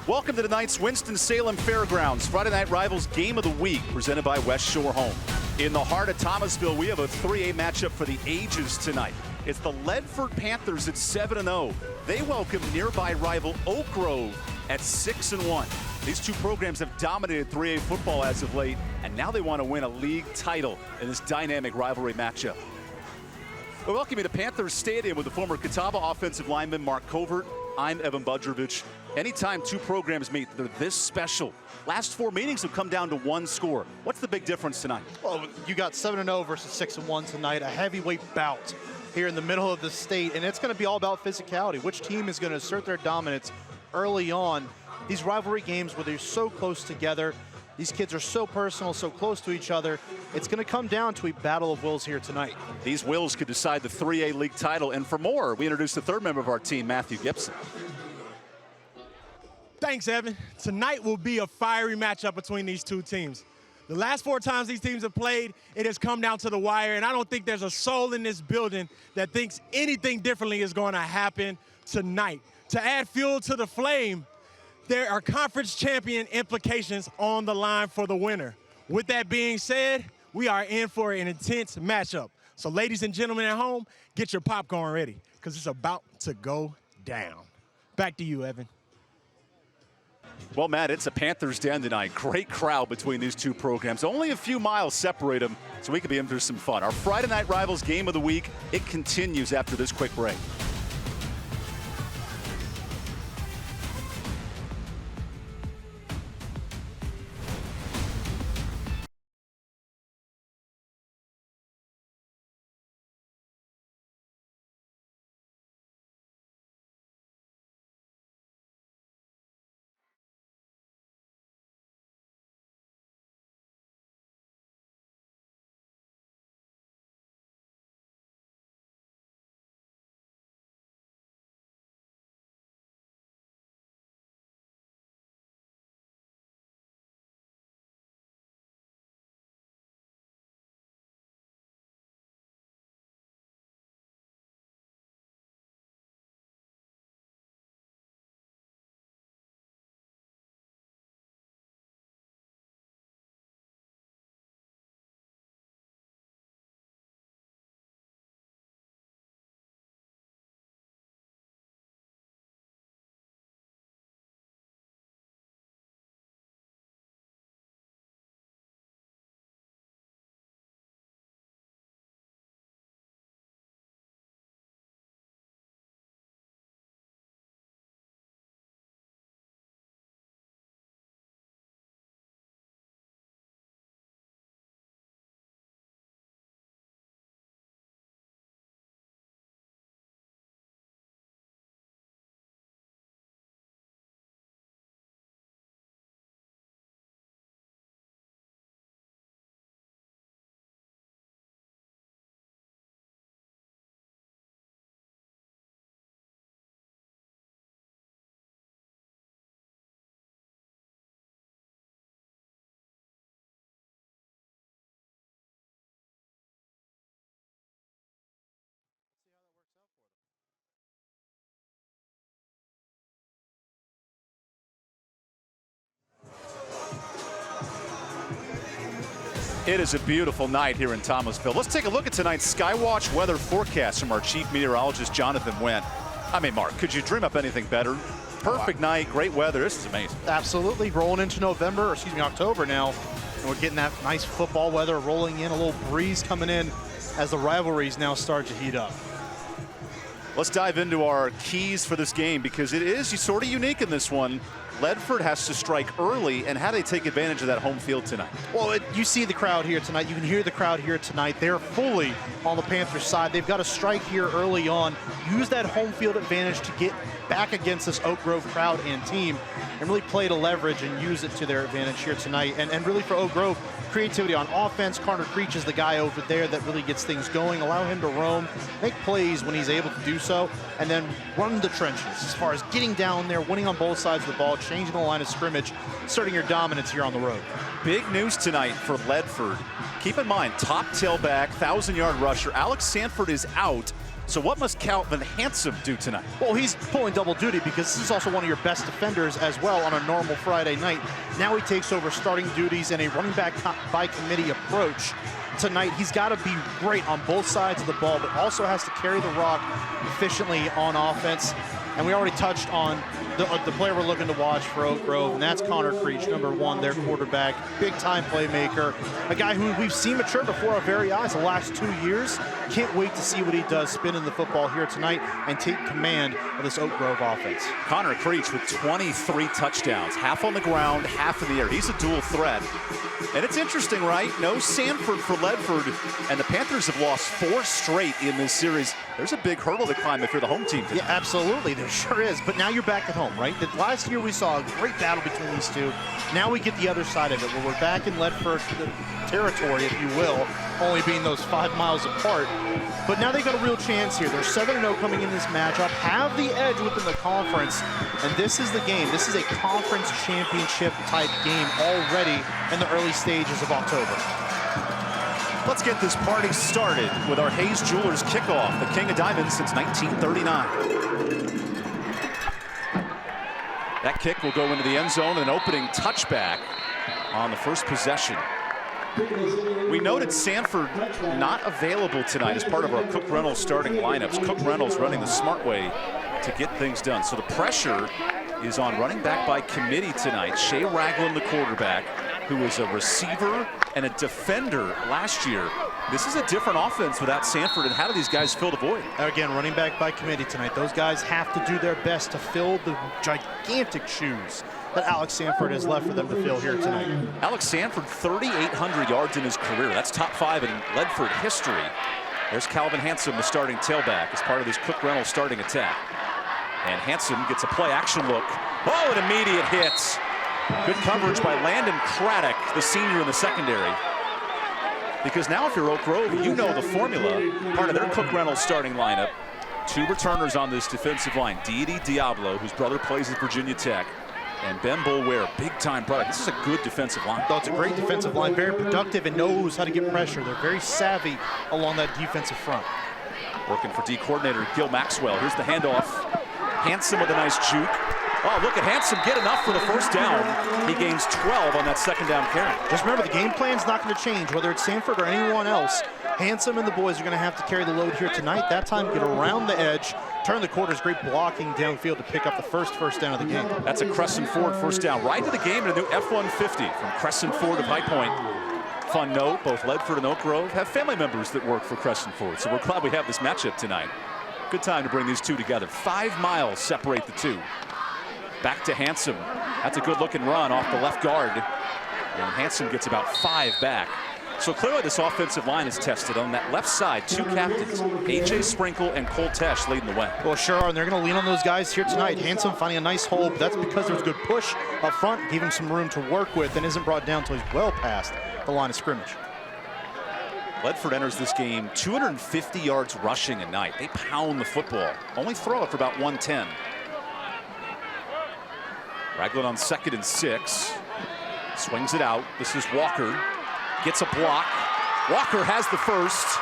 Welcome to tonight's Winston-Salem Fairgrounds Friday Night Rivals Game of the Week, presented by West Shore Home. In the heart of Thomasville, we have a 3A matchup for the ages tonight. It's the Ledford Panthers at 7-0. They welcome nearby rival Oak Grove at 6-1. These two programs have dominated 3A football as of late, and now they want to win a league title in this dynamic rivalry matchup. We welcome you to Panthers Stadium with the former Catawba offensive lineman Mark Covert. I'm Evan Budrovich. Anytime two programs meet, they're this special. Last four meetings have come down to one score. What's the big difference tonight? Well, you got 7-0 versus 6-1 tonight, a heavyweight bout here in the middle of the state, and it's going to be all about physicality. Which team is going to assert their dominance early on? These rivalry games where they're so close together, these kids are so personal, so close to each other. It's going to come down to a battle of wills here tonight. These wills could decide the 3A league title, and for more, we introduce the third member of our team, Matthew Gibson. Thanks, Evan. Tonight will be a fiery matchup between these two teams. The last four times these teams have played, it has come down to the wire, and I don't think there's a soul in this building that thinks anything differently is going to happen tonight. To add fuel to the flame, there are conference champion implications on the line for the winner. With that being said, we are in for an intense matchup. So ladies and gentlemen at home, get your popcorn ready, because it's about to go down. Back to you, Evan. Well, Matt, it's a Panthers den tonight. Great crowd between these two programs. Only a few miles separate them, so we could be in for some fun. Our Friday Night Rivals Game of the Week, it continues after this quick break. It is a beautiful night here in Thomasville. Let's take a look at tonight's Skywatch weather forecast from our chief meteorologist, Jonathan Wendt. I mean, Mark, could you dream up anything better? Perfect night, great weather. This is amazing. Absolutely. Rolling into November, or excuse me, October now. And we're getting that nice football weather rolling in, a little breeze coming in as the rivalries now start to heat up. Let's dive into our keys for this game, because it is sort of unique in this one. Ledford has to strike early, and how do they take advantage of that home field tonight? Well, you see the crowd here tonight. You can hear the crowd here tonight. They're fully on the Panthers side. They've got to strike here early on, use that home field advantage to get back against this Oak Grove crowd and team, and really play to leverage and use it to their advantage here tonight. And really for Oak Grove, creativity on offense. Carter Creech is the guy over there that really gets things going. Allow him to roam, make plays when he's able to do so, and then run the trenches as far as getting down there, winning on both sides of the ball, changing the line of scrimmage, asserting your dominance here on the road. Big news tonight for Ledford. Keep in mind, top tailback, 1,000-yard rusher. Alex Sanford is out. So what must Calvin Handsome do tonight? Well, he's pulling double duty because this is also one of your best defenders as well on a normal Friday night. Now he takes over starting duties in a running back by committee approach. Tonight, he's got to be great on both sides of the ball, but also has to carry the rock efficiently on offense. And we already touched on the player we're looking to watch for Oak Grove, and that's Connor Creech, number 1, their quarterback, big-time playmaker, a guy who we've seen mature before our very eyes the last 2 years. Can't wait to see what he does spinning the football here tonight and take command of this Oak Grove offense. Connor Creech with 23 touchdowns, half on the ground, half in the air. He's a dual threat. And it's interesting, right? No Sanford for Ledford, and the Panthers have lost 4 straight in this series. There's a big hurdle to climb if you're the home team today. Yeah, absolutely, there sure is. But now you're back at home, right? Last year we saw a great battle between these two. Now we get the other side of it, where we're back in Ledford territory, if you will, only being those 5 miles apart. But now they got a real chance here. They're 7-0 coming in this matchup, have the edge within the conference, and this is the game. This is a conference championship type game already in the early stages of October. Let's get this party started with our Hayes Jewelers kickoff, the King of Diamonds since 1939. That kick will go into the end zone, an opening touchback on the first possession. We noted Sanford not available tonight as part of our Cook Reynolds starting lineups. Cook Reynolds running the smart way to get things done. So the pressure is on running back by committee tonight. Shea Ragland, the quarterback, who was a receiver and a defender last year. This is a different offense without Sanford, and how do these guys fill the void? Again, running back by committee tonight. Those guys have to do their best to fill the gigantic shoes that Alex Sanford has left for them to fill here tonight. Alex Sanford, 3,800 yards in his career. That's top 5 in Ledford history. There's Calvin Handsome, the starting tailback, as part of this Cook Reynolds starting attack. And Handsome gets a play-action look. Oh, an immediate hit. Good coverage by Landon Craddock, the senior in the secondary. Because now if you're Oak Grove, you know the formula. Part of their Cook Reynolds starting lineup. 2 returners on this defensive line. Deity Diablo, whose brother plays at Virginia Tech, and Ben Bulware, big-time product. This is a good defensive line. Oh, it's a great defensive line, very productive and knows how to get pressure. They're very savvy along that defensive front. Working for D coordinator Gil Maxwell. Here's the handoff. Handsome with a nice juke. Oh, look at Handsome get enough for the first down. He gains 12 on that second down carry. Just remember, the game plan's not going to change, whether it's Sanford or anyone else. Handsome and the boys are going to have to carry the load here tonight. That time, get around the edge, turn the quarters, great blocking downfield to pick up the first down of the game. That's a Crescent Ford first down. Right to the game in a new F-150 from Crescent Ford of High Point. Fun note, both Ledford and Oak Grove have family members that work for Crescent Ford, so we're glad we have this matchup tonight. Good time to bring these two together. 5 miles separate the two. Back to Handsome. That's a good-looking run off the left guard. And Handsome gets about 5 back. So clearly this offensive line is tested. On that left side, 2 captains, A.J. Sprinkle and Cole Tesh leading the way. Well, sure are, and they're going to lean on those guys here tonight. Handsome finding a nice hole, but that's because there's good push up front, gave him some room to work with, and isn't brought down until he's well past the line of scrimmage. Ledford enters this game 250 yards rushing a night. They pound the football. Only throw it for about 110. Ragland on 2nd and 6. Swings it out. This is Walker. Gets a block. Walker has the first.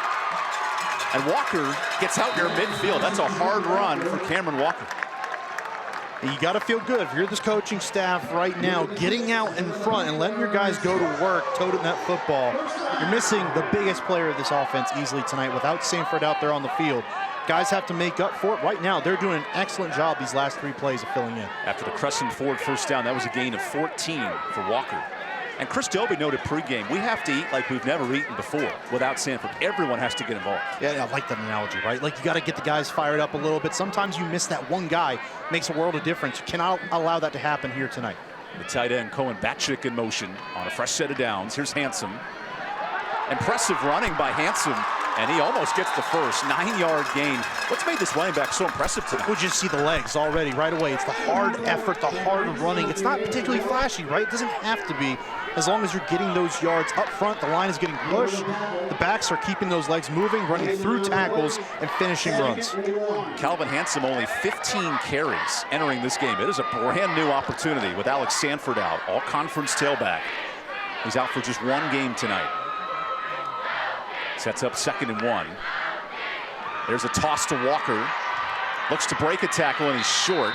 And Walker gets out near midfield. That's a hard run for Cameron Walker. You got to feel good if you're this coaching staff right now, getting out in front and letting your guys go to work, toting that football. You're missing the biggest player of this offense easily tonight without Sanford out there on the field. Guys have to make up for it. Right now, they're doing an excellent job these last 3 plays of filling in. After the Crescent Ford first down, that was a gain of 14 for Walker. And Chris Dobie noted pregame, we have to eat like we've never eaten before without Sanford. Everyone has to get involved. Yeah, I like that analogy, right? Like, you got to get the guys fired up a little bit. Sometimes you miss that one guy. Makes a world of difference. You cannot allow that to happen here tonight. The tight end, Cohen Batchick, in motion on a fresh set of downs. Here's Handsome. Impressive running by Handsome, and he almost gets the first 9-yard gain. What's made this running back so impressive tonight? We'll just see the legs already right away. It's the hard effort, the hard running. It's not particularly flashy, right? It doesn't have to be. As long as you're getting those yards up front, the line is getting pushed. The backs are keeping those legs moving, running through tackles, and finishing runs. Calvin Handsome only 15 carries entering this game. It is a brand new opportunity with Alex Sanford out, all-conference tailback. He's out for just 1 game tonight. Sets up 2nd and 1. There's a toss to Walker. Looks to break a tackle, and he's short.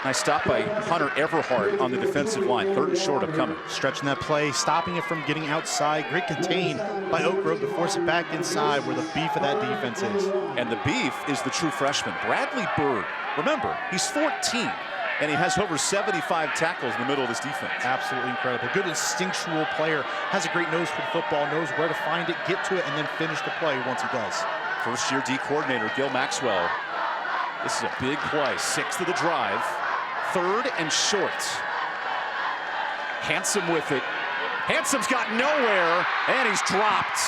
Nice stop by Hunter Everhart on the defensive line. 3rd and short upcoming. Stretching that play, stopping it from getting outside. Great contain by Oak Grove to force it back inside where the beef of that defense is. And the beef is the true freshman, Bradley Bird. Remember, he's 14, and he has over 75 tackles in the middle of this defense. Absolutely incredible. Good instinctual player. Has a great nose for the football, knows where to find it, get to it, and then finish the play once he does. First-year D coordinator, Gil Maxwell. This is a big play. 6th of the drive. 3rd and short. Handsome with it. Handsome's got nowhere, and he's dropped.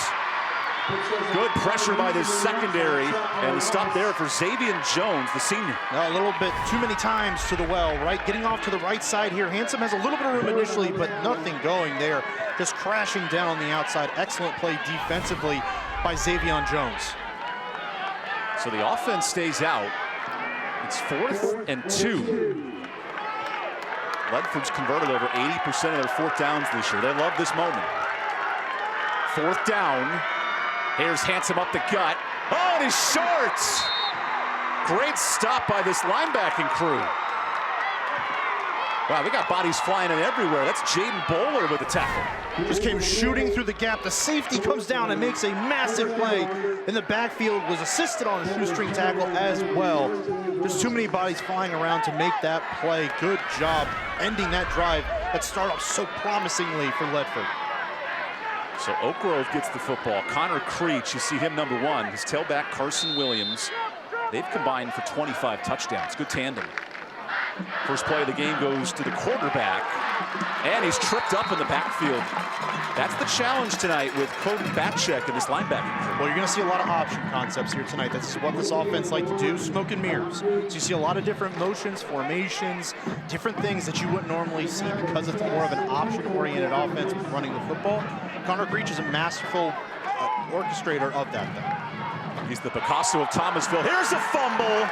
Good pressure by this secondary, and the stop there for Xavier Jones, the senior. A little bit too many times to the well, right? Getting off to the right side here. Handsome has a little bit of room initially, but nothing going there. Just crashing down on the outside. Excellent play defensively by Xavier Jones. So the offense stays out. It's 4th and 2. Ledford's converted over 80% of their 4th downs this year. They love this moment. 4th down. Here's Handsome up the gut. Oh, and he's short. Great stop by this linebacking crew. Wow, we got bodies flying in everywhere. That's Jaden Bowler with the tackle. Just came shooting through the gap. The safety comes down and makes a massive play in the backfield. Was assisted on a shoestring tackle as well. There's too many bodies flying around to make that play. Good job ending that drive that started off so promisingly for Ledford. So Oak Grove gets the football. Connor Creech, you see him number 1. His tailback, Carson Williams. They've combined for 25 touchdowns. Good tandem. First play of the game goes to the quarterback, and he's tripped up in the backfield. That's the challenge tonight with Cody Batchek and this linebacking. Well, you're going to see a lot of option concepts here tonight. That's what this offense likes to do, smoke and mirrors. So you see a lot of different motions, formations, different things that you wouldn't normally see because it's more of an option-oriented offense with running the football. Connor Creech is a masterful orchestrator of that, though. He's the Picasso of Thomasville. Here's a fumble,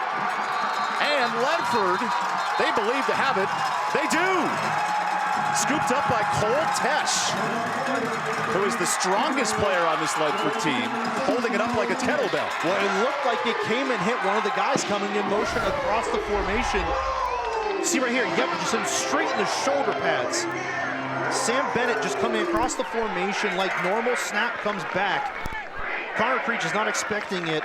and Ledford, they believe to have it. They do. Scooped up by Cole Tesh, who is the strongest player on this Ledford team, holding it up like a kettlebell. Well, it looked like it came and hit one of the guys coming in motion across the formation. See right here, yep, just him straight in the shoulder pads. Sam Bennett just coming across the formation like normal, snap comes back. Connor Creech is not expecting it.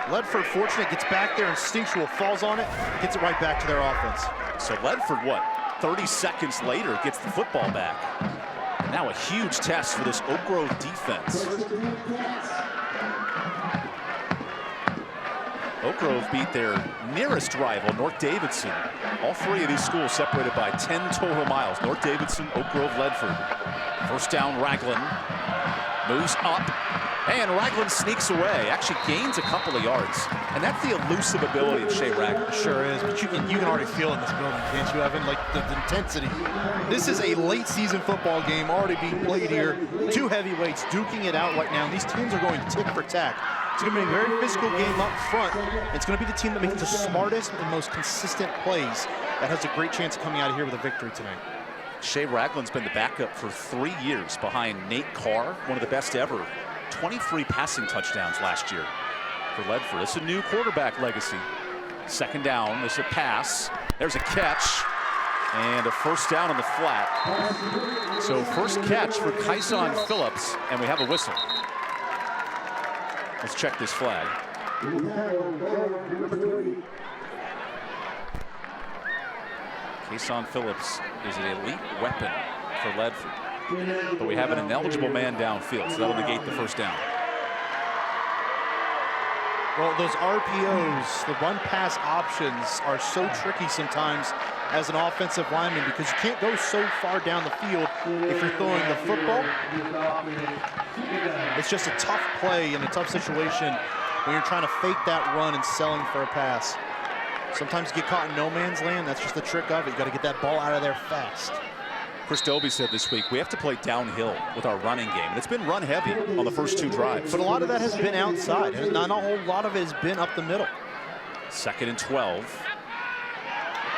Ledford, fortunate, gets back there, instinctual, falls on it, gets it right back to their offense. So Ledford, what, 30 seconds later, gets the football back. And now a huge test for this Oak Grove defense. Oak Grove beat their nearest rival, North Davidson. All 3 of these schools separated by 10 total miles. North Davidson, Oak Grove, Ledford. First down, Ragland moves up, and Ragland sneaks away. Actually gains a couple of yards, and that's the elusive ability of Shea Ragland. Sure is, but you can already feel in this building, can't you, Evan? Like the intensity. This is a late season football game already being played here. 2 heavyweights duking it out right now, and these teams are going tick for tack. It's going to be a very physical game up front. It's going to be the team that makes the smartest and most consistent plays that has a great chance of coming out of here with a victory tonight. Shea Ragland's been the backup for 3 years behind Nate Carr, one of the best ever. 23 passing touchdowns last year for Ledford. It's a new quarterback legacy. Second down, there's a pass, there's a catch, and a first down on the flat. So first catch for Kyson Phillips, and we have a whistle. Let's check this flag. Kyson Phillips is an elite weapon for Ledford, but we have an ineligible man downfield, so that'll negate the first down. Well, those RPOs, the run-pass options, are so tricky sometimes as an offensive lineman because you can't go so far down the field if you're throwing the football. It's just a tough play in a tough situation when you're trying to fake that run and selling for a pass. Sometimes you get caught in no man's land. That's just the trick of it. You got to get that ball out of there fast. Chris Dobie said this week, we have to play downhill with our running game. And it's been run heavy on the first 2 drives. But a lot of that has been outside, and not a whole lot of it has been up the middle. Second and 12.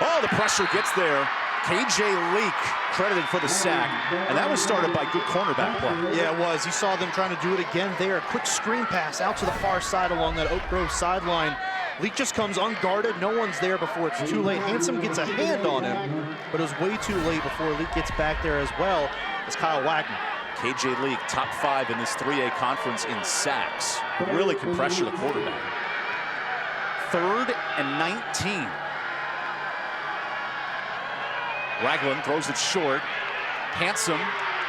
Oh, the pressure gets there. KJ Leak credited for the sack, and that was started by good cornerback play. Yeah, it was. You saw them trying to do it again there. A quick screen pass out to the far side along that Oak Grove sideline. Leak just comes unguarded. No one's there before it's too late. Handsome gets a hand on him, but it was way too late before Leak gets back there as well as Kyle Wagner. KJ Leak, top 5 in this 3A conference in sacks. Really can pressure the quarterback. 3rd and 19. Ragland throws it short. Handsome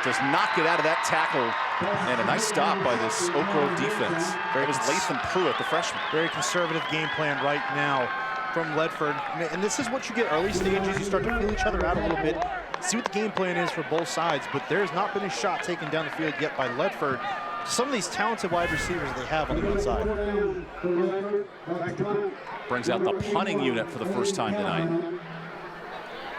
does not get out of that tackle. And a nice stop by this Oak Grove defense. It was Lathan Pruitt, the freshman. Very conservative game plan right now from Ledford. And this is what you get early stages. You start to feel each other out a little bit. See what the game plan is for both sides. But there's not been a shot taken down the field yet by Ledford. Some of these talented wide receivers they have on the outside. Brings out the punting unit for the first time tonight.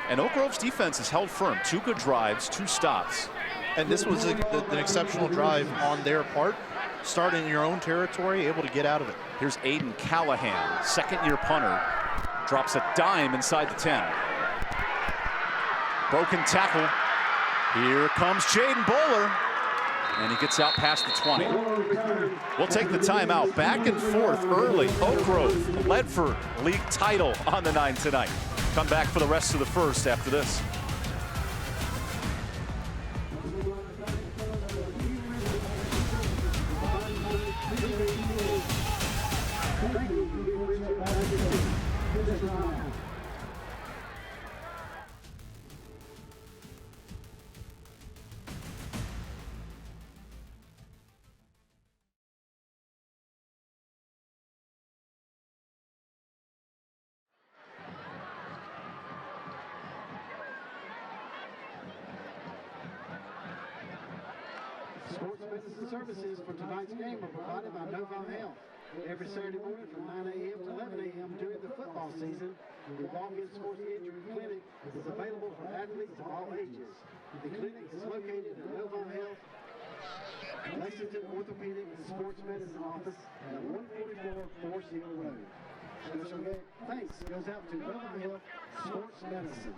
And Oak Grove's defense is held firm. 2 good drives, 2 stops. And this was an exceptional drive on their part. Start in your own territory, able to get out of it. Here's Aiden Callahan, second-year punter. Drops a dime inside the 10. Broken tackle. Here comes Jaden Bowler. And he gets out past the 20. We'll take the timeout. Back and forth early. Oak Grove, Ledford, league title on the 9 tonight. Come back for the rest of the first after this. Sports medicine services for tonight's game are provided by Lathan Health. Every Saturday morning from 9 a.m. to 11 a.m. during the football season, the walk-in sports injury clinic is available for athletes of all ages. The clinic is located at Lathan Health, Lexington Orthopedic and Sports Medicine Office at 144 Forest Hill Road. Special thanks goes out to Lathan Health Sports Medicine.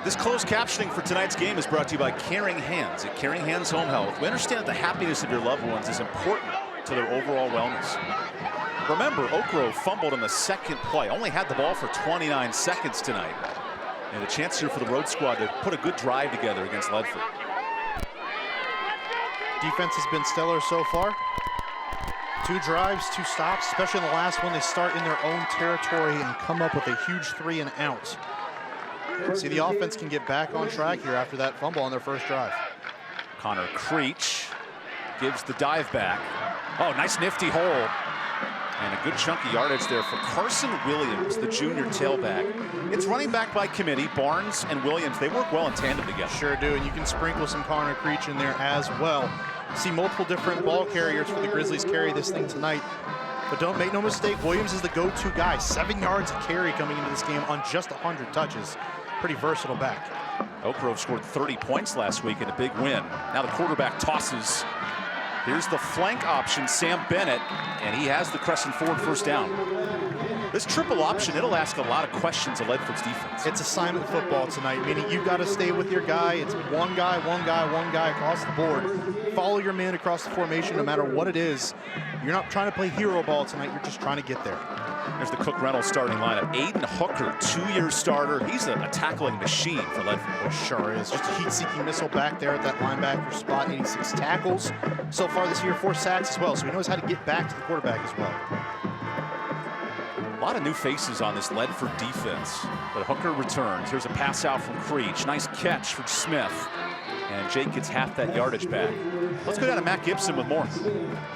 This closed captioning for tonight's game is brought to you by Caring Hands at Caring Hands Home Health. We understand that the happiness of your loved ones is important to their overall wellness. Remember, Oak Grove fumbled on the second play, only had the ball for 29 seconds tonight. And a chance here for the road squad to put a good drive together against Ledford. Defense has been stellar so far. 2 drives, 2 stops, especially in the last one. They start in their own territory and come up with a huge 3 and out. See, the offense can get back on track here after that fumble on their first drive. Connor Creech gives the dive back. Oh, nice nifty hole. And a good chunk of yardage there for Carson Williams, the junior tailback. It's running back by committee. Barnes and Williams, they work well in tandem together. Sure do, and you can sprinkle some Connor Creech in there as well. See multiple different ball carriers for the Grizzlies carry this thing tonight. But don't make no mistake, Williams is the go-to guy. 7 yards of carry coming into this game on just 100 touches. Pretty versatile back. Oak Grove scored 30 points last week in a big win. Now the quarterback tosses. Here's the flank option, Sam Bennett, and he has the crescent forward first down. This triple option, it'll ask a lot of questions of Ledford's defense. It's assignment football tonight, meaning you've got to stay with your guy. It's one guy across the board. Follow your man across the formation no matter what it is. You're not trying to play hero ball tonight, you're just trying to get there. There's the Cook Reynolds starting lineup. Aiden Hooker, 2-year starter. He's a tackling machine for Ledford. Well, sure is. Just a heat-seeking missile back there at that linebacker spot. 86 tackles so far this year, 4 sacks as well. So he knows how to get back to the quarterback as well. A lot of new faces on this Ledford defense. But Hooker returns. Here's a pass out from Creech. Nice catch from Smith. And Jake gets half that yardage back. Let's go down to Matt Gibson with more.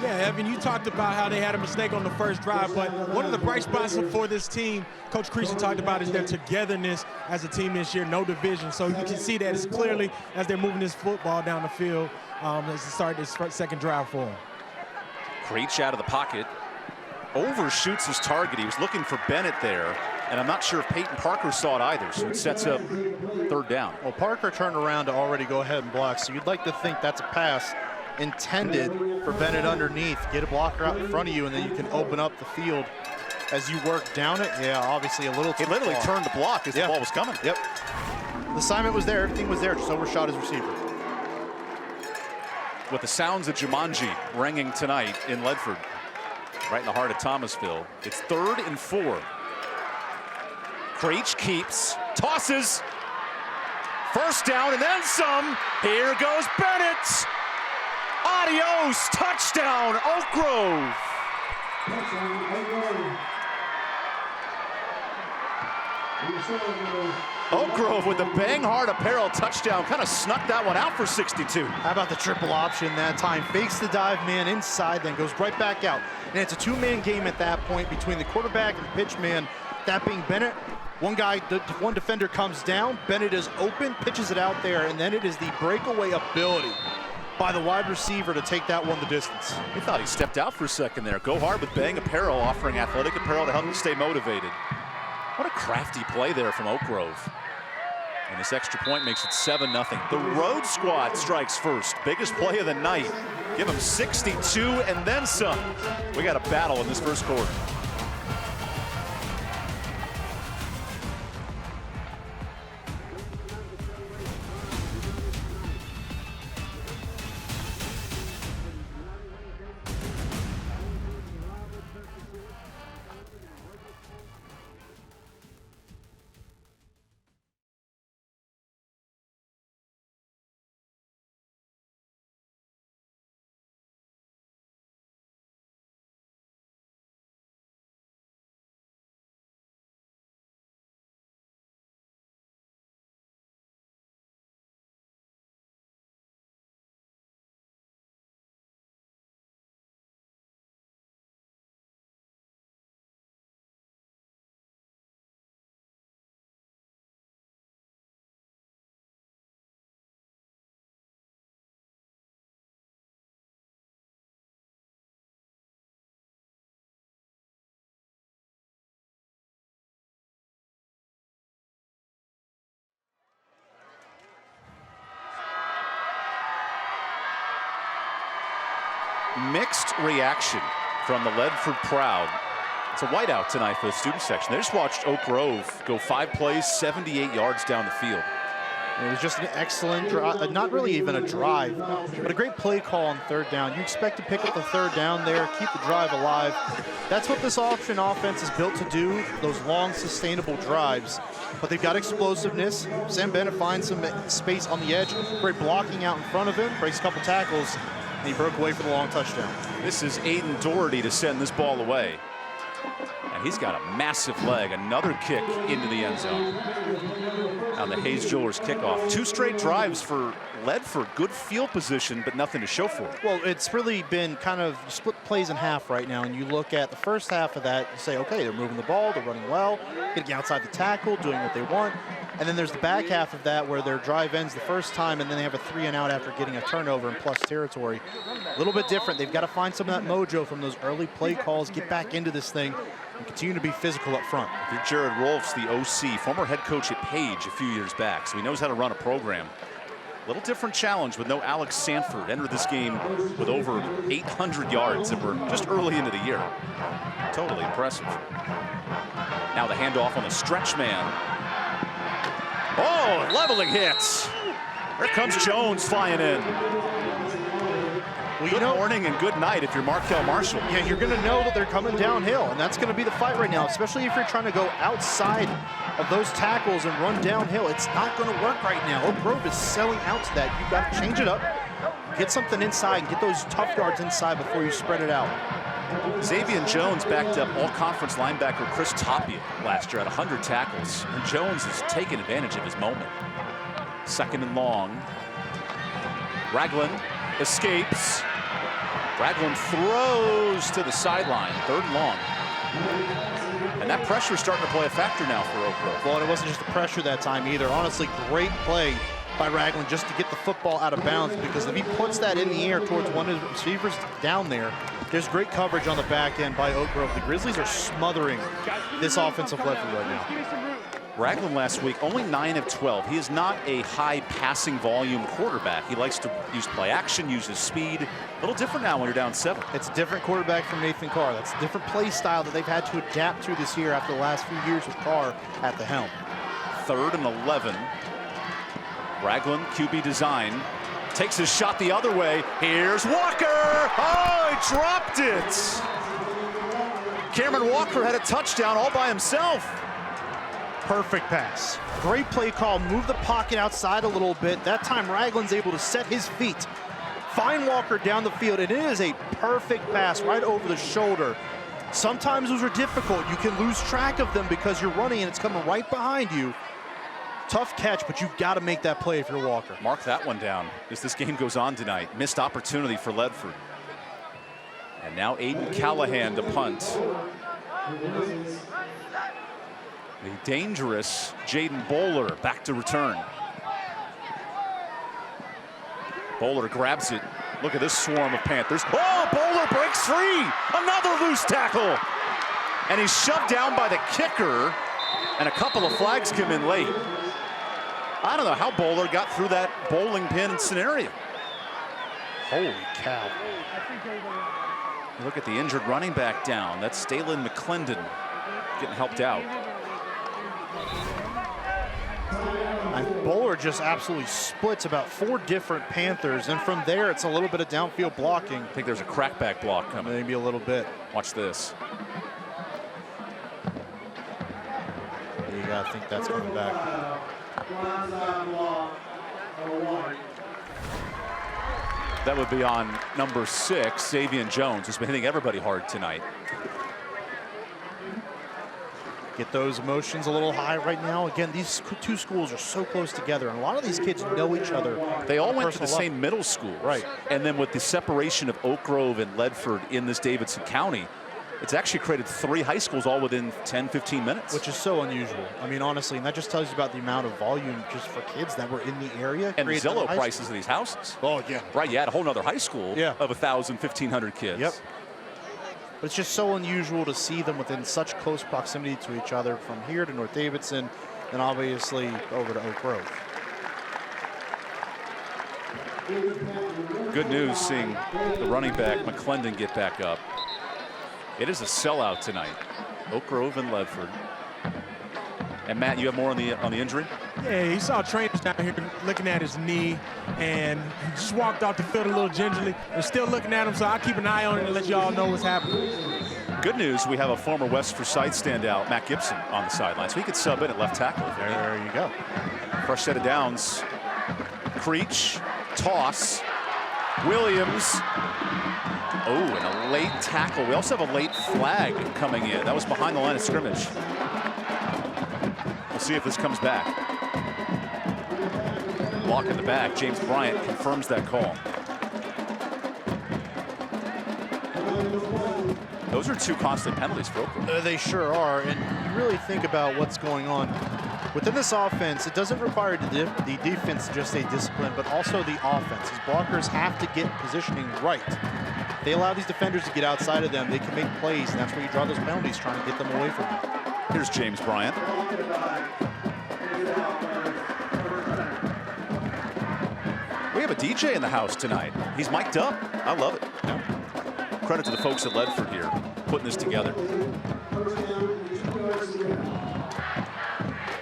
Yeah, Evan, you talked about how they had a mistake on the first drive, but one of the bright spots for this team, Coach Creasy talked about, is their togetherness as a team this year, no division. So you can see that as clearly as they're moving this football down the field as they start this second drive for them. Creech out of the pocket. Overshoots his target. He was looking for Bennett there. And I'm not sure if Peyton Parker saw it either, so it sets up third down. Well, Parker turned around to already go ahead and block, so you'd like to think that's a pass intended for Bennett underneath. Get a blocker out in front of you, and then you can open up the field as you work down it. Yeah, obviously a little too He literally far. turned the block as the ball was coming. Yep. The assignment was there. Everything was there. Just overshot his receiver. With the sounds of Jumanji ringing tonight in Ledford, right in the heart of Thomasville. It's 3rd and 4. Creech keeps, tosses, first down and then some. Here goes Bennett. Adios, touchdown, Oak Grove. Oak Grove with the bang hard apparel touchdown. Kind of snuck that one out for 62. How about the triple option that time? Fakes the dive man inside, then goes right back out. And it's a two-man game at that point between the quarterback and the pitch man, that being Bennett. One defender comes down, Bennett is open, pitches it out there, and then it is the breakaway ability by the wide receiver to take that one the distance. He thought he stepped out for a second there. Go hard with Bang Apparel, offering athletic apparel to help him stay motivated. What a crafty play there from Oak Grove. And this extra point makes it 7-0. The road squad strikes first. Biggest play of the night. Give them 62 and then some. We got a battle in this first quarter. Mixed reaction from the Ledford crowd. It's a whiteout tonight for the student section. They just watched Oak Grove go 5 plays, 78 yards down the field. It was just an excellent drive, not really even a drive, but a great play call on 3rd down. You expect to pick up the 3rd down there, keep the drive alive. That's what this option offense is built to do, those long, sustainable drives. But they've got explosiveness. Sam Bennett finds some space on the edge, great blocking out in front of him, breaks a couple tackles, and he broke away for the long touchdown. This is Aiden Doherty to send this ball away. And he's got a massive leg. Another kick into the end zone on the Hayes Jewelers kickoff. 2 straight drives for Ledford. Good field position, but nothing to show for it. Well, it's really been kind of split plays in half right now, and you look at the first half of that, you say, okay, they're moving the ball, they're running well, getting outside the tackle, doing what they want. And then there's the back half of that where their drive ends the first time, and then they have a 3-and-out after getting a turnover in plus territory. A little bit different. They've got to find some of that mojo from those early play calls, get back into this thing, and continue to be physical up front. I think Jared Rolfs, the OC, former head coach at Page a few years back, so he knows how to run a program. A little different challenge with no Alex Sanford. Entered this game with over 800 yards, and we're just early into the year. Totally impressive. Now the handoff on the stretch man. Oh, leveling hits. Here comes Jones flying in. Well, good morning and good night if you're Markel Marshall. Yeah, you're going to know that they're coming downhill, and that's going to be the fight right now, especially if you're trying to go outside of those tackles and run downhill. It's not going to work right now. Oak Grove is selling out to that. You've got to change it up, get something inside, get those tough yards inside before you spread it out. Xavier Jones backed up all-conference linebacker Chris Tapia last year at 100 tackles, and Jones has taken advantage of his moment. 2nd and long. Ragland escapes. Ragland throws to the sideline, 3rd and long. And that pressure is starting to play a factor now for Oak Grove. Well, and it wasn't just the pressure that time either. Honestly, great play by Ragland just to get the football out of bounds, because if he puts that in the air towards one of the receivers down there, there's great coverage on the back end by Oak Grove. The Grizzlies are smothering this offensive Ledford right now. Ragland last week, only 9 of 12. He is not a high passing volume quarterback. He likes to use play action, use his speed. A little different now when you're down 7. It's a different quarterback from Nathan Carr. That's a different play style that they've had to adapt to this year after the last few years with Carr at the helm. 3rd and 11. Ragland, QB design. Takes his shot the other way. Here's Walker. Oh, he dropped it. Cameron Walker had a touchdown all by himself. Perfect pass. Great play call. Move the pocket outside a little bit. That time Ragland's able to set his feet, find Walker down the field, and it is a perfect pass right over the shoulder. Sometimes those are difficult. You can lose track of them because you're running and it's coming right behind you. Tough catch, but you've got to make that play if you're Walker. Mark that one down as this game goes on tonight. Missed opportunity for Ledford. And now Aiden Callahan to punt. The dangerous Jaden Bowler back to return. Bowler grabs it. Look at this swarm of Panthers. Oh, Bowler breaks free. Another loose tackle. And he's shoved down by the kicker. And a couple of flags come in late. I don't know how Bowler got through that bowling pin scenario. Holy cow. Look at the injured running back down. That's Stalen McClendon getting helped out. And Bowler just absolutely splits about 4 different Panthers, and from there it's a little bit of downfield blocking. I think there's a crackback block coming. Maybe a little bit. Watch this. You gotta think that's coming back. That would be on number 6, Xavier Jones, who's been hitting everybody hard tonight. Get those emotions a little high right now. Again, these 2 schools are so close together, and a lot of these kids know each other. They all went to the same middle school. Right. And then with the separation of Oak Grove and Ledford in this Davidson County, it's actually created 3 high schools all within 10, 15 minutes. Which is so unusual. I mean, honestly, and that just tells you about the amount of volume just for kids that were in the area. And the Zillow prices of these houses. Oh, yeah. Right, you had a whole nother high school of 1,000, 1,500 kids. Yep. But it's just so unusual to see them within such close proximity to each other from here to North Davidson and obviously over to Oak Grove. Good news seeing the running back McClendon get back up. It is a sellout tonight. Oak Grove and Ledford. And Matt, you have more on the injury? Yeah, he saw trainers down here looking at his knee, and he just walked off the field a little gingerly. They're still looking at him, so I'll keep an eye on it and let y'all know what's happening. Good news, we have a former West Forsyth standout, Matt Gibson, on the sideline, so he could sub in at left tackle. There you go. Fresh set of downs. Creech, toss. Williams. Oh, and a late tackle. We also have a late flag coming in. That was behind the line of scrimmage. We'll see if this comes back. Block in the back. James Bryant confirms that call. Those are 2 constant penalties for Oakland. They sure are, and you really think about what's going on. Within this offense, it doesn't require the defense to just stay disciplined, but also the offense. These blockers have to get positioning right. If they allow these defenders to get outside of them, they can make plays, and that's where you draw those penalties, trying to get them away from them. Here's James Bryant. We have a DJ in the house tonight. He's mic'd up. I love it. Credit to the folks at Ledford here, putting this together.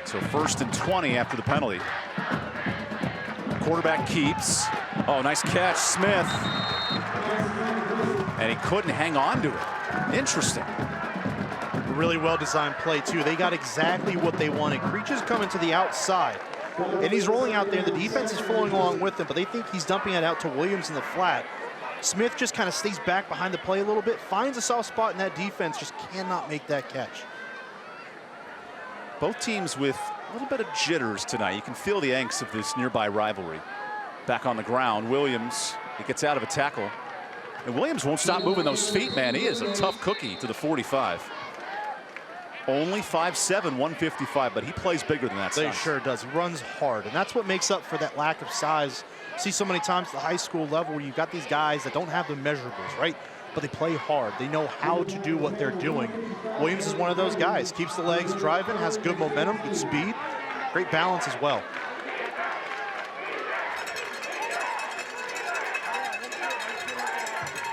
So 1st and 20 after the penalty. Quarterback keeps. Oh, nice catch, Smith. And he couldn't hang on to it. Interesting. Really well-designed play, too. They got exactly what they wanted. Creech is coming to the outside, and he's rolling out there. The defense is following along with him, but they think he's dumping it out to Williams in the flat. Smith just kind of stays back behind the play a little bit, finds a soft spot in that defense, just cannot make that catch. Both teams with a little bit of jitters tonight. You can feel the angst of this nearby rivalry. Back on the ground, Williams, he gets out of a tackle. And Williams won't stop moving those feet, man. He is a tough cookie to the 45. Only 5'7", 155, but he plays bigger than that. He sure does. He runs hard, and that's what makes up for that lack of size. See so many times at the high school level where you've got these guys that don't have the measurables, right? but they play hard. They know how to do what they're doing. Williams is one of those guys. Keeps the legs driving, has good momentum, good speed, great balance as well.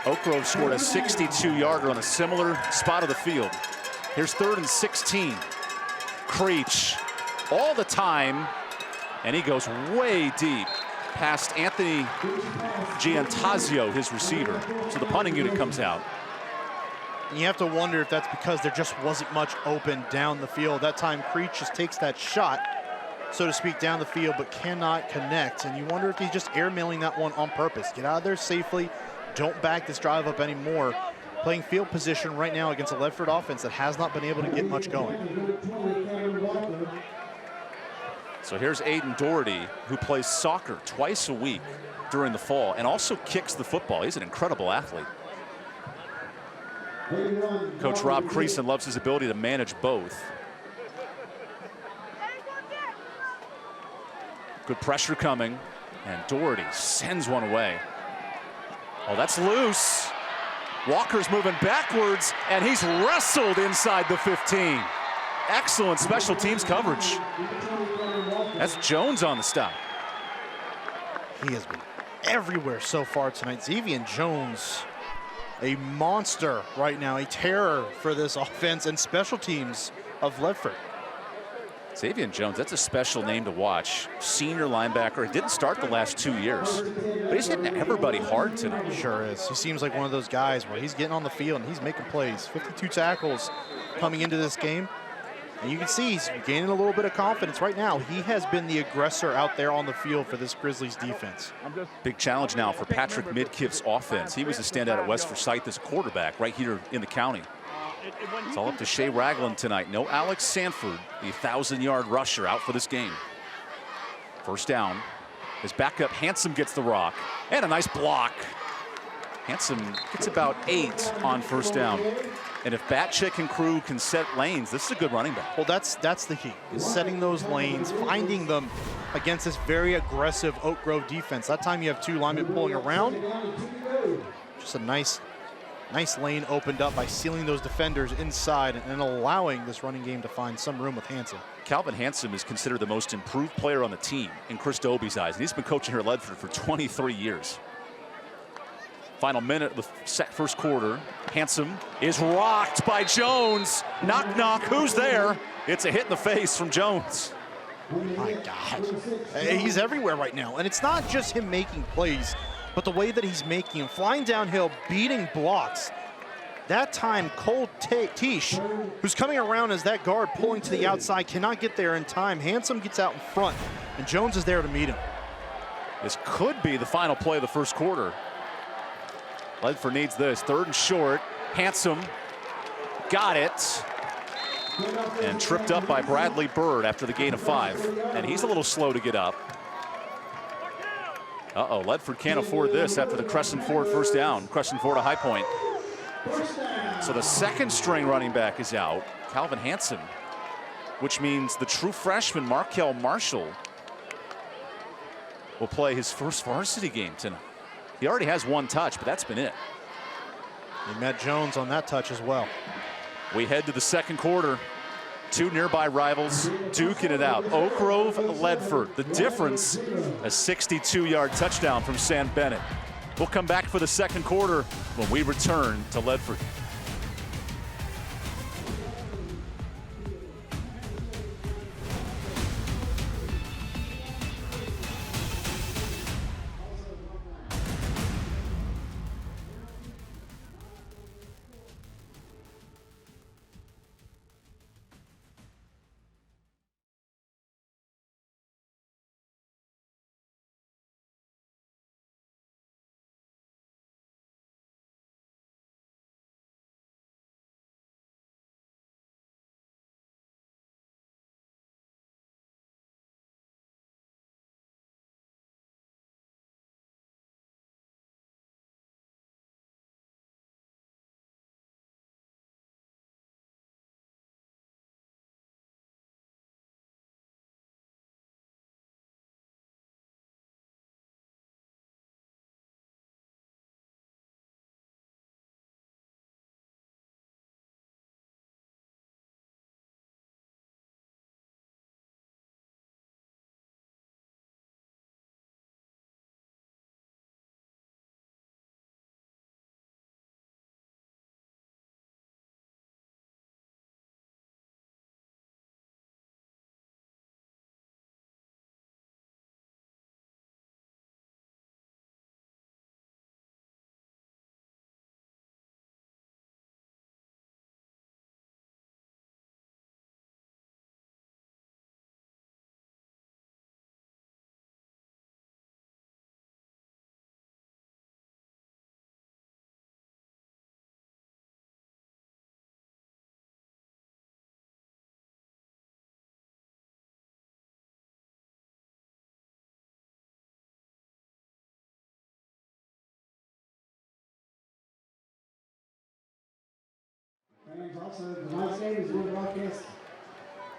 Oak Grove scored a 62-yarder on a similar spot of the field. Here's 3rd and 16. Creech all the time, and he goes way deep past Anthony Giantazio, his receiver. So the punting unit comes out. And you have to wonder if that's because there just wasn't much open down the field. That time Creech just takes that shot, so to speak, down the field, but cannot connect. And you wonder if he's just airmailing that one on purpose. Get out of there safely. Don't back this drive up anymore. Playing field position right now against a Ledford offense that has not been able to get much going. So here's Aiden Doherty, who plays soccer twice a week during the fall and also kicks the football. He's an incredible athlete. Coach Rob Creason loves his ability to manage both. Good pressure coming, and Doherty sends one away. Oh, that's loose. Walker's moving backwards, and he's wrestled inside the 15. Excellent special teams coverage. That's Jones on the stop. He has been everywhere so far tonight. Xavier Jones, a monster right now, a terror for this offense and special teams of Ledford. Xavier Jones, that's a special name to watch. Senior linebacker. He didn't start the last 2 years, but he's hitting everybody hard tonight. Sure is. He seems like one of those guys where he's getting on the field and he's making plays. 52 tackles coming into this game. And you can see he's gaining a little bit of confidence right now. He has been the aggressor out there on the field for this Grizzlies defense. Big challenge now for Patrick Midkiff's offense. He was a standout at West Forsyth as quarterback right here in the county. It's all up to Shea Ragland tonight. No Alex Sanford, the 1,000-yard rusher, out for this game. First down. His backup Handsome gets the rock, and a nice block. Handsome gets about 8 on first down. And if Batchick and crew can set lanes, this is a good running back. Well, that's the key, is setting those lanes, finding them against this very aggressive Oak Grove defense. That time you have 2 linemen pulling around. Just a nice lane opened up by sealing those defenders inside and allowing this running game to find some room with Hanson. Calvin Handsome is considered the most improved player on the team in Chris Dobie's eyes, and he's been coaching here at Ledford for 23 years. Final minute of the first quarter. Handsome is rocked by Jones. Knock, knock, who's there? It's a hit in the face from Jones. My God, he's everywhere right now. And it's not just him making plays, but the way that he's making them, flying downhill, beating blocks. That time, Cole Tish, who's coming around as that guard pulling to the outside, cannot get there in time. Handsome gets out in front, and Jones is there to meet him. This could be the final play of the first quarter. Ledford needs this. 3rd and short. Handsome got it. And tripped up by Bradley Bird after the gain of 5. And he's a little slow to get up. Uh-oh, Ledford can't afford this after the Crescent Ford first down. Crescent Ford a high point. So the 2nd string running back is out, Calvin Hanson, which means the true freshman Markel Marshall will play his first varsity game tonight. He already has 1 touch, but that's been it. He met Jones on that touch as well. We head to the second quarter. 2 nearby rivals duking it out. Oak Grove, Ledford. The difference, a 62-yard touchdown from Sam Bennett. We'll come back for the second quarter when we return to Ledford. Also, tonight's game is being broadcast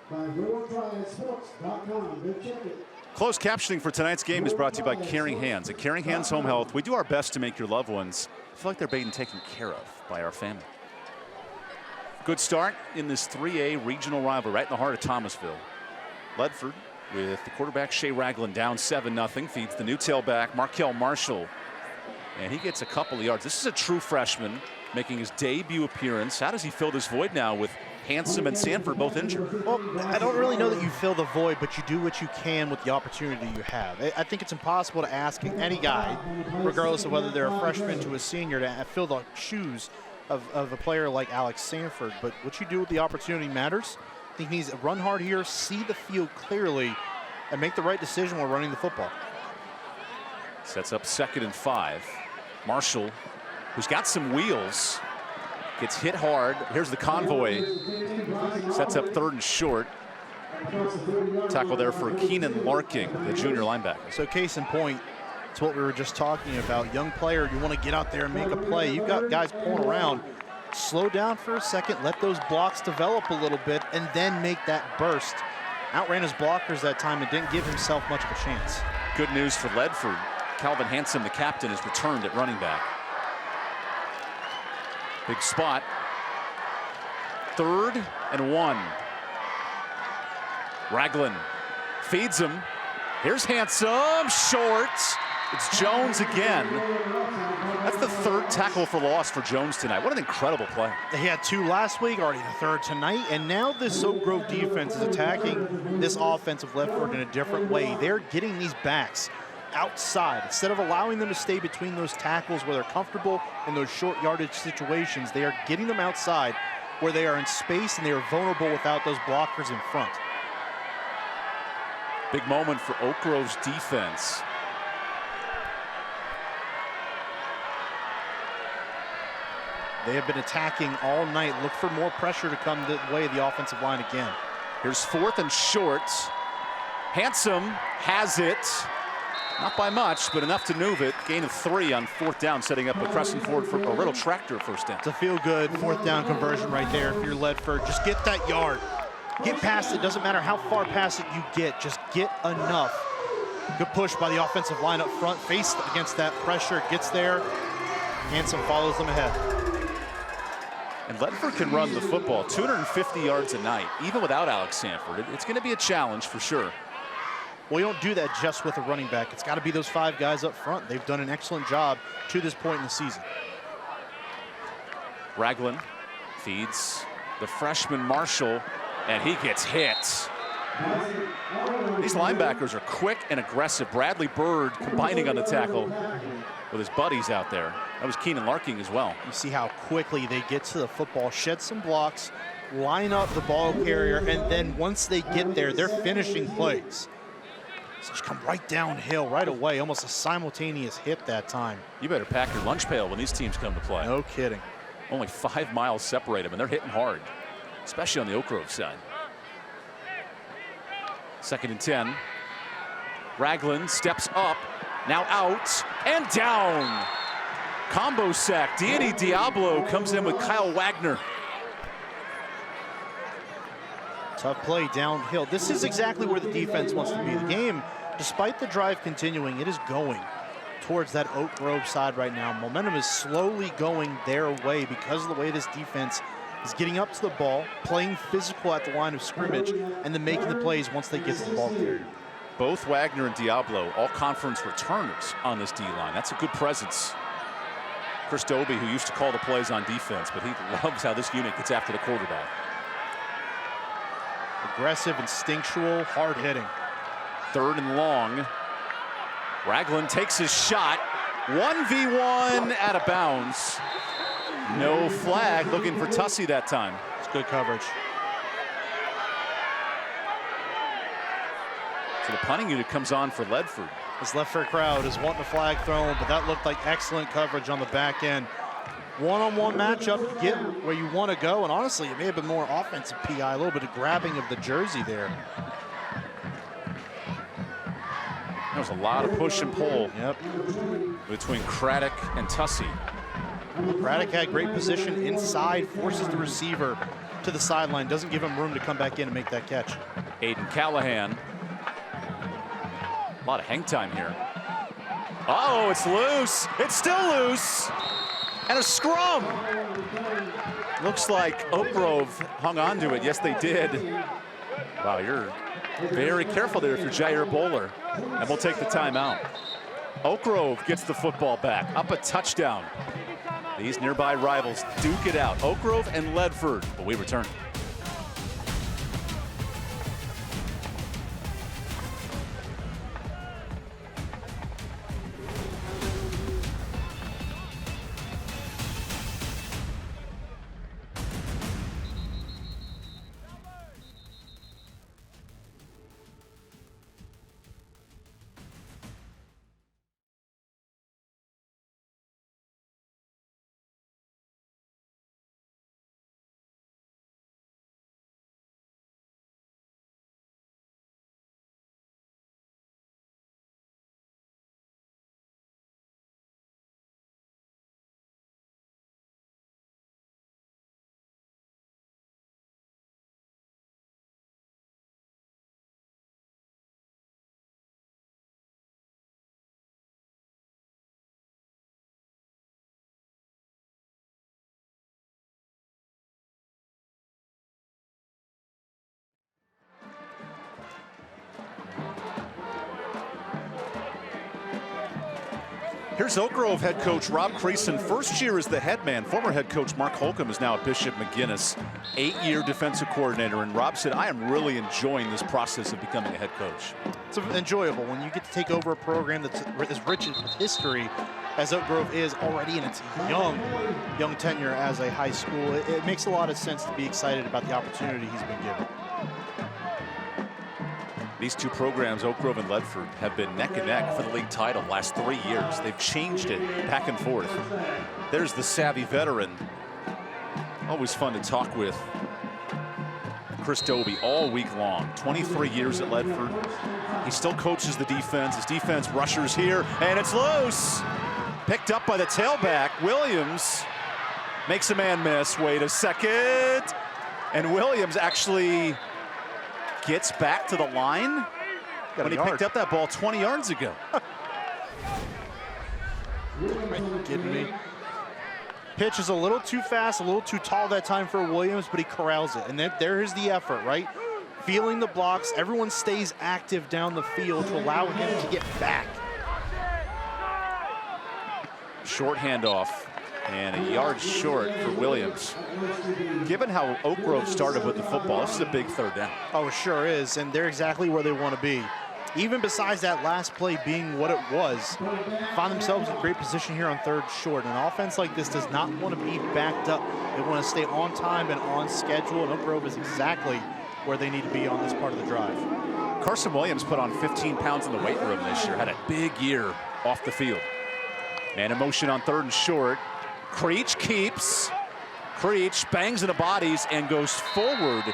by RealTriadSports.com. Go check it. Closed captioning for tonight's game is brought to you by Caring Hands. At Caring Hands Home Health, we do our best to make your loved ones feel like they're being taken care of by our family. Good start in this 3A regional rivalry right in the heart of Thomasville. Ledford with the quarterback Shea Ragland down 7-0, feeds the new tailback Markel Marshall, and he gets a couple of yards. This is a true freshman making his debut appearance. How does he fill this void now with Handsome and Sanford both injured? Well, I don't really know that you fill the void, but you do what you can with the opportunity you have. I think it's impossible to ask any guy, regardless of whether they're a freshman to a senior, to fill the shoes of a player like Alex Sanford. But what you do with the opportunity matters. I think he needs to run hard here, see the field clearly, and make the right decision while running the football. Sets up 2nd and 5. Marshall, who's got some wheels, gets hit hard. Here's the convoy. Sets up 3rd and short. Tackle there for Keenan Larking, the junior linebacker. So case in point, it's what we were just talking about. Young player, you want to get out there and make a play. You've got guys pulling around. Slow down for a second, let those blocks develop a little bit, and then make that burst. Outran his blockers that time and didn't give himself much of a chance. Good news for Ledford. Calvin Hanson, the captain, is returned at running back. Big spot. 3rd and 1. Ragland feeds him. Here's Handsome, short. It's Jones again. That's the 3rd tackle for loss for Jones tonight. What an incredible play. He had 2 last week, already the 3rd tonight, and now this Oak Grove defense is attacking this offensive Ledford in a different way. They're getting these backs outside. Instead of allowing them to stay between those tackles where they're comfortable in those short yardage situations, they are getting them outside where they are in space and they are vulnerable without those blockers in front. Big moment for Oak Grove's defense. They have been attacking all night. Look for more pressure to come the way of the offensive line again. Here's 4th and short. Handsome has it. Not by much, but enough to move it. Gain of 3 on 4th down, setting up a Crescent Ford for a little tractor first down. It's a feel-good 4th down conversion right there if you're Ledford. Just get that yard. Get past it. Doesn't matter how far past it you get. Just get enough. Good push by the offensive line up front. Faced against that pressure. Gets there. Handsome follows them ahead. And Ledford can run the football 250 yards a night, even without Alex Sanford. It's going to be a challenge for sure. Well, you don't do that just with a running back. It's got to be those 5 guys up front. They've done an excellent job to this point in the season. Ragland feeds the freshman Marshall, and he gets hit. These linebackers are quick and aggressive. Bradley Bird combining on the tackle with his buddies out there. That was Keenan Larking as well. You see how quickly they get to the football, shed some blocks, line up the ball carrier, and then once they get there, they're finishing plays. So just come right downhill right away, almost a simultaneous hit that time. You better pack your lunch pail when these teams come to play. No kidding. Only 5 miles separate them, and they're hitting hard, especially on the Oak Grove side. 2nd and 10. Ragland steps up, now out and down. Combo sack. Danny Diablo comes in with Kyle Wagner. Tough play downhill. This is exactly where the defense wants to be. The game, despite the drive continuing, it is going towards that Oak Grove side right now. Momentum is slowly going their way because of the way this defense is getting up to the ball, playing physical at the line of scrimmage, and then making the plays once they get to the ball carrier. Both Wagner and Diablo, all conference returners on this D-line. That's a good presence. Chris Dobie, who used to call the plays on defense, but he loves how this unit gets after the quarterback. Aggressive, instinctual, hard-hitting. 3rd and long. Ragland takes his shot. 1v1 out of bounds. No flag, looking for Tussey that time. It's good coverage. So the punting unit comes on for Ledford. This Ledford crowd is wanting a flag thrown, but that looked like excellent coverage on the back end. One-on-one matchup, get where you want to go, and honestly, it may have been more offensive PI, a little bit of grabbing of the jersey there. There was a lot of push and pull Yep. between Craddock and Tussey. Braddock had great position inside, forces the receiver to the sideline, doesn't give him room to come back in and make that catch. Aiden Callahan. A lot of hang time here. Uh-oh, it's loose. It's still loose. And a scrum. Looks like Oak Grove hung on to it. Yes, they did. Wow, you're very careful there if you're Jair Bowler. And we'll take the timeout. Oak Grove gets the football back, up a touchdown. These nearby rivals duke it out. Oak Grove and Ledford, but we return. Here's Oak Grove head coach Rob Creason, first year as the head man. Former head coach Mark Holcomb is now at Bishop McGuinness, 8-year defensive coordinator. And Rob said, I am really enjoying this process of becoming a head coach. It's enjoyable when you get to take over a program that's as rich with history as Oak Grove is already in its young tenure as a high school. It makes a lot of sense to be excited about the opportunity he's been given. These two programs, Oak Grove and Ledford, have been neck and neck for the league title the last 3 years. They've changed it back and forth. There's the savvy veteran. Always fun to talk with Chris Dobie all week long. 23 years at Ledford. He still coaches the defense. His defense rushers here, and it's loose. Picked up by the tailback. Williams makes a man miss. Wait a second. And Williams actually gets back to the line when he picked up that ball 20 yards ago. Are you kidding me? Pitch is a little too fast, a little too tall that time for Williams, but he corrals it. And there is the effort, right? Feeling the blocks. Everyone stays active down the field to allow him to get back. Short handoff. And a yard short for Williams. Given how Oak Grove started with the football, this is a big third down. Oh, it sure is, and they're exactly where they want to be. Even besides that last play being what it was, find themselves in great position here on third short. An offense like this does not want to be backed up. They want to stay on time and on schedule, and Oak Grove is exactly where they need to be on this part of the drive. Carson Williams put on 15 pounds in the weight room this year, had a big year off the field. Man in motion on third and short. Creech keeps. Creech bangs into bodies and goes forward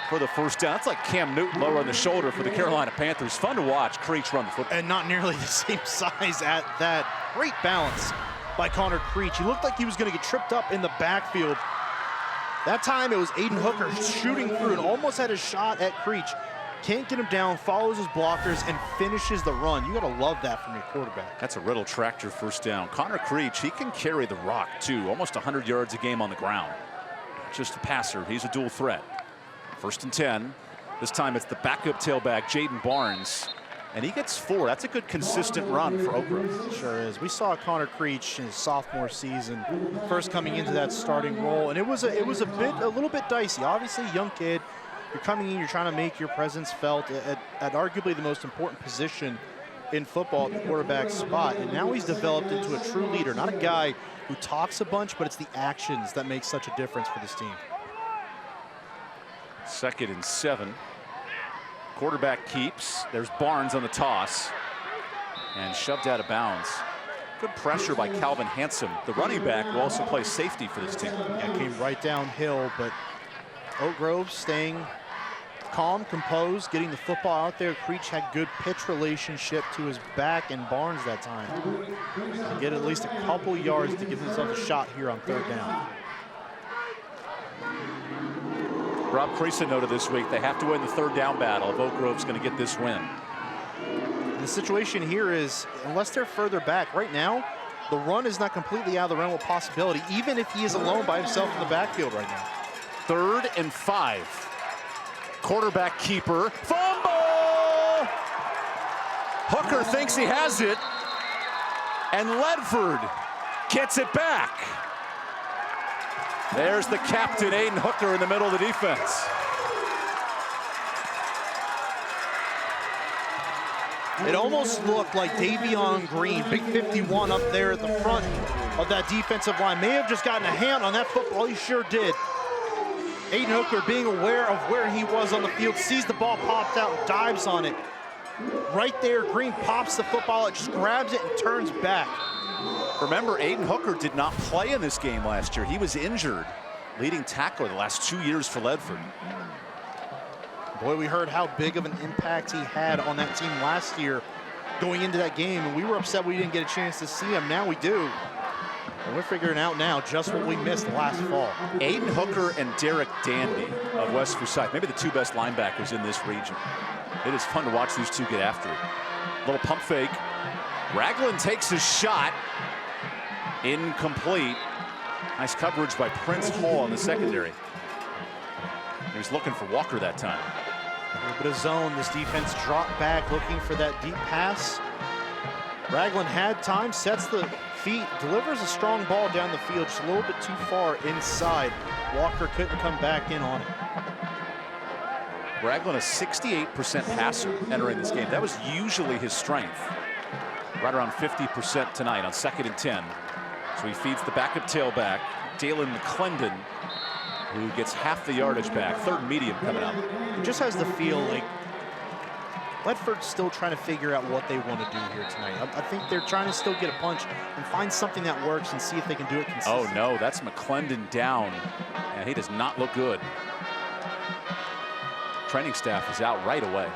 for the first down. It's like Cam Newton lower on the shoulder for the Carolina Panthers. Fun to watch Creech run the football. And not nearly the same size at that. Great balance by Connor Creech. He looked like he was going to get tripped up in the backfield. That time it was Aiden Hooker shooting through and almost had a shot at Creech. Can't get him down, follows his blockers, and finishes the run. You got to love that from your quarterback. That's a Riddle tractor first down. Connor Creech, he can carry the rock too. Almost 100 yards a game on the ground. Just a passer. He's a dual threat. First and 10. This time it's the backup tailback, Jaden Barnes. And he gets 4. That's a good consistent run for Oak Grove. Sure is. We saw Connor Creech in his sophomore season, first coming into that starting role, and it was a little bit dicey. Obviously, young kid. You're coming in, you're trying to make your presence felt at arguably the most important position in football, at the quarterback spot. And now he's developed into a true leader, not a guy who talks a bunch, but it's the actions that make such a difference for this team. 2nd and 7. Quarterback keeps. There's Barnes on the toss. And shoved out of bounds. Good pressure by Calvin Handsome. The running back will also play safety for this team. Yeah, came right downhill, but Oak Grove staying calm, composed, getting the football out there. Creech had good pitch relationship to his back and Barnes that time. To get at least a couple yards to give themselves a shot here on 3rd down. Rob Creason noted this week they have to win the 3rd down battle if Oak Grove's going to get this win. And the situation here is, unless they're further back, right now, the run is not completely out of the realm of possibility, even if he is alone by himself in the backfield right now. 3rd and 5. Quarterback keeper. Fumble! Hooker thinks he has it. And Ledford gets it back. There's the captain, Aiden Hooker, in the middle of the defense. It almost looked like Davion Green, big 51 up there at the front of that defensive line, may have just gotten a hand on that football. He sure did. Aiden Hooker, being aware of where he was on the field, sees the ball popped out, dives on it. Right there, Green pops the football, it just grabs it and turns back. Remember, Aiden Hooker did not play in this game last year. He was injured, leading tackler the last 2 years for Ledford. Boy, we heard how big of an impact he had on that team last year going into that game, and we were upset we didn't get a chance to see him. Now we do. And we're figuring out now just what we missed last fall. Aiden Hooker and Derek Dandy of West Forsyth, maybe the 2 best linebackers in this region. It is fun to watch these 2 get after it. Little pump fake. Ragland takes his shot. Incomplete. Nice coverage by Prince Hall in the secondary. He was looking for Walker that time. A little bit of zone. This defense dropped back looking for that deep pass. Ragland had time, sets the feet, delivers a strong ball down the field, just a little bit too far inside. Walker couldn't come back in on it. Ragland a 68% passer entering this game. That was usually his strength. Right around 50% tonight on 2nd and 10. So he feeds the backup tailback, Dalen McClendon, who gets half the yardage back. 3rd and medium coming up. It just has the feel like Ledford's still trying to figure out what they want to do here tonight. I think they're trying to still get a punch and find something that works and see if they can do it consistently. Oh no, that's McClendon down, and he does not look good. Training staff is out right away.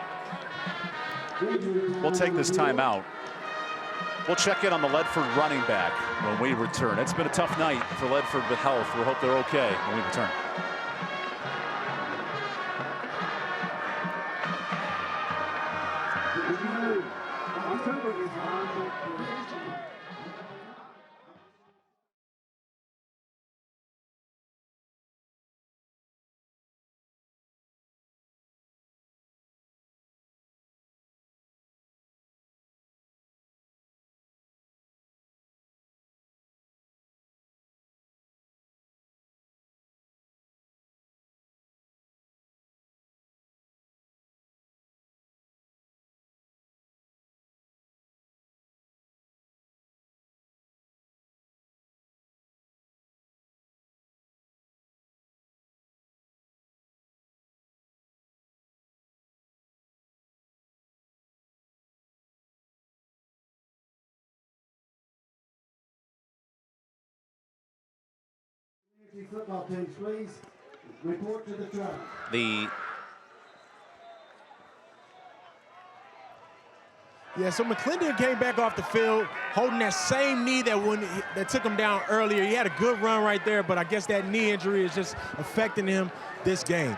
We'll take this timeout. We'll check in on the Ledford running back when we return. It's been a tough night for Ledford with health. We hope they're okay when we return. Football teams, please report to the truck. Yeah, so McClendon came back off the field holding that same knee that took him down earlier. He had a good run right there, but I guess that knee injury is just affecting him this game.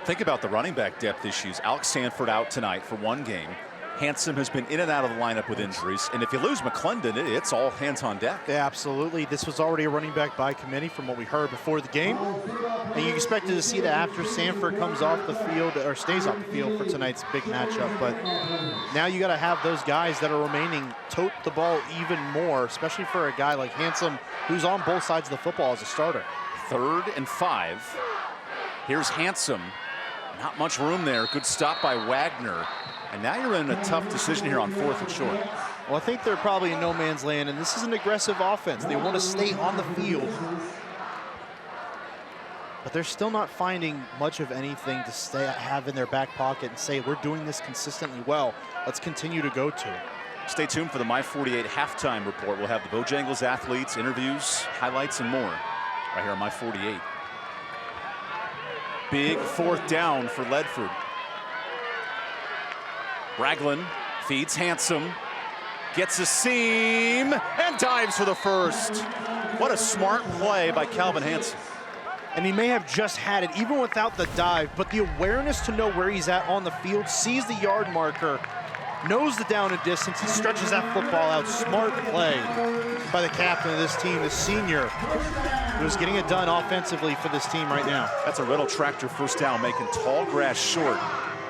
Think about the running back depth issues. Alex Sanford out tonight for 1 game. Handsome has been in and out of the lineup with injuries. And if you lose McClendon, it's all hands on deck. Yeah, absolutely. This was already a running back by committee from what we heard before the game. And you expected to see that after Sanford comes off the field or stays off the field for tonight's big matchup. But now you got to have those guys that are remaining tote the ball even more, especially for a guy like Handsome who's on both sides of the football as a starter. 3rd and 5. Here's Handsome. Not much room there. Good stop by Wagner. And now you're in a tough decision here on 4th and short. Well, I think they're probably in no man's land, and this is an aggressive offense. They want to stay on the field. But they're still not finding much of anything to have in their back pocket and say, we're doing this consistently well. Let's continue to go to it. Stay tuned for the My 48 halftime report. We'll have the Bojangles athletes, interviews, highlights, and more right here on My 48. Big 4th down for Ledford. Ragland feeds Handsome, gets a seam, and dives for the first. What a smart play by Calvin Handsome. And he may have just had it, even without the dive, but the awareness to know where he's at on the field, sees the yard marker, knows the down and distance, and stretches that football out. Smart play by the captain of this team, the senior, who's getting it done offensively for this team right now. That's a Riddle tractor 1st down, making tall grass short.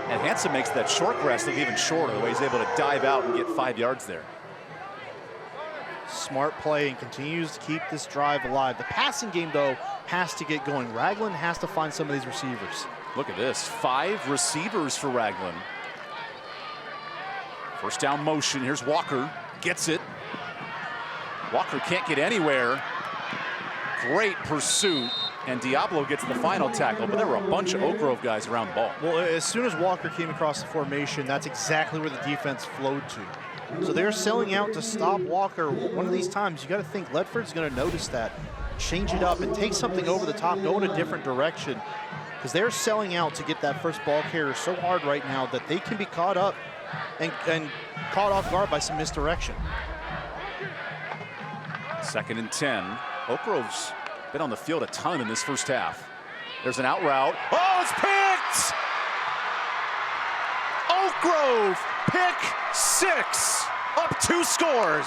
And Handsome makes that short grass look even shorter, the way he's able to dive out and get 5 yards there. Smart play and continues to keep this drive alive. The passing game, though, has to get going. Ragland has to find some of these receivers. Look at this, 5 receivers for Ragland. 1st down motion, here's Walker, gets it. Walker can't get anywhere. Great pursuit, and Diablo gets the final tackle, but there were a bunch of Oak Grove guys around the ball. Well, as soon as Walker came across the formation, that's exactly where the defense flowed to. So they're selling out to stop Walker. One of these times, you got to think Ledford's going to notice that, change it up, and take something over the top, go in a different direction, because they're selling out to get that first ball carrier so hard right now that they can be caught up and caught off guard by some misdirection. 2nd and 10. Oak Grove's been on the field a ton in this 1st half. There's an out route. Oh, it's picked! Oak Grove, pick 6, up 2 scores.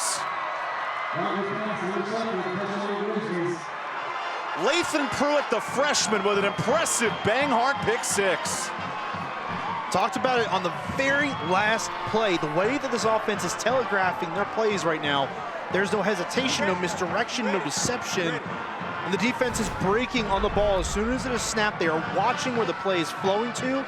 Lathan Pruitt, the freshman, with an impressive bang-hard pick 6. Talked about it on the very last play. The way that this offense is telegraphing their plays right now, there's no hesitation, no misdirection, no deception. And the defense is breaking on the ball. As soon as it is snapped, they are watching where the play is flowing to.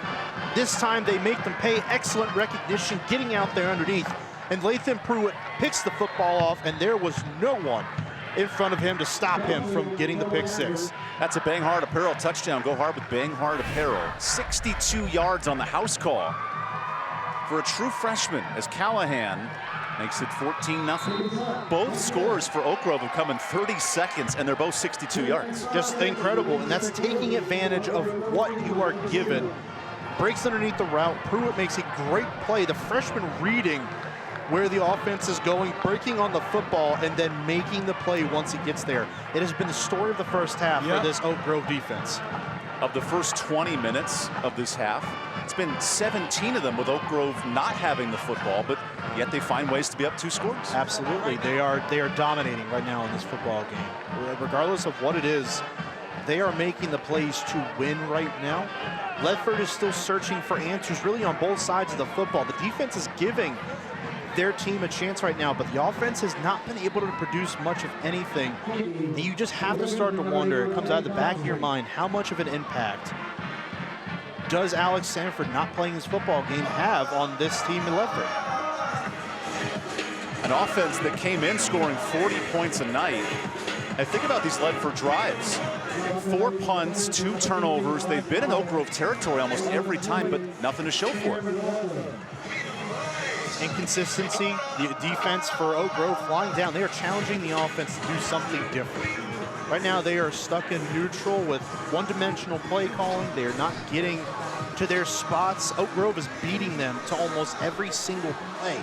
This time they make them pay. Excellent recognition, getting out there underneath. And Lathan Pruitt picks the football off, and there was no one in front of him to stop him from getting the pick 6. That's a Bang Hard Apparel touchdown. Go hard with Bang Hard Apparel. 62 yards on the house call for a true freshman as Callahan makes it 14-0. Both scores for Oak Grove have come in 30 seconds, and they're both 62 yards. Just incredible, and that's taking advantage of what you are given. Breaks underneath the route. Pruitt makes a great play. The freshman reading where the offense is going, breaking on the football, and then making the play once it gets there. It has been the story of the 1st half for this Oak Grove defense. Of the first 20 minutes of this half, it's been 17 of them with Oak Grove not having the football, but yet they find ways to be up 2 scores. Absolutely, they are dominating right now in this football game. Regardless of what it is, they are making the plays to win right now. Ledford is still searching for answers really on both sides of the football. The defense is giving their team a chance right now, but the offense has not been able to produce much of anything. And you just have to start to wonder, it comes out of the back of your mind, how much of an impact does Alex Sanford not playing his football game have on this team in Ledford? An offense that came in scoring 40 points a night. And think about these Ledford drives. 4 punts, 2 turnovers. They've been in Oak Grove territory almost every time, but nothing to show for it. Inconsistency, the defense for Oak Grove flying down. They are challenging the offense to do something different. Right now they are stuck in neutral with one-dimensional play calling. They are not getting to their spots. Oak Grove is beating them to almost every single play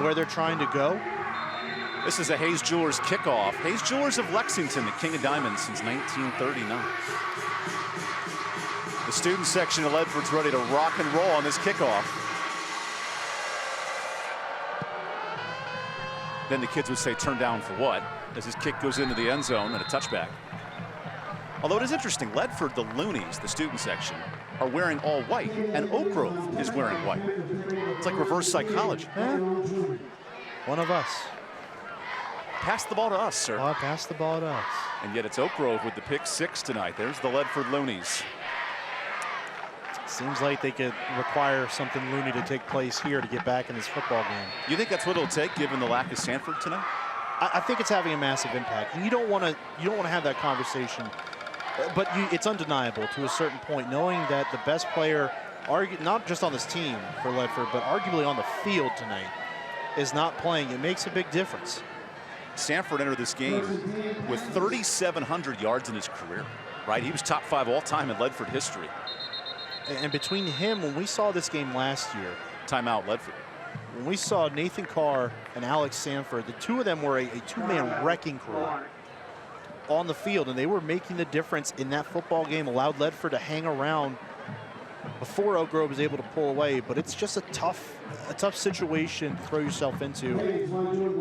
where they're trying to go. This is a Hayes Jewelers kickoff. Hayes Jewelers of Lexington, the king of diamonds since 1939. The student section of Ledford's ready to rock and roll on this kickoff. Then the kids would say, turn down for what? As his kick goes into the end zone and a touchback. Although it is interesting, Ledford, the Loonies, the student section, are wearing all white, and Oak Grove is wearing white. It's like reverse psychology. One of us. Pass the ball to us, sir. Pass the ball to us. And yet it's Oak Grove with the pick 6 tonight. There's the Ledford Loonies. Seems like they could require something loony to take place here to get back in this football game. You think that's what it'll take, given the lack of Sanford tonight? I think it's having a massive impact. And you don't want to have that conversation, but it's undeniable to a certain point, knowing that the best player, not just on this team for Ledford, but arguably on the field tonight, is not playing. It makes a big difference. Sanford entered this game with 3,700 yards in his career. right? He was top 5 all-time in Ledford history. And between him, when we saw this game last year, timeout, Ledford. When we saw Nathan Carr and Alex Sanford, the two of them were a two-man wrecking crew on the field, and they were making the difference in that football game, allowed Ledford to hang around before Oak Grove was able to pull away. But it's just a tough situation to throw yourself into.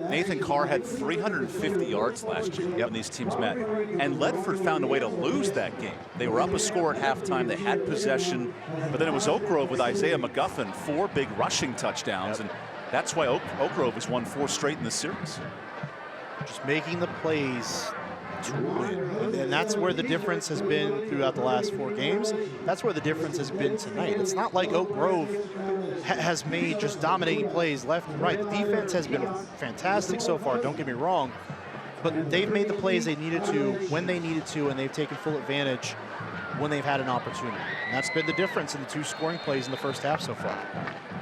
Nathan Carr had 350 yards last year when these teams met, and Ledford found a way to lose that game. They were up a score at halftime, they had possession, but then it was Oak Grove with Isaiah McGuffin, 4 big rushing touchdowns, and that's why Oak Grove has won 4 straight in this series. Just making the plays to win. And that's where the difference has been throughout the last 4 games. That's where the difference has been tonight. It's not like Oak Grove has made just dominating plays left and right. The defense has been fantastic so far, don't get me wrong, but they've made the plays they needed to when they needed to, and they've taken full advantage when they've had an opportunity. And that's been the difference in the 2 scoring plays in the first half so far.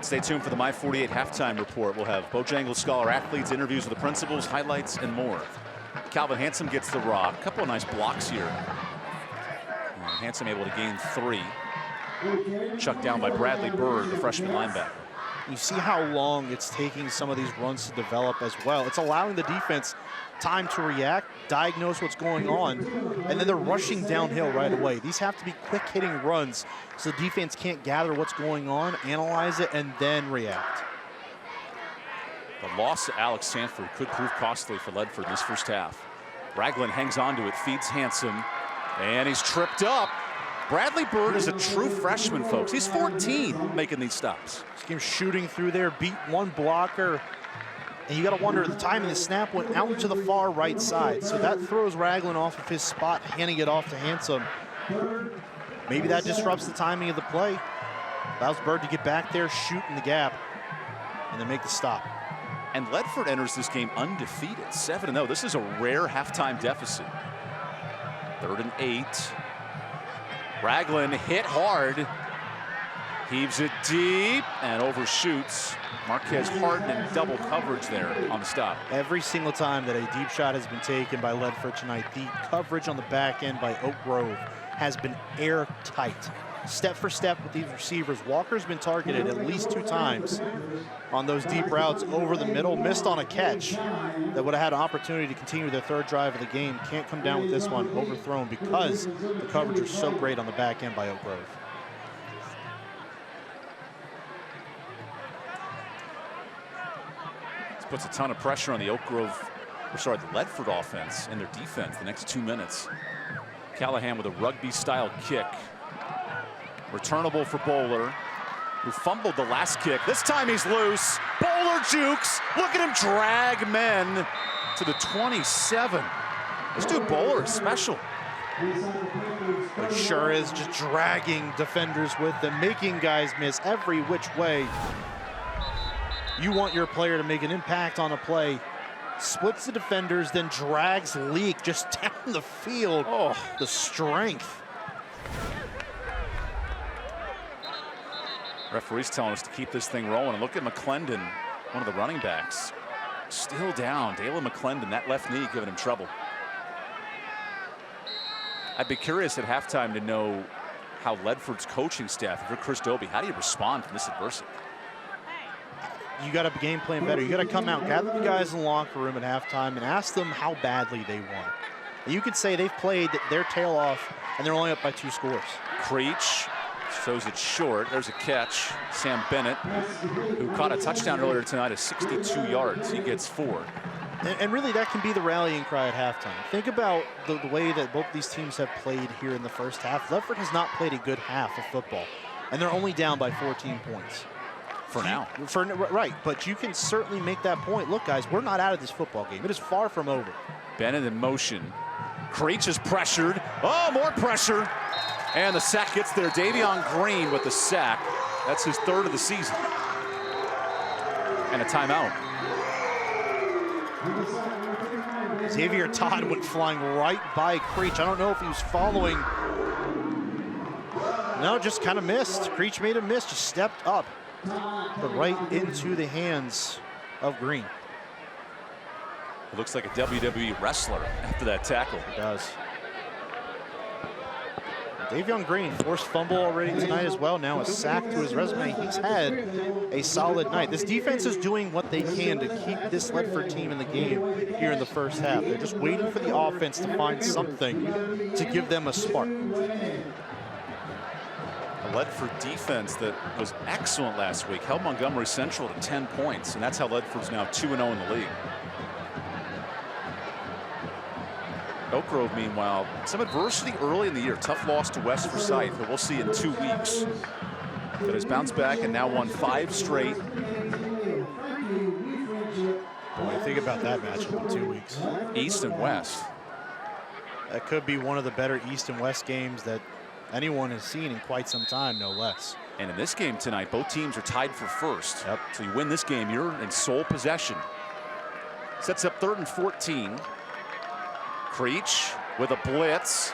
Stay tuned for the My 48 halftime report. We'll have Bojangles Scholar athletes, interviews with the principals, highlights, and more. Calvin Handsome gets the rock. A couple of nice blocks here. Handsome able to gain 3. Chucked down by Bradley Bird, the freshman linebacker. You see how long it's taking some of these runs to develop as well. It's allowing the defense time to react, diagnose what's going on, and then they're rushing downhill right away. These have to be quick-hitting runs so the defense can't gather what's going on, analyze it, and then react. The loss of Alex Sanford could prove costly for Ledford in this first half. Ragland hangs on to it, feeds Handsome, and he's tripped up. Bradley Bird is a true freshman, folks. He's 14 making these stops. This game's shooting through there, beat 1 blocker. And you got to wonder, the timing, the snap went out to the far right side. So that throws Ragland off of his spot, handing it off to Handsome. Maybe that disrupts the timing of the play. Allows Bird to get back there, shoot in the gap, and then make the stop. And Ledford enters this game undefeated, 7-0. This is a rare halftime deficit. 3rd and 8. Ragland hit hard, heaves it deep, and overshoots. Marquez Harden in double coverage there on the stop. Every single time that a deep shot has been taken by Ledford tonight, the coverage on the back end by Oak Grove has been airtight. Step for step with these receivers. Walker's been targeted at least 2 times on those deep routes over the middle. Missed on a catch that would have had an opportunity to continue their 3rd drive of the game. Can't come down with this one, overthrown because the coverage was so great on the back end by Oak Grove. This puts a ton of pressure on the the Ledford offense and their defense the next 2 minutes. Callahan with a rugby-style kick. Returnable for Bowler, who fumbled the last kick. This time he's loose. Bowler jukes. Look at him drag men to the 27. This dude Bowler is special. It sure is, just dragging defenders with them, making guys miss every which way. You want your player to make an impact on a play. Splits the defenders, then drags Leak just down the field. Oh, the strength. Referee's telling us to keep this thing rolling. And look at McClendon, one of the running backs. Still down. Dalen McClendon, that left knee giving him trouble. I'd be curious at halftime to know how Ledford's coaching staff, if you're Chris Dobie, how do you respond to this adversity? You got to game plan better. You got to come out, gather the guys in the locker room at halftime, and ask them how badly they want. You could say they've played their tail off, and they're only up by 2 scores. Creech throws it short. There's a catch. Sam Bennett, who caught a touchdown earlier tonight, is 62 yards. He gets 4. And really, that can be the rallying cry at halftime. Think about the way that both these teams have played here in the first half. Ledford has not played a good half of football, and they're only down by 14 points. For now. Right, but you can certainly make that point. Look, guys, we're not out of this football game. It is far from over. Bennett in motion. Creech is pressured. Oh, more pressure. And the sack gets there. Davion Green with the sack. That's his 3rd of the season. And a timeout. Xavier Todd went flying right by Creech. I don't know if he was following. No, just kind of missed. Creech made a miss, just stepped up, but right into the hands of Green. It looks like a WWE wrestler after that tackle. It does. Davion Green, forced fumble already tonight as well. Now a sack to his resume. He's had a solid night. This defense is doing what they can to keep this Ledford team in the game here in the first half. They're just waiting for the offense to find something to give them a spark. A Ledford defense that was excellent last week held Montgomery Central to 10 points, and that's how Ledford's now 2-0 in the league. Oak Grove, meanwhile, some adversity early in the year. Tough loss to West Forsyth, but we'll see in 2 weeks. But has bounced back and now won 5 straight. Boy, think about that matchup in 2 weeks. East and West. That could be one of the better East and West games that anyone has seen in quite some time, no less. And in this game tonight, both teams are tied for first. Yep. So you win this game, you're in sole possession. Sets up 3rd and 14. Creech with a blitz.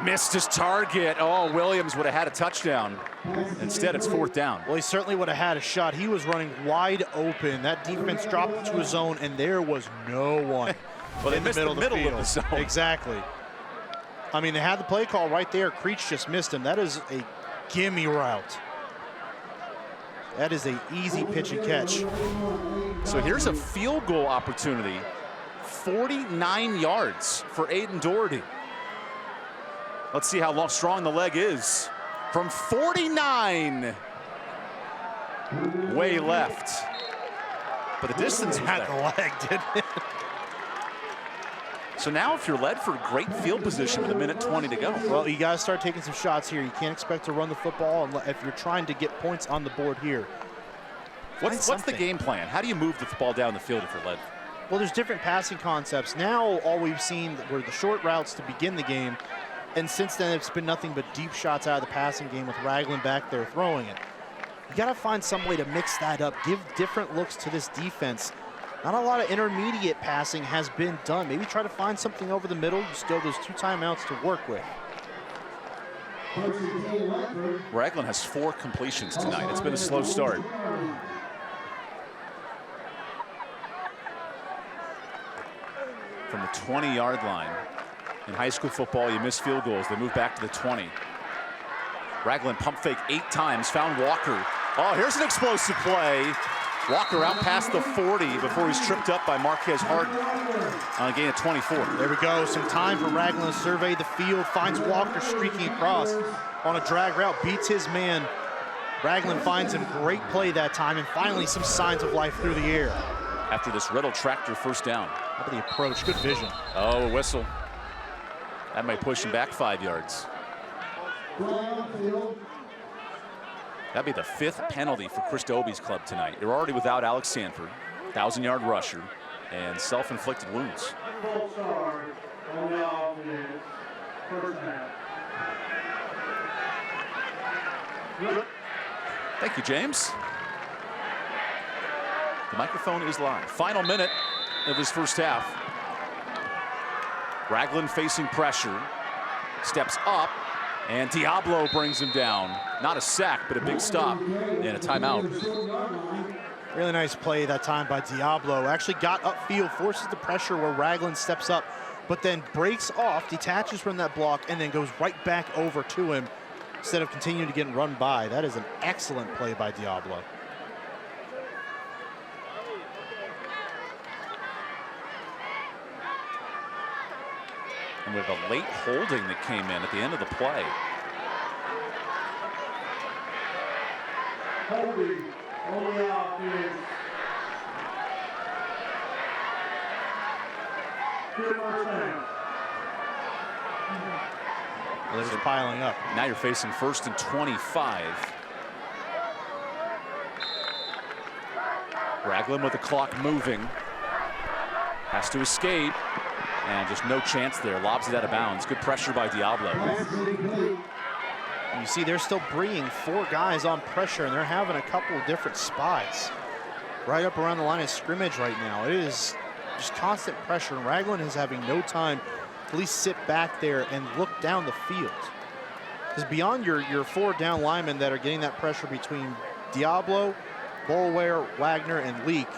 Missed his target. Oh, Williams would have had a touchdown. Instead, it's 4th down. Well, he certainly would have had a shot. He was running wide open. That defense dropped into a zone, and there was no one. Well, they missed the middle of the zone. Exactly. I mean, they had the play call right there. Creech just missed him. That is a gimme route. That is an easy pitch and catch. So here's a field goal opportunity. 49 yards for Aiden Doherty. Let's see how strong the leg is. From 49. Way left. But the distance was had the leg, didn't it? So now if you're Ledford, great field position with 1:20 to go. Well, you got to start taking some shots here. You can't expect to run the football if you're trying to get points on the board here. What's the game plan? How do you move the ball down the field if you're Ledford? Well, there's different passing concepts. Now all we've seen were the short routes to begin the game. And since then, it's been nothing but deep shots out of the passing game with Ragland back there throwing it. You got to find some way to mix that up, give different looks to this defense. Not a lot of intermediate passing has been done. Maybe try to find something over the middle. You still have those 2 timeouts to work with. Ragland has 4 completions tonight. It's been a slow start. From the 20-yard line. In high school football, you miss field goals. They move back to the 20. Ragland pump fake 8 times, found Walker. Oh, here's an explosive play. Walker out past the 40 before he's tripped up by Marquez Harden on a gain of 24. There we go. Some time for Ragland to survey the field. Finds Walker streaking across on a drag route. Beats his man. Ragland finds him. Great play that time. And finally some signs of life through the air. After this Riddle tractor first down. How about the approach? Good vision. Oh, a whistle. That might push him back 5 yards. That'd be the 5th penalty for Chris Dobie's club tonight. You're already without Alex Sanford, 1,000-yard rusher, and self-inflicted wounds. Thank you, James. The microphone is live. Final minute of his first half. Ragland facing pressure, steps up, and Diablo brings him down. Not a sack, but a big stop and a timeout. Really nice play that time by Diablo. Actually got upfield, forces the pressure where Ragland steps up, but then breaks off, detaches from that block, and then goes right back over to him instead of continuing to get run by. That is an excellent play by Diablo. And with a late holding that came in at the end of the play. Holding on the offense. Well, they're just piling up. Now you're facing 1st and 25. Ragland with the clock moving. Has to escape. And just no chance there. Lobs it out of bounds. Good pressure by Diablo. And you see they're still bringing 4 guys on pressure, and they're having a couple of different spies right up around the line of scrimmage right now. It is just constant pressure, and Ragland is having no time to at least sit back there and look down the field. Because beyond your 4 down linemen that are getting that pressure between Diablo, Boulware, Wagner, and Leak,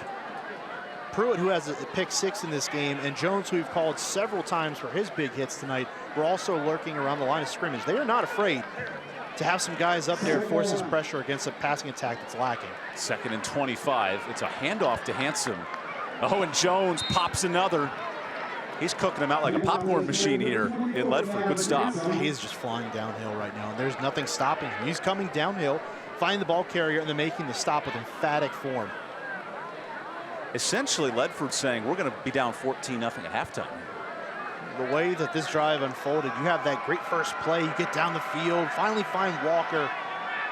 Pruitt, who has a pick 6 in this game, and Jones, who we've called several times for his big hits tonight, were also lurking around the line of scrimmage. They are not afraid to have some guys up there force this pressure against a passing attack that's lacking. 2nd and 25. It's a handoff to Handsome. Oh, and Jones pops another. He's cooking them out like a popcorn machine here in Ledford. Good stop. He is just flying downhill right now, and there's nothing stopping him. He's coming downhill, finding the ball carrier, and then making the stop with emphatic form. Essentially, Ledford saying we're going to be down 14-0 at halftime. The way that this drive unfolded, you have that great first play, you get down the field, finally find Walker.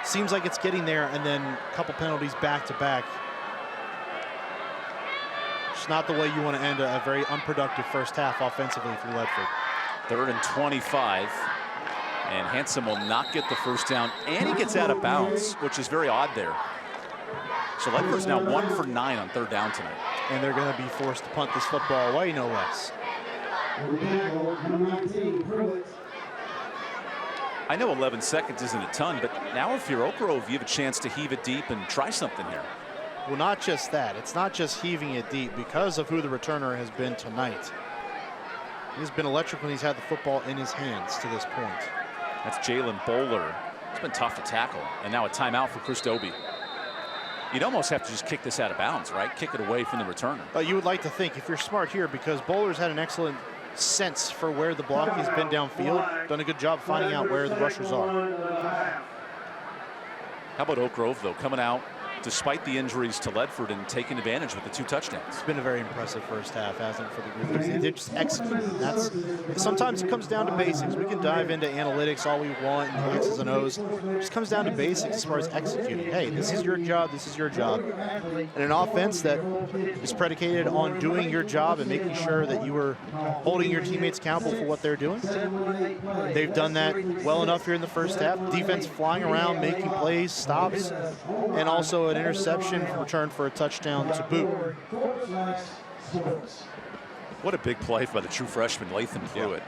Seems like it's getting there, and then a couple penalties back to back. It's not the way you want to end a very unproductive first half offensively for Ledford. 3rd and 25. And Handsome will not get the first down, and he gets out of bounds, which is very odd there. So Ledford's now 1 for 9 on 3rd down tonight. And they're going to be forced to punt this football away, no less. I know 11 seconds isn't a ton, but now if you're Oak Grove, you have a chance to heave it deep and try something here. Well, not just that. It's not just heaving it deep because of who the returner has been tonight. He's been electric when he's had the football in his hands to this point. That's Jalen Bowler. It's been tough to tackle. And now a timeout for Chris Dobie. You'd almost have to just kick this out of bounds, right? Kick it away from the returner. You would like to think, if you're smart here, because Bowler's had an excellent sense for where the block has been downfield, done a good job finding out where the rushers are. How about Oak Grove, though, coming out despite the injuries to Ledford and taking advantage with the 2 touchdowns? It's been a very impressive first half, hasn't it, for the Grizzlies? They just execute. Sometimes it comes down to basics. We can dive into analytics all we want and the X's and O's. It just comes down to basics as far as executing. Hey, this is your job, this is your job. And an offense that is predicated on doing your job and making sure that you are holding your teammates accountable for what they're doing. They've done that well enough here in the first half. Defense flying around, making plays, stops, and also an interception returned for a touchdown to boot. What a big play by the true freshman Lathan Pruitt,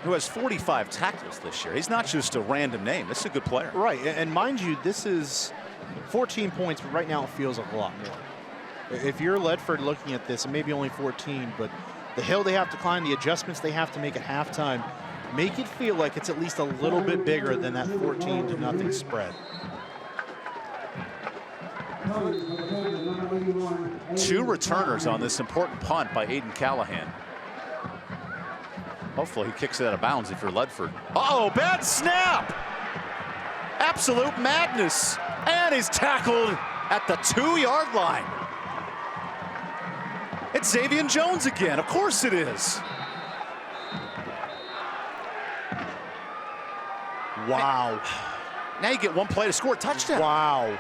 who has 45 tackles this year. He's not just a random name. This is a good player. Right, and mind you, this is 14 points, but right now it feels like a lot more. If you're Ledford looking at this, and maybe only 14, but the hill they have to climb, the adjustments they have to make at halftime, make it feel like it's at least a little bit bigger than that 14-0 spread. 2 returners on this important punt by Aiden Callahan. Hopefully he kicks it out of bounds if you're Ledford. Uh-oh, bad snap! Absolute madness. And he's tackled at the 2-yard line. It's Xavier Jones again. Of course it is. Wow. Now you get 1 play to score a touchdown. Wow.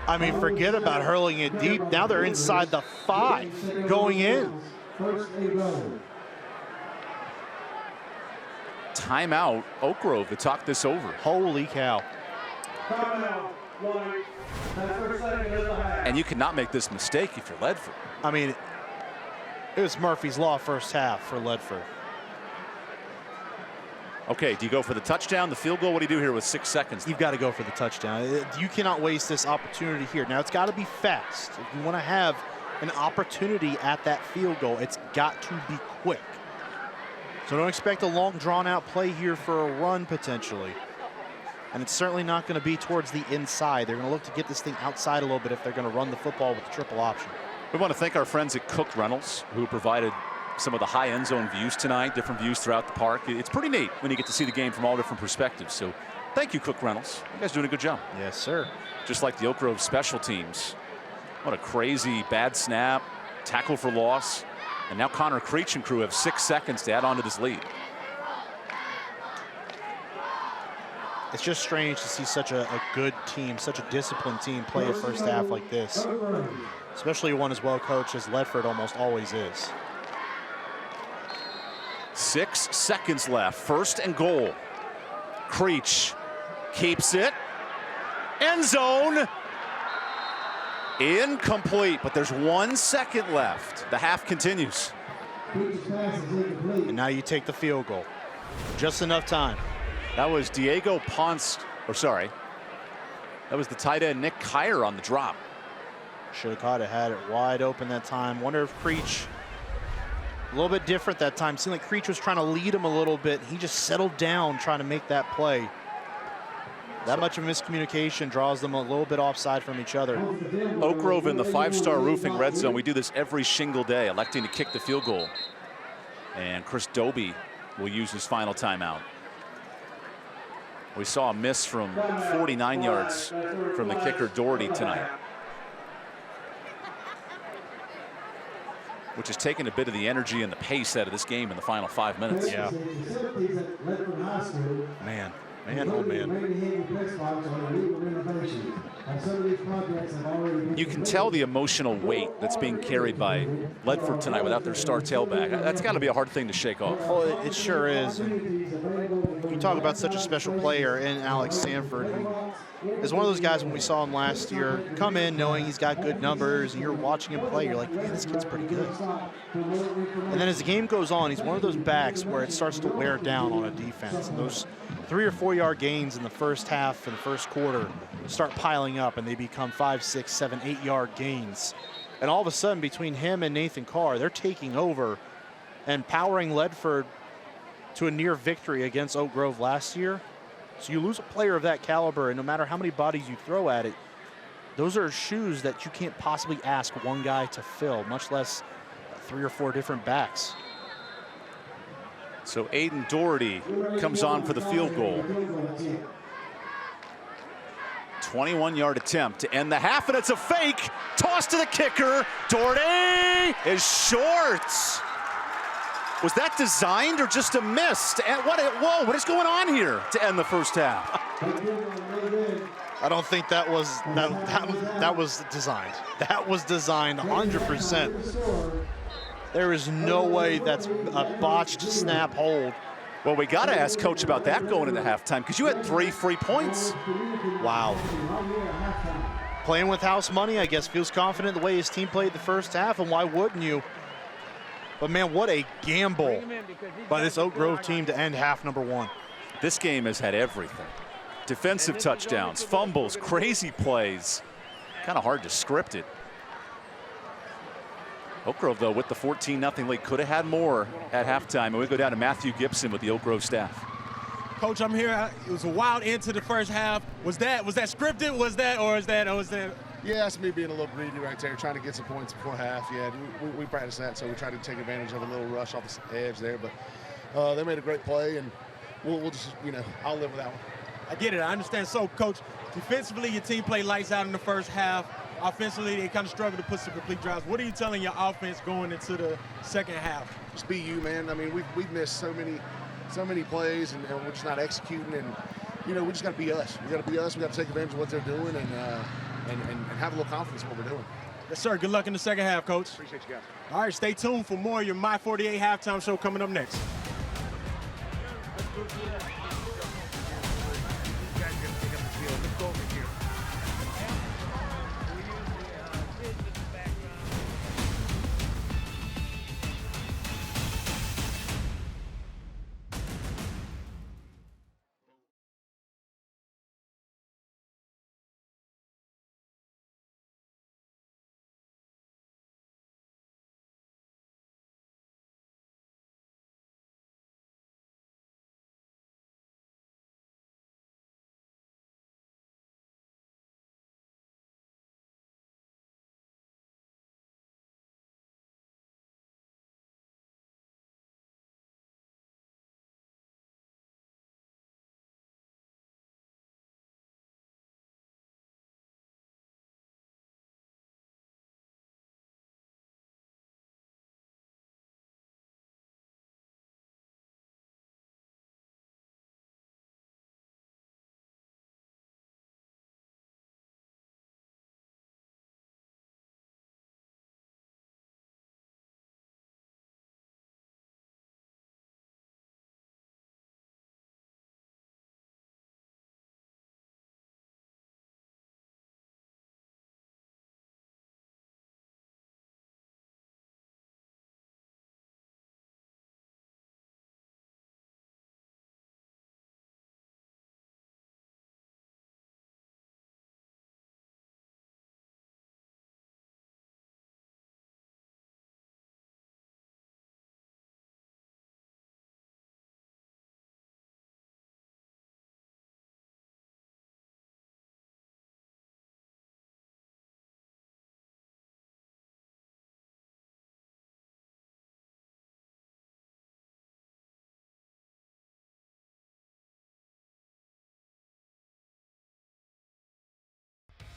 I mean, forget about hurling it deep. Now they're inside the 5 going in. Timeout, Oak Grove to talk this over. Holy cow. And you cannot make this mistake if you're Ledford. I mean, it was Murphy's Law first half for Ledford. Okay, do you go for the touchdown, the field goal? What do you do here with 6 seconds? You've got to go for the touchdown. You cannot waste this opportunity here. Now, it's got to be fast. If you want to have an opportunity at that field goal, it's got to be quick. So don't expect a long, drawn-out play here for a run, potentially. And it's certainly not going to be towards the inside. They're going to look to get this thing outside a little bit if they're going to run the football with the triple option. We want to thank our friends at Cook Reynolds, who provided some of the high end zone views tonight, different views throughout the park. It's pretty neat when you get to see the game from all different perspectives. So thank you, Cook Reynolds. You guys doing a good job. Yes, sir. Just like the Oak Grove special teams. What a crazy bad snap, tackle for loss. And now Connor Creech and crew have 6 seconds to add on to this lead. It's just strange to see such a good team, such a disciplined team play a first half like this. Especially one as well coached as Ledford almost always is. 6 seconds left. 1st and goal. Creech keeps it. End zone. Incomplete, but there's 1 second left. The half continues. And now you take the field goal. Just enough time. That was Diego Ponce, or sorry, that was the tight end Nick Kyer on the drop. Should have caught it, had it wide open that time. Wonder if Creech, a little bit different that time. Seemed like Creech was trying to lead him a little bit. He just settled down trying to make that play. That much of miscommunication draws them a little bit offside from each other. Oak Grove in the 5-star roofing red zone. We do this every single day, electing to kick the field goal. And Chris Doby will use his final timeout. We saw a miss from 49 yards from the kicker Doherty tonight, which has taken a bit of the energy and the pace out of this game in the final 5 minutes. Yeah. Man, oh man. You can tell the emotional weight that's being carried by Ledford tonight without their star tailback. That's got to be a hard thing to shake off. Well, it sure is. You talk about such a special player in Alex Sanford, who is one of those guys when we saw him last year come in knowing he's got good numbers, and you're watching him play, you're like, man, this kid's pretty good. And then as the game goes on, he's one of those backs where it starts to wear down on a defense. And those 3 or 4 yard gains in the first half and the first quarter start piling up, and they become 5, 6, 7, 8 yard gains. And all of a sudden, between him and Nathan Carr, they're taking over and powering Ledford to a near victory against Oak Grove last year. So you lose a player of that caliber, and no matter how many bodies you throw at it, those are shoes that you can't possibly ask one guy to fill, much less 3 or 4 different backs. So Aiden Doherty comes on for the field goal. 21-yard attempt to end the half, and it's a fake. Toss to the kicker. Doherty is short. Was that designed or just a miss? Whoa, what is going on here to end the first half? I don't think that was that was designed. That was designed 100%. There is no way that's a botched snap hold. Well, we got to ask Coach about that going into halftime, because you had 3 free points. Wow. Playing with house money, I guess, feels confident the way his team played the first half, and why wouldn't you? But man, what a gamble by this Oak Grove team to end half number 1. This game has had everything. Defensive touchdowns, fumbles, crazy plays. Kind of hard to script it. Oak Grove, though, with the 14-0 lead, could have had more at halftime. And we go down to Matthew Gibson with the Oak Grove staff. Coach, I'm here. It was a wild end to the first half. Was that scripted? Was that? Yeah, that's me being a little greedy right there, trying to get some points before half. Yeah, we practiced that, so we tried to take advantage of a little rush off the edge there. But they made a great play, and we'll just, I'll live with that one. I get it. I understand. So, Coach, defensively, your team played lights out in the first half. Offensively, they kind of struggled to put some complete drives. What are you telling your offense going into the second half? Just be you, man. I mean, we've missed so many plays, and we're just not executing. And we just got to be us. We got to be us. We got to take advantage of what they're doing, and have a little confidence in what we're doing. Yes, sir. Good luck in the second half, Coach. Appreciate you guys. All right, stay tuned for more of your My 48 halftime show coming up next.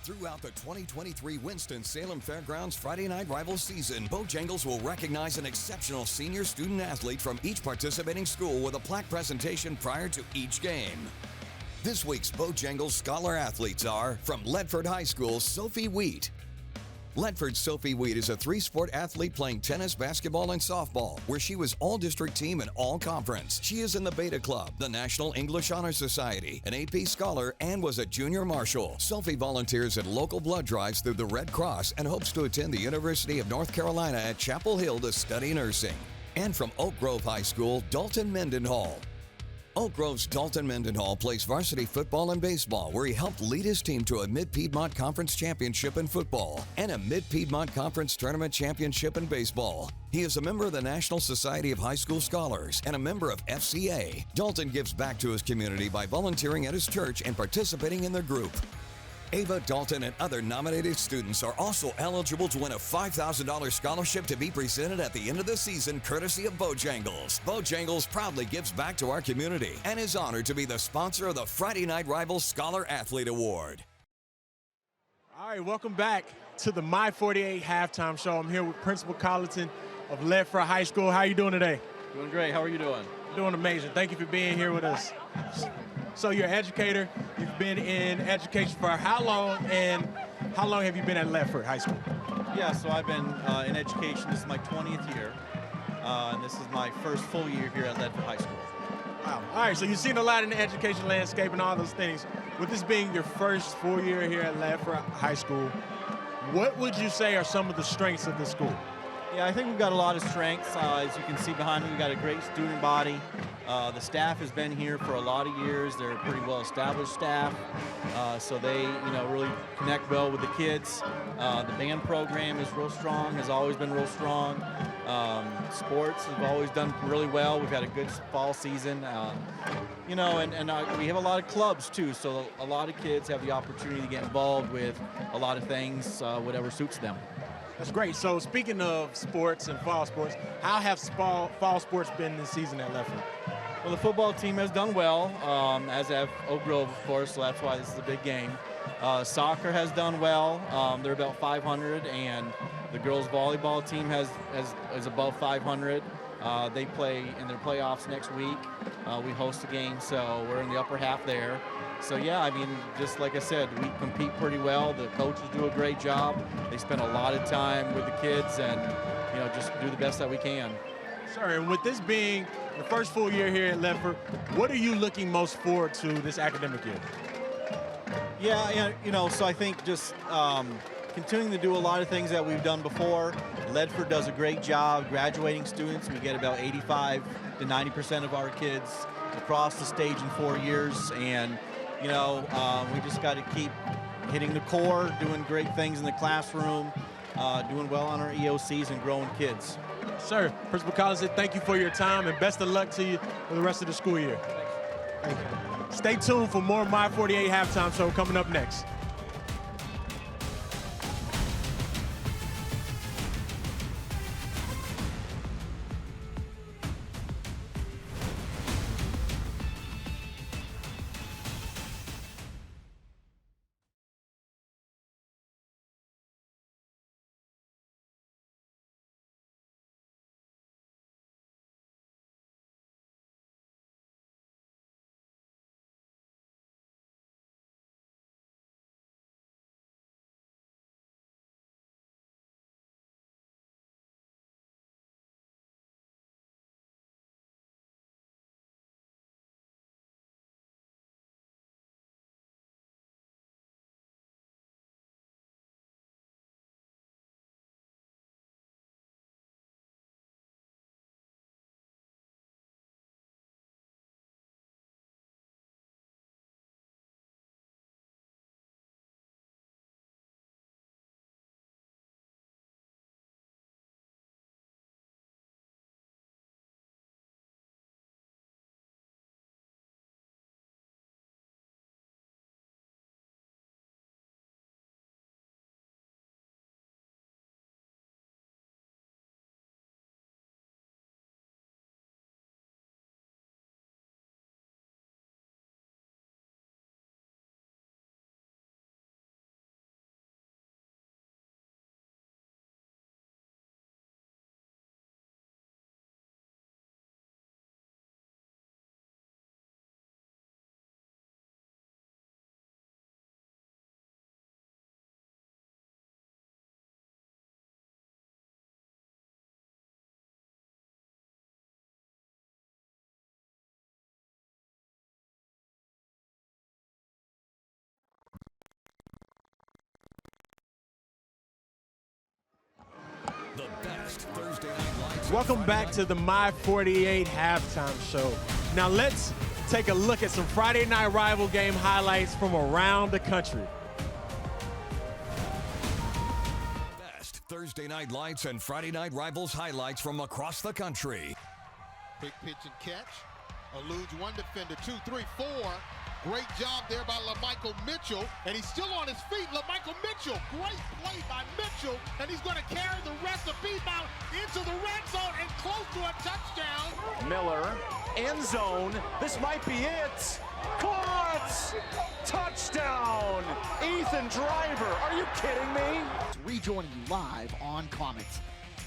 Throughout the 2023 Winston-Salem Fairgrounds Friday Night Rivals season, Bojangles will recognize an exceptional senior student-athlete from each participating school with a plaque presentation prior to each game. This week's Bojangles Scholar athletes are from Ledford High School, Sophie Wheat. Ledford's Sophie Wheat is a three-sport athlete playing tennis, basketball, and softball, where she was all-district team and all-conference. She is in the Beta Club, the National English Honor Society, an AP scholar, and was a junior marshal. Sophie volunteers at local blood drives through the Red Cross and hopes to attend the University of North Carolina at Chapel Hill to study nursing. And from Oak Grove High School, Dalton Mendenhall. Oak Grove's Dalton Mendenhall plays varsity football and baseball, where he helped lead his team to a Mid-Piedmont Conference championship in football and a Mid-Piedmont Conference tournament championship in baseball. He is a member of the National Society of High School Scholars and a member of FCA. Dalton gives back to his community by volunteering at his church and participating in their group. Ava, Dalton, and other nominated students are also eligible to win a $5,000 scholarship to be presented at the end of the season, courtesy of Bojangles. Bojangles proudly gives back to our community and is honored to be the sponsor of the Friday Night Rivals Scholar Athlete Award. All right, welcome back to the My 48 halftime show. I'm here with Principal Colleton of Ledford High School. How are you doing today? Doing great. How are you doing? Doing amazing. Thank you for being here with us. So you're an educator. You've been in education for how long, and how long have you been at Ledford High School? Yeah, so I've been in education. This is my 20th year, and this is my first full year here at Ledford High School. Wow. All right, so you've seen a lot in the education landscape and all those things. With this being your first full year here at Ledford High School, what would you say are some of the strengths of the school? Yeah, I think we've got a lot of strengths. As you can see behind me, we've got a great student body. The staff has been here for a lot of years. They're a pretty well-established staff, so they, really connect well with the kids. The band program is real strong, has always been real strong. Sports have always done really well. We've had a good fall season, we have a lot of clubs too, so a lot of kids have the opportunity to get involved with a lot of things, whatever suits them. That's great. So speaking of sports and fall sports, how have fall sports been this season at Ledford? Well, the football team has done well, as have Oak Grove, of course, so that's why this is a big game. Soccer has done well. They're about 500, and the girls volleyball team is above 500. They play in their playoffs next week. We host a game, so we're in the upper half there. So yeah, just like I said, we compete pretty well. The coaches do a great job. They spend a lot of time with the kids, and just do the best that we can. Sir, and with this being the first full year here at Ledford, what are you looking most forward to this academic year? Yeah, so I think just continuing to do a lot of things that we've done before. Ledford does a great job graduating students. We get about 85 to 90% of our kids across the stage in 4 years, and we just got to keep hitting the core, doing great things in the classroom, doing well on our EOCs, and growing kids. Sir, Principal Collins, thank you for your time, and best of luck to you for the rest of the school year. Thank you. Stay tuned for more My 48 halftime show coming up next. Welcome back to the My 48 halftime show. Now let's take a look at some Friday night rival game highlights from around the country. Best Thursday night lights and Friday night rivals highlights from across the country. Quick pitch and catch. Eludes one defender, 2, 3, 4. Great job there by LaMichael Mitchell, and he's still on his feet. LaMichael Mitchell, great play by Mitchell, and he's going to carry the rest of Piedmont into the red zone and close to a touchdown. Miller, end zone. This might be it. Caught! Touchdown! Ethan Driver. Are you kidding me? Rejoining you live on Comets.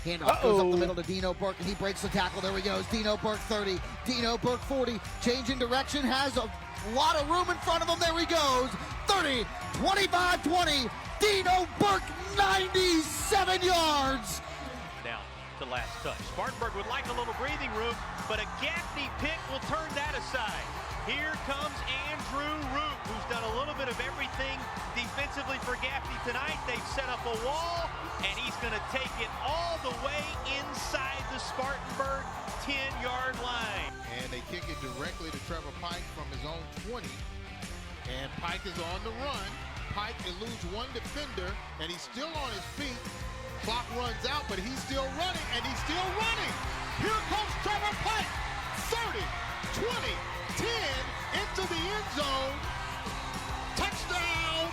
Handoff goes up the middle to Dino Burke, and he breaks the tackle. There he goes. Dino Burke 30, Dino Burke 40. Changing direction, has a lot of room in front of him. There he goes. 30, 25, 20. Dino Burke, 97 yards. Down to last touch. Spartanburg would like a little breathing room, but a Gaffney pick will turn that aside. Here comes Andrew Root, who's done a little bit of everything defensively for Gaffney tonight. They've set up a wall, and he's going to take it all the way inside the Spartanburg 10-yard line. And they kick it directly to Trevor Pike from his own 20. And Pike is on the run. Pike eludes one defender, and he's still on his feet. Clock runs out, but he's still running, and he's still running. Here comes Trevor Pike. 30, 20, 10 into the end zone. Touchdown!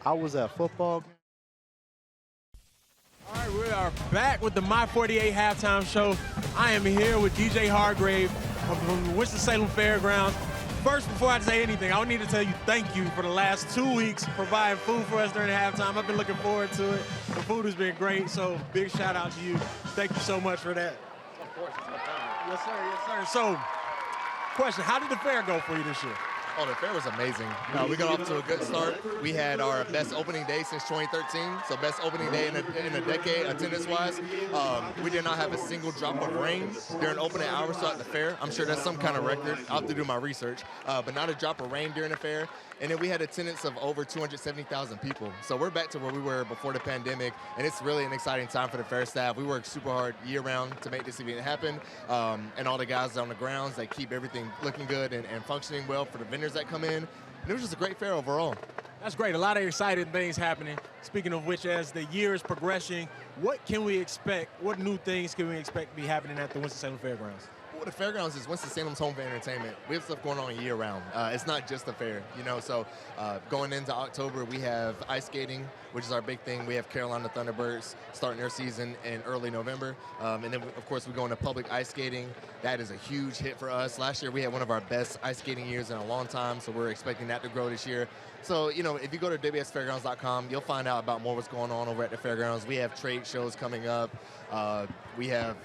I was at football. All right, we are back with the My 48 halftime show. I am here with DJ Hargrave from the Winston-Salem Fairgrounds. First, before I say anything, I need to tell you thank you for the last 2 weeks providing food for us during the halftime. I've been looking forward to it. The food has been great, so big shout out to you. Thank you so much for that. Of course, it's my pleasure. Yes, sir, yes, sir. So, question, how did the fair go for you this year? Oh, the fair was amazing. We got off to a good start. We had our best opening day since 2013, so best opening day in a decade, attendance-wise. We did not have a single drop of rain during opening hours at the fair. I'm sure that's some kind of record. I'll have to do my research. But not a drop of rain during the fair. And then we had attendance of over 270,000 people. So we're back to where we were before the pandemic, and it's really an exciting time for the fair staff. We work super hard year-round to make this event happen, and all the guys on the grounds, they keep everything looking good and functioning well for the vendors that come in. And it was just a great fair overall. That's great. A lot of exciting things happening. Speaking of which, as the year is progressing, what can we expect? What new things can we expect to be happening at the Winston-Salem Fairgrounds? with the fairgrounds is Winston-Salem's home for entertainment. We have stuff going on year round. It's not just the fair, you know. So going into October, we have ice skating, which is our big thing. We have Carolina Thunderbirds starting their season in early November. And then, of course, we go into public ice skating. That is a huge hit for us. Last year, we had one of our best ice skating years in a long time, so we're expecting that to grow this year. So, you know, if you go to WXFairgrounds.com, you'll find out about more what's going on over at the fairgrounds. We have trade shows coming up. We have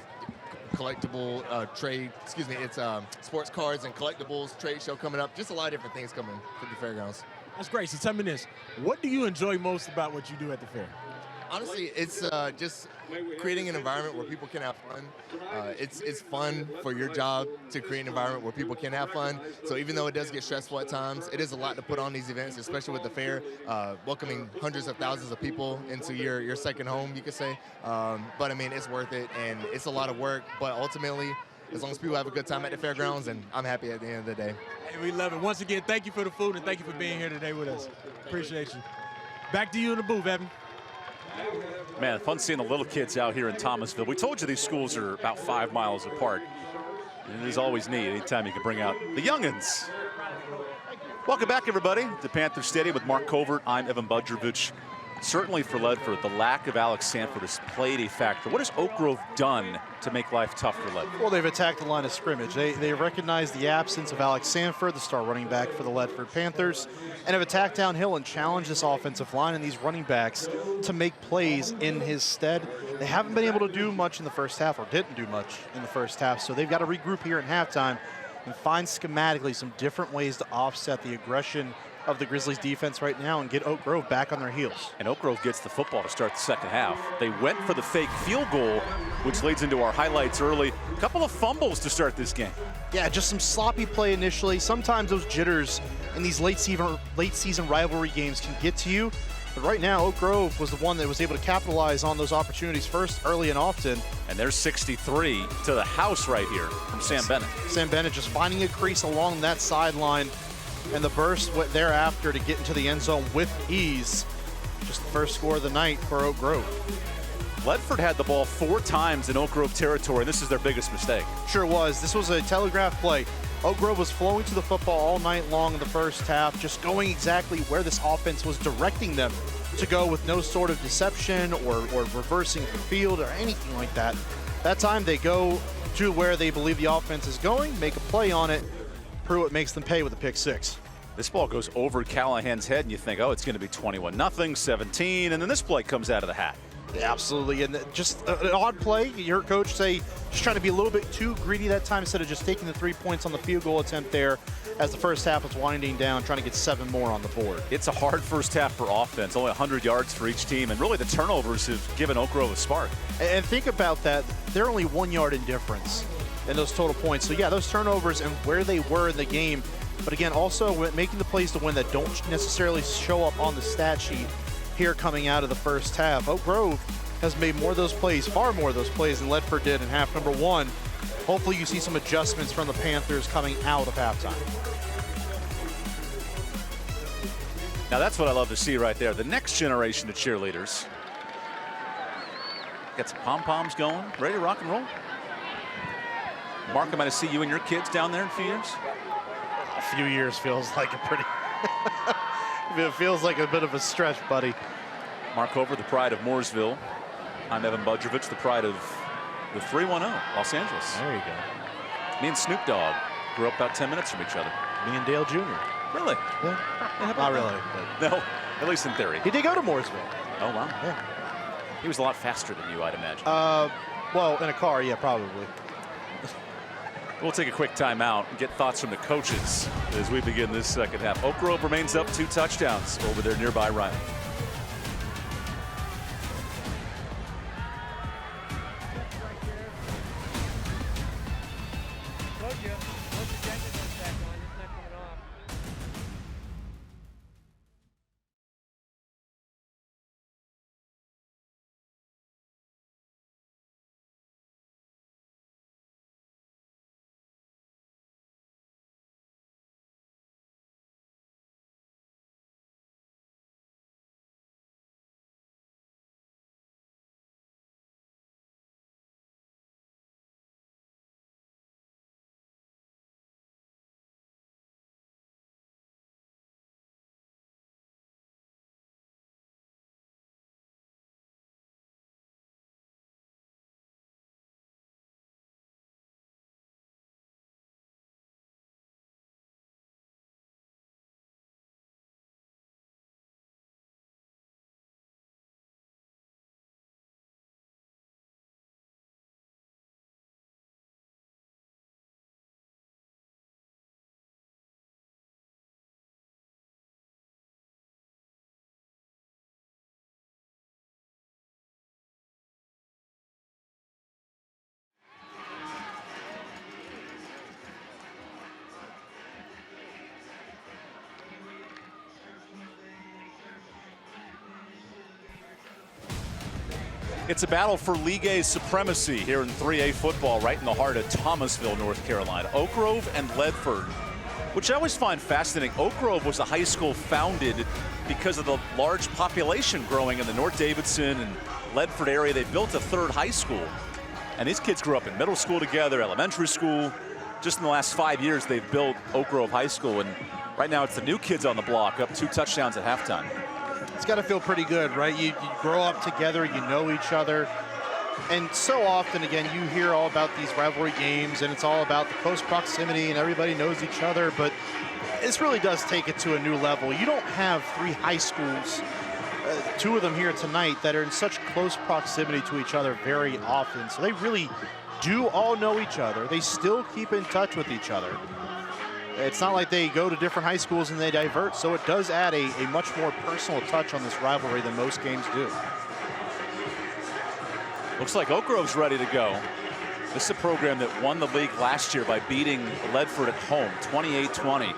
collectible it's sports cards and collectibles trade show coming up. Just a lot of different things coming to the fairgrounds. That's great. So tell me this, what do you enjoy most about what you do at the fair? Honestly, it's just creating an environment where people can have fun. It's fun for your job to create an environment where people can have fun. So even though it does get stressful at times, it is a lot to put on these events, especially with the fair, welcoming hundreds of thousands of people into your second home, you could say. But I mean, it's worth it, and it's a lot of work. But ultimately, as long as people have a good time at the fairgrounds, and I'm happy at the end of the day. Hey, we love it. Once again, thank you for the food, and thank you for being here today with us. Appreciate you. Back to you in the booth, Evan. Man, fun seeing the little kids out here in Thomasville. We told you these schools are about 5 miles apart. And it is always neat anytime you can bring out the youngins. Welcome back, everybody, to Panther Stadium with Mark Covert. I'm Evan Budrovich. Certainly for Ledford, the lack of Alex Sanford has played a factor. What has Oak Grove done to make life tough for Ledford? Well, they've attacked the line of scrimmage. They recognize the absence of Alex Sanford, the star running back for the Ledford Panthers, and have attacked downhill and challenged this offensive line and these running backs to make plays in his stead. They haven't been able to do much in the first half, or didn't do much in the first half, so they've got to regroup here in halftime and find schematically some different ways to offset the aggression of the Grizzlies defense right now and get Oak Grove back on their heels. And Oak Grove gets the football to start the second half. They went for the fake field goal, which leads into our highlights early. A couple of fumbles to start this game. Yeah, just some sloppy play initially. Sometimes those jitters in these late season rivalry games can get to you. But right now, Oak Grove was the one that was able to capitalize on those opportunities first, early and often. And there's 63 to the house right here from Sam Bennett. Sam Bennett just finding a crease along that sideline, and the burst thereafter to get into the end zone with ease. Just the first score of the night for Oak Grove. Ledford had the ball 4 times in Oak Grove territory, and this is their biggest mistake. Sure was. This was a telegraph play. Oak Grove was flowing to the football all night long in the first half, just going exactly where this offense was directing them to go with no sort of deception or reversing the field or anything like that. That time they go to where they believe the offense is going, make a play on it. Pruitt makes them pay with a pick 6. This ball goes over Callahan's head, and you think, oh, it's going to be 21-0, 17, and then this play comes out of the hat. Yeah, absolutely, and just an odd play. You heard Coach say just trying to be a little bit too greedy that time instead of just taking the 3 points on the field goal attempt there as the first half was winding down, trying to get 7 more on the board. It's a hard first half for offense, only 100 yards for each team, and really the turnovers have given Oak Grove a spark. And think about that, they're only 1 yard in difference in those total points. So yeah, those turnovers and where they were in the game, but again, also making the plays to win that don't necessarily show up on the stat sheet here coming out of the first half. Oak Grove has made more of those plays, far more of those plays than Ledford did in half number 1. Hopefully you see some adjustments from the Panthers coming out of halftime. Now that's what I love to see right there. The next generation of cheerleaders. Got some pom-poms going, ready to rock and roll. Mark, I'm going to see you and your kids down there in a few years. A few years feels like a pretty, it feels like a bit of a stretch, buddy. Mark Covert, the pride of Mooresville. I'm Evan Budrovich, the pride of the 310, Los Angeles. There you go. Me and Snoop Dogg grew up about 10 minutes from each other. Me and Dale Jr. Really? Yeah. Not really. But no, at least in theory. He did go to Mooresville. Oh, wow. Yeah. He was a lot faster than you, I'd imagine. Well, in a car, yeah, probably. We'll take a quick timeout and get thoughts from the coaches as we begin this second half. Oak Grove remains up 2 touchdowns over their nearby rival. It's a battle for League A supremacy here in 3A football, right in the heart of Thomasville, North Carolina. Oak Grove and Ledford, which I always find fascinating. Oak Grove was a high school founded because of the large population growing in the North Davidson and Ledford area. They built a third high school, and these kids grew up in middle school together, elementary school. Just in the last 5 years, they've built Oak Grove High School, and right now it's the new kids on the block, up 2 touchdowns at halftime. It's got to feel pretty good, right? You grow up together, you know each other. And so often, again, you hear all about these rivalry games, and it's all about the close proximity, and everybody knows each other. But this really does take it to a new level. You don't have 3 high schools, 2 of them here tonight, that are in such close proximity to each other very often. So they really do all know each other. They still keep in touch with each other. It's not like they go to different high schools and they divert, so it does add a much more personal touch on this rivalry than most games do. Looks like Oak Grove's ready to go. This is a program that won the league last year by beating Ledford at home, 28-20.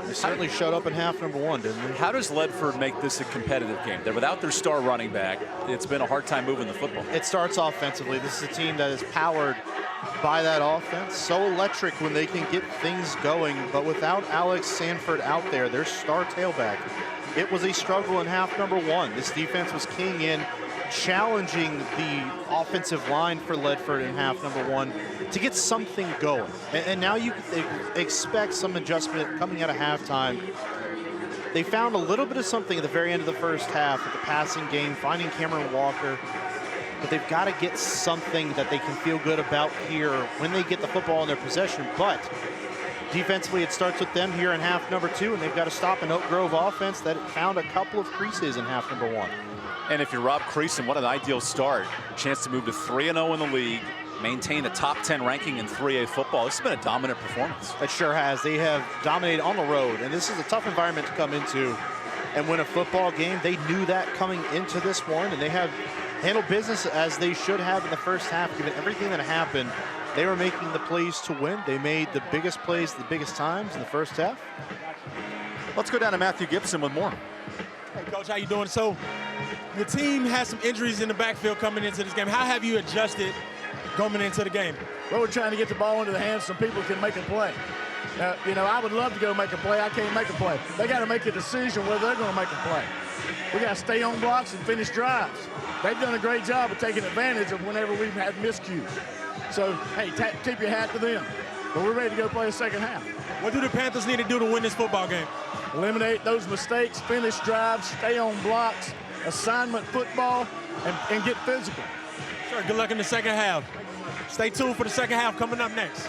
They certainly showed up in half number 1, didn't they? How does Ledford make this a competitive game? They're without their star running back. It's been a hard time moving the football. It starts offensively. This is a team that is powered by that offense. So electric when they can get things going, but without Alex Sanford out there, their star tailback, it was a struggle in half number 1. This defense was keying in, challenging the offensive line for Ledford in half number 1 to get something going. And now you expect some adjustment coming out of halftime. They found a little bit of something at the very end of the first half with the passing game, finding Cameron Walker. But they've got to get something that they can feel good about here when they get the football in their possession. But defensively, it starts with them here in half number 2, and they've got to stop an Oak Grove offense that found a couple of creases in half number 1. And if you're Rob Creason, what an ideal start. Chance to move to 3-0 in the league, maintain a top 10 ranking in 3A football. This has been a dominant performance. It sure has. They have dominated on the road, and this is a tough environment to come into and win a football game. They knew that coming into this one, and they have handled business as they should have in the first half. Given everything that happened, they were making the plays to win. They made the biggest plays the biggest times in the first half. Let's go down to Matthew Gibson with more. Hey, Coach, how you doing? So the team has some injuries in the backfield coming into this game. How have you adjusted coming into the game? Well, we're trying to get the ball into the hands so people can make a play. You know, I would love to go make a play. I can't make a play. They got to make a decision whether they're going to make a play. We got to stay on blocks and finish drives. They've done a great job of taking advantage of whenever we've had miscues. So, hey, tip your hat to them. But we're ready to go play a second half. What do the Panthers need to do to win this football game? Eliminate those mistakes, finish drives, stay on blocks, assignment football, and get physical. Sure, good luck in the second half. Stay tuned for the second half coming up next.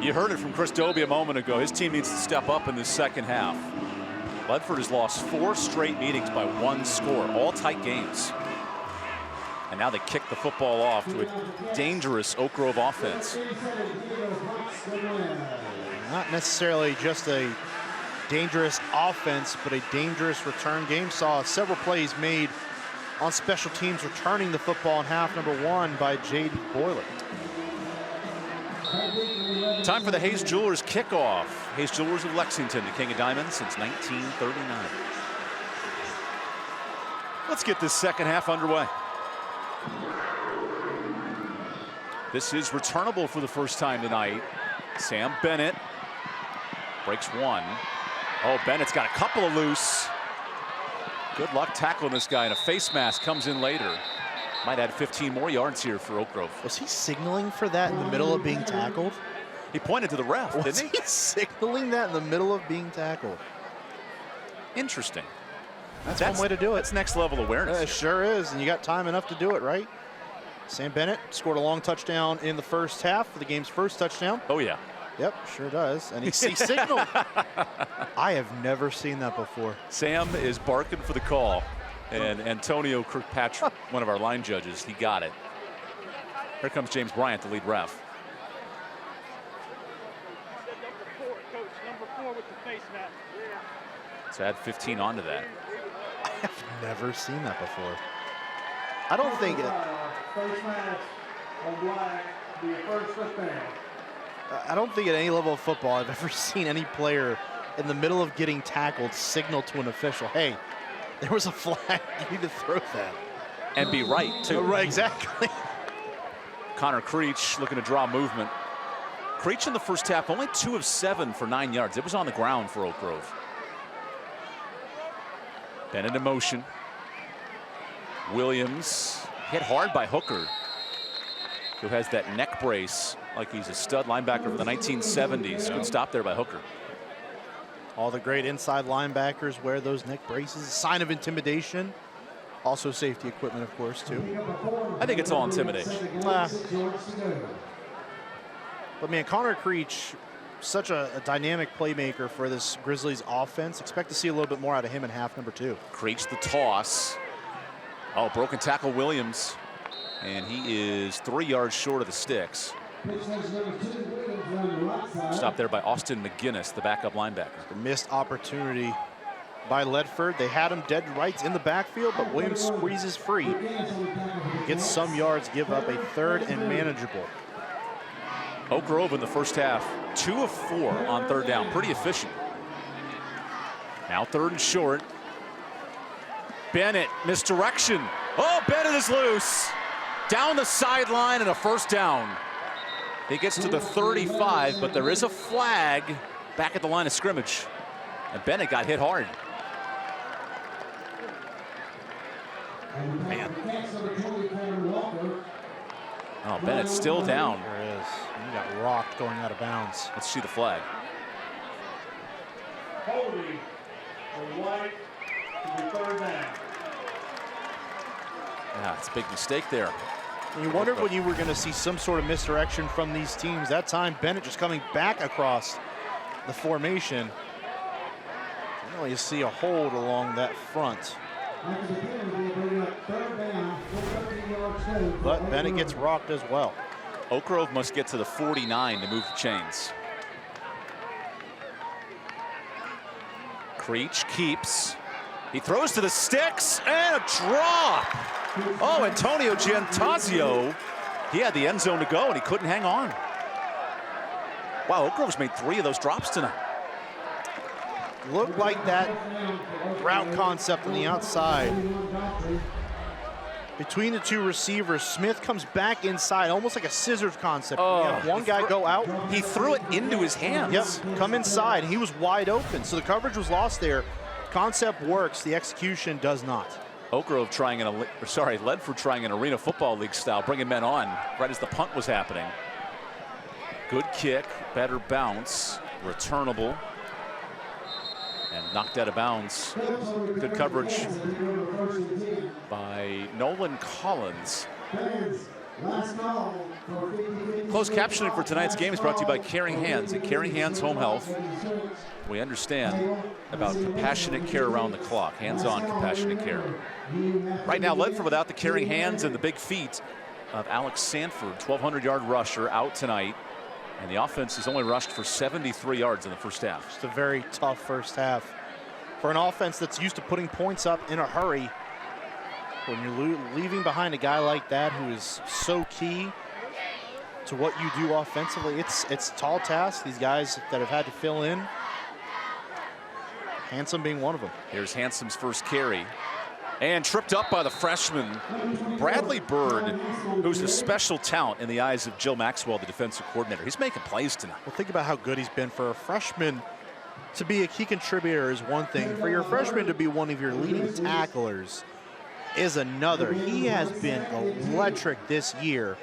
You heard it from Chris Dobie a moment ago. His team needs to step up in this second half. Ledford has lost 4 straight meetings by 1 score, all tight games. And now they kick the football off to a dangerous Oak Grove offense. Not necessarily just a dangerous offense, but a dangerous return game. Saw several plays made on special teams returning the football in half number 1 by J.D. Boyler. Time for the Hayes Jewelers kickoff. Hayes Jewelers of Lexington, the King of Diamonds since 1939. Let's get this second half underway. This is returnable for the first time tonight. Sam Bennett breaks one. Oh, Bennett's got a couple of loose. Good luck tackling this guy, and a face mask comes in later. Might add 15 more yards here for Oak Grove. Was he signaling for that in the middle of being tackled? He pointed to the ref, didn't he? Was he signaling that in the middle of being tackled? Interesting. That's one way to do it. That's next level awareness. It sure is, and you got time enough to do it, right? Sam Bennett scored a long touchdown in the first half for the game's first touchdown. Oh, yeah. Yep, sure does. And he signaled. I have never seen that before. Sam is barking for the call. And Antonio Kirkpatrick, one of our line judges, he got it. Here comes James Bryant, the lead ref. Number 4 with the face mask. Let's add 15 onto that. I have never seen that before. I don't think it. Face mask on black, be your first down. I don't think at any level of football I've ever seen any player in the middle of getting tackled signal to an official, hey, there was a flag, you need to throw that. And be right, too. Right, exactly. Connor Creech looking to draw movement. Creech in the first half, only 2 of 7 for 9 yards. It was on the ground for Oak Grove. Bennett in motion. Williams hit hard by Hooker, who has that neck brace like he's a stud linebacker from the 1970s. Good stop there by Hooker. All the great inside linebackers wear those neck braces, a sign of intimidation. Also safety equipment, of course, too. I think it's all intimidation. But man, Connor Creech, such a dynamic playmaker for this Grizzlies offense. Expect to see a little bit more out of him in half number 2. Creech the toss. Oh, broken tackle Williams. And he is 3 yards short of the sticks. Stopped there by Austin McGinnis, the backup linebacker. The missed opportunity by Ledford. They had him dead right in the backfield, but Williams squeezes free. Gets some yards, give up a 3rd and manageable. Oak Grove in the first half, 2 of 4 on 3rd down. Pretty efficient. Now 3rd and short. Bennett, misdirection. Oh, Bennett is loose. Down the sideline and a first down. He gets to the 35, but there is a flag back at the line of scrimmage. And Bennett got hit hard. Man. Oh, Bennett's still down. There it is. He got rocked going out of bounds. Let's see the flag. Holding the white to be 3rd down. Yeah, it's a big mistake there. And you wondered when you were going to see some sort of misdirection from these teams. That time, Bennett just coming back across the formation. You see a hold along that front. But Bennett gets rocked as well. Oak Grove must get to the 49 to move the chains. Creech keeps. He throws to the sticks and a drop. Oh, Antonio Giantazio. He had the end zone to go and he couldn't hang on. Wow, Oak Grove's made 3 of those drops tonight. Looked like that route concept on the outside. Between the 2 receivers, Smith comes back inside, almost like a scissors concept. One guy go out. He threw it into his hands. Yep, come inside. He was wide open, so the coverage was lost there. Concept works, the execution does not. Oak Grove trying Ledford trying an Arena Football League style, bringing men on right as the punt was happening. Good kick, better bounce, returnable. And knocked out of bounds. Good coverage by Nolan Collins. Closed captioning for tonight's game is brought to you by Caring Hands. At Caring Hands Home Health, we understand about compassionate care around the clock, hands-on compassionate care. Right now, Ledford without the caring hands and the big feet of Alex Sanford, 1,200-yard rusher, out tonight. And the offense has only rushed for 73 yards in the first half. Just a very tough first half for an offense that's used to putting points up in a hurry. When you're leaving behind a guy like that who is so key to what you do offensively, it's a tall task. These guys that have had to fill in, Handsome being one of them. Here's Hansom's first carry. And tripped up by the freshman, Bradley Bird, who's a special talent in the eyes of Joe Maxwell, the defensive coordinator. He's making plays tonight. Well, think about how good he's been. For a freshman to be a key contributor is one thing. For your freshman to be one of your leading tacklers is another. He has been electric this year.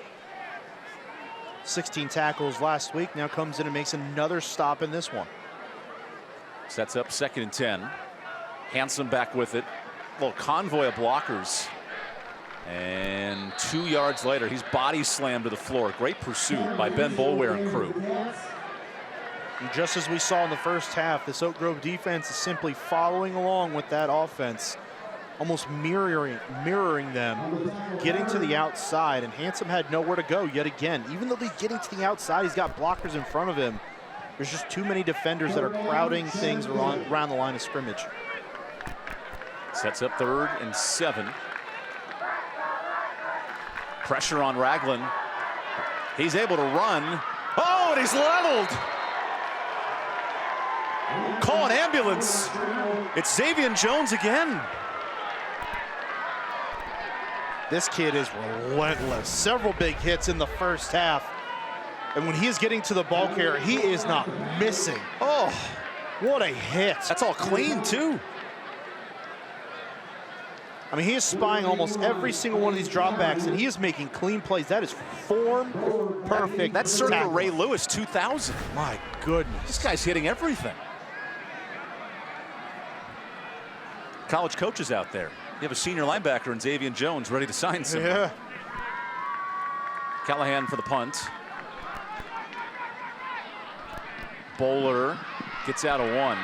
16 tackles last week, now comes in and makes another stop in this one. Sets up 2nd and 10. Hanson back with it. Little convoy of blockers. And 2 yards later, he's body slammed to the floor. Great pursuit by Ben Boulware and crew. And just as we saw in the first half, this Oak Grove defense is simply following along with that offense, almost mirroring them, getting to the outside. And Hanson had nowhere to go yet again. Even though he's getting to the outside, he's got blockers in front of him. There's just too many defenders that are crowding things around the line of scrimmage. Sets up 3rd and 7. Pressure on Ragland. He's able to run. Oh, and he's leveled. Call an ambulance. It's Xavier Jones again. This kid is relentless. Several big hits in the first half. And when he is getting to the ball carrier, he is not missing. Oh, what a hit. That's all clean, too. I mean, he is spying almost every single one of these dropbacks, and he is making clean plays. That is form perfect. That's sort of Ray Lewis 2000. My goodness. This guy's hitting everything. College coaches out there. You have a senior linebacker in Xavier Jones ready to sign someone. Yeah. Callahan for the punt. Bowler gets out of 1,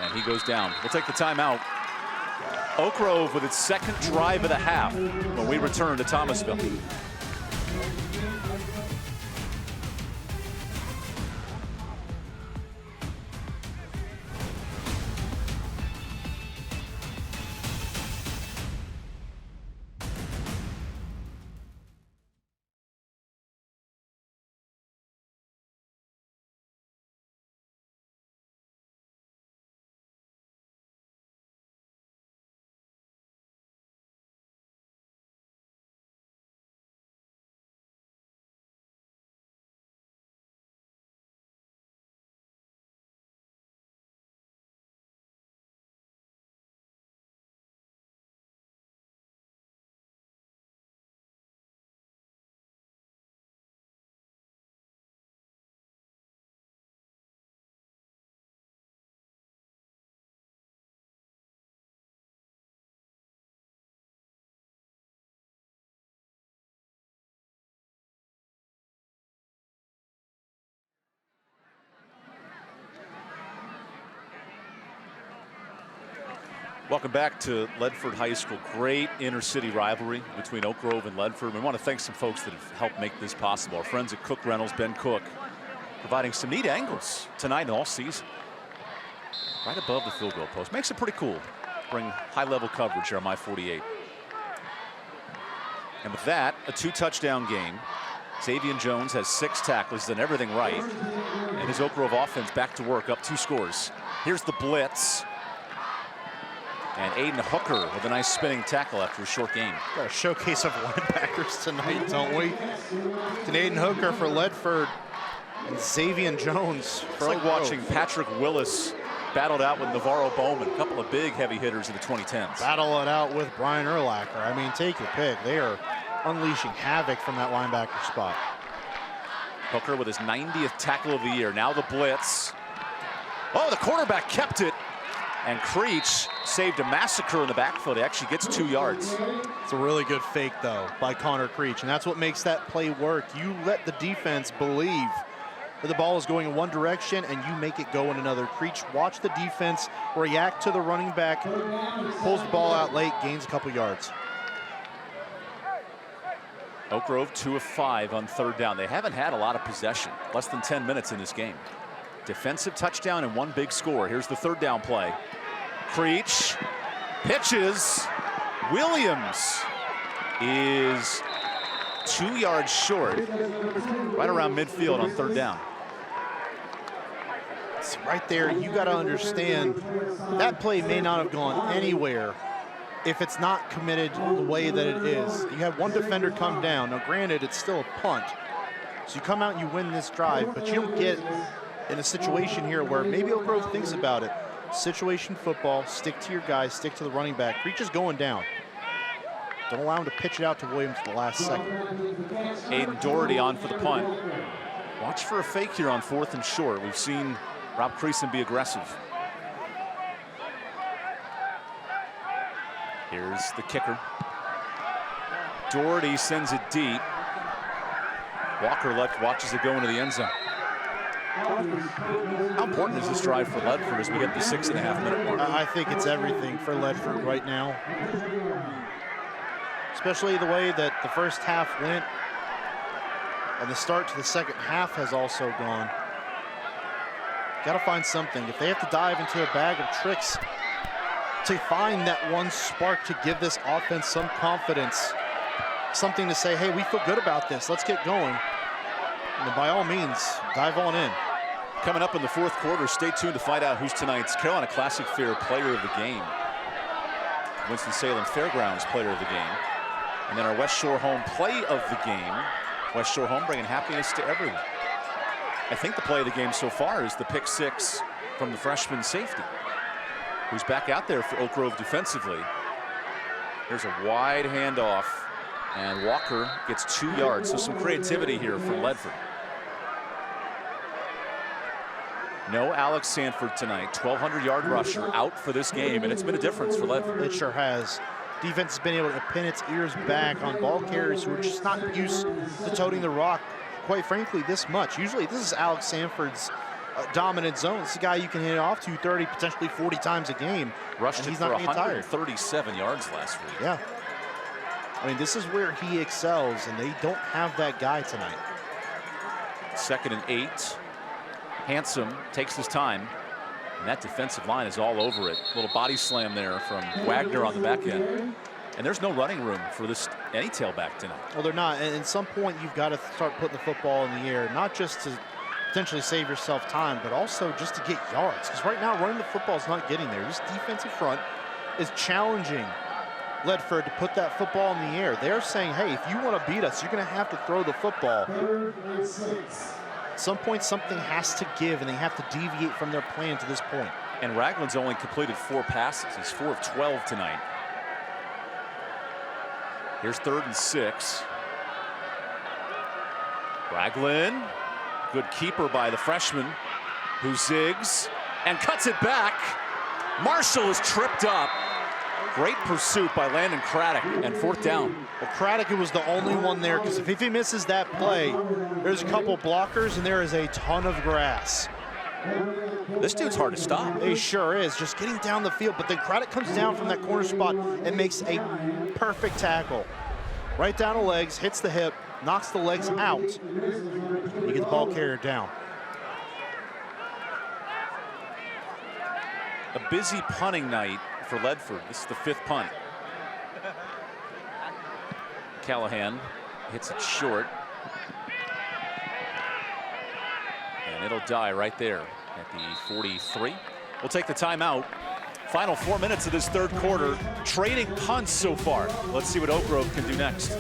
and he goes down. We'll take the timeout. Oak Grove with its 2nd drive of the half when we return to Thomasville. Welcome back to Ledford High School. Great inter-city rivalry between Oak Grove and Ledford. We want to thank some folks that have helped make this possible. Our friends at Cook Reynolds, Ben Cook, providing some neat angles tonight and all season. Right above the field goal post. Makes it pretty cool. Bring high-level coverage here on My48. And with that, a 2-touchdown game. Xavier Jones has 6 tackles, done everything right. And his Oak Grove offense back to work, up 2 scores. Here's the blitz. And Aiden Hooker with a nice spinning tackle after a short game. Got a showcase of linebackers tonight, don't we? And Aiden Hooker for Ledford and Xavier Jones. It's like watching Patrick Willis battled out with Navarro Bowman, a couple of big heavy hitters in the 2010s. Battle it out with Brian Urlacher. I mean, take your pick. They are unleashing havoc from that linebacker spot. Hooker with his 90th tackle of the year. Now the blitz. Oh, the quarterback kept it. And Creech saved a massacre in the backfield. He actually gets 2 yards. It's a really good fake, though, by Connor Creech. And that's what makes that play work. You let the defense believe that the ball is going in one direction and you make it go in another. Creech, watch the defense react to the running back, pulls the ball out late, gains a couple yards. Oak Grove 2 of 5 on 3rd down. They haven't had a lot of possession. Less than 10 minutes in this game. Defensive touchdown and 1 big score. Here's the 3rd down play. Creech pitches. Williams is 2 yards short, right around midfield on 3rd down. It's right there, you got to understand that play may not have gone anywhere if it's not committed the way that it is. You have one defender come down. Now, granted, it's still a punt. So you come out and you win this drive, but you don't get in a situation here where maybe Oak Grove thinks about it. Situation football, stick to your guys, stick to the running back. Creech is going down. Don't allow him to pitch it out to Williams at the last second. Aiden Doherty on for the punt. Watch for a fake here on 4th and short. We've seen Rob Creason be aggressive. Here's the kicker. Doherty sends it deep. Walker watches it go into the end zone. How important is this drive for Ledford as we get the 6.5-minute mark? I think it's everything for Ledford right now. Especially the way that the first half went and the start to the second half has also gone. Got to find something. If they have to dive into a bag of tricks to find that one spark to give this offense some confidence, something to say, hey, we feel good about this, let's get going. And by all means, dive on in. Coming up in the 4th quarter, stay tuned to find out who's tonight's Carolina Classic Fair Player of the Game. Winston-Salem Fairgrounds Player of the Game. And then our West Shore Home Play of the Game. West Shore Home bringing happiness to everyone. I think the play of the game so far is the pick 6 from the freshman safety, who's back out there for Oak Grove defensively. There's a wide handoff, and Walker gets 2 yards. So some creativity here from Ledford. No Alex Sanford tonight, 1,200-yard rusher out for this game, and it's been a difference for Ledford. It sure has. Defense has been able to pin its ears back on ball carriers who are just not used to toting the rock, quite frankly, this much. Usually this is Alex Sanford's dominant zone. This is a guy you can hit it off to 30, potentially 40 times a game. Rushed it for 137 yards last week. Yeah. I mean, this is where he excels, and they don't have that guy tonight. 2nd and 8. Handsome takes his time, and that defensive line is all over it. Little body slam there from Wagner on the back end. And there's no running room for any tailback tonight. Well, they're not. And at some point, you've got to start putting the football in the air, not just to potentially save yourself time, but also just to get yards. Because right now, running the football is not getting there. This defensive front is challenging Ledford to put that football in the air. They're saying, hey, if you want to beat us, you're going to have to throw the football. At some point, something has to give, and they have to deviate from their plan to this point. And Ragland's only completed 4 passes. He's 4 of 12 tonight. Here's 3rd and 6. Ragland, good keeper by the freshman, who zigs and cuts it back. Marshall is tripped up. Great pursuit by Landon Craddock, and 4th down. Well, Craddock was the only one there, because if he misses that play, there's a couple blockers and there is a ton of grass. This dude's hard to stop. He sure is, just getting down the field, but then Craddock comes down from that corner spot and makes a perfect tackle. Right down the legs, hits the hip, knocks the legs out. You get the ball carrier down. A busy punting night for Ledford. This is the 5th punt. Callahan hits it short. And it'll die right there at the 43. We'll take the timeout. Final 4 minutes of this 3rd quarter. Trading punts so far. Let's see what Oak Grove can do next.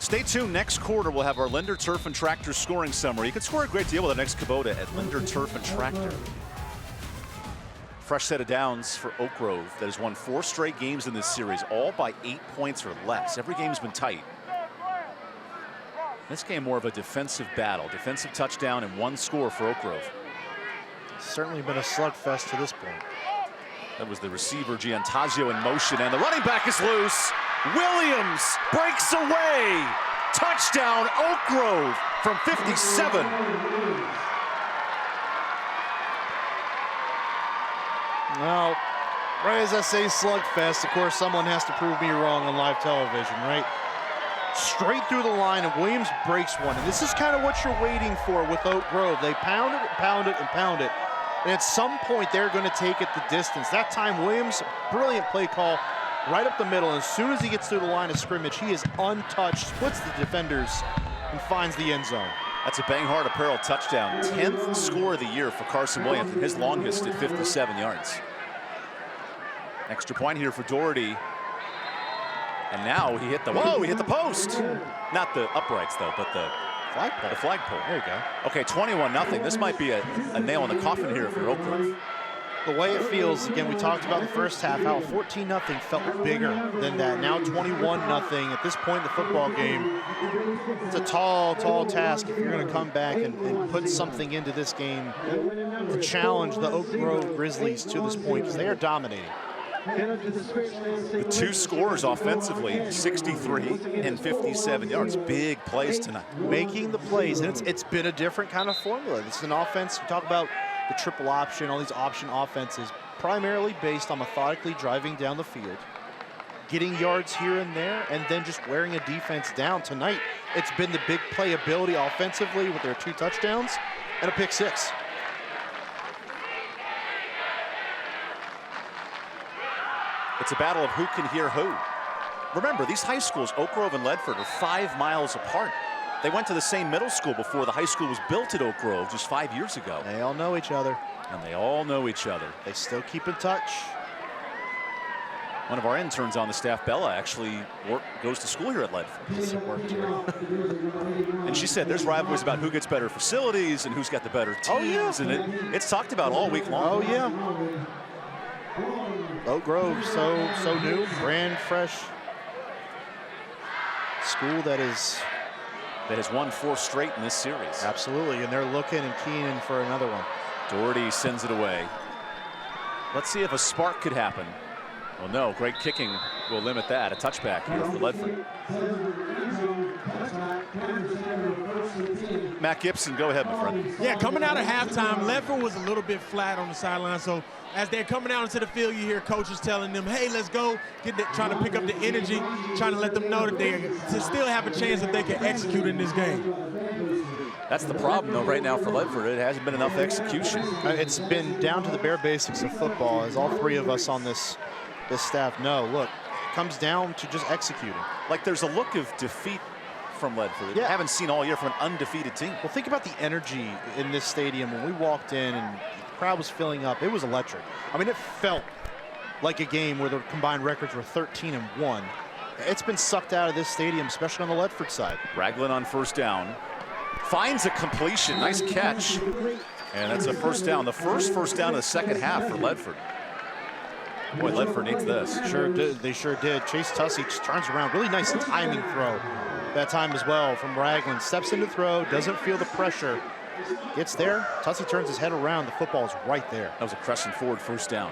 Stay tuned. Next quarter, we'll have our Linder Turf and Tractor scoring summary. You can score a great deal with the next Kubota at Linder Turf and Tractor. Fresh set of downs for Oak Grove that has won 4 straight games in this series, all by 8 points or less. Every game's been tight. This game more of a defensive battle. Defensive touchdown and 1 score for Oak Grove. Certainly been a slugfest to this point. That was the receiver, Giantasio, in motion, and the running back is loose. Williams breaks away. Touchdown, Oak Grove from 57. Well, right as I say slugfest, of course, someone has to prove me wrong on live television, right? Straight through the line, and Williams breaks one. And this is kind of what you're waiting for with Oak Grove. They pound it, pound it, and pound it. And at some point, they're going to take it the distance. That time, Williams, brilliant play call, right up the middle. And as soon as he gets through the line of scrimmage, he is untouched, splits the defenders, and finds the end zone. That's a Bang Hard Apparel touchdown. 10th score of the year for Carson Williams, and his longest at 57 yards. Extra point here for Doherty. And now he hit the, whoa, he hit the post. Not the uprights, though, but the flagpole. The flagpole. There you go. Okay, 21-0. This might be a nail in the coffin here for Oak Grove. The way it feels, again, we talked about in the first half how 14-0 felt bigger than that. Now 21-0. At this point in the football game, it's a tall, tall task if you're going to come back and put something into this game to challenge the Oak Grove Grizzlies to this point, because they are dominating. The 2 scores offensively, 63 and 57 yards. Big plays tonight. Making the plays, and it's been a different kind of formula. This is an offense, we talk about the triple option, all these option offenses, primarily based on methodically driving down the field, getting yards here and there, and then just wearing a defense down. Tonight, it's been the big playability offensively with their 2 touchdowns and a pick 6. It's a battle of who can hear who. Remember, these high schools, Oak Grove and Ledford, are 5 miles apart. They went to the same middle school before the high school was built at Oak Grove just 5 years ago. They all know each other. And they all know each other. They still keep in touch. One of our interns on the staff, Bella, actually goes to school here at Ledford. And she said there's rivalries about who gets better facilities and who's got the better teams. Oh, yeah. And it's talked about all week long. Oh, yeah. Oak Grove, so new, brand fresh school that has won 4 straight in this series. Absolutely, and they're looking and keening for another one. Doherty sends it away. Let's see if a spark could happen. Well, no, great kicking will limit that. A touchback here for Ledford. Matt Gibson, go ahead, my friend. Yeah, coming out of halftime, Ledford was a little bit flat on the sideline. So as they're coming out into the field, you hear coaches telling them, hey, let's go, trying to pick up the energy, trying to let them know that they still have a chance that they can execute in this game. That's the problem, though, right now for Ledford. It hasn't been enough execution. It's been down to the bare basics of football, as all 3 of us on this staff know. Look, it comes down to just executing. Like there's a look of defeat from Ledford. Yeah. I haven't seen all year from an undefeated team. Well, think about the energy in this stadium when we walked in and the crowd was filling up. It was electric. I mean, it felt like a game where the combined records were 13-1. It's been sucked out of this stadium, especially on the Ledford side. Ragland on first down. Finds a completion. Nice catch. And that's a first down. The first down of the second half for Ledford. Boy, Ledford needs this. Sure did. They sure did. Chase Tussey just turns around. Really nice timing throw that time as well from Ragland. Steps into throw, doesn't feel the pressure. Gets there. Tussey turns his head around. The football is right there. That was a crescent forward first down.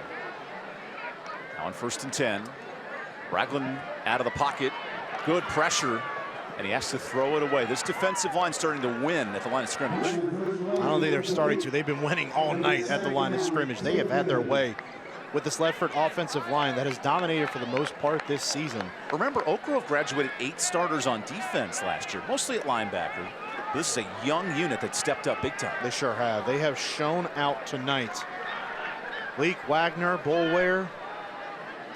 Now on 1st and 10. Ragland out of the pocket. Good pressure. And he has to throw it away. This defensive line starting to win at the line of scrimmage. I don't think they're starting to. They've been winning all night at the line of scrimmage. They have had their way with this Ledford offensive line that has dominated for the most part this season. Remember, Oak Grove graduated 8 starters on defense last year, mostly at linebacker. This is a young unit that stepped up big time. They sure have. They have shown out tonight. Leak, Wagner, Boulware,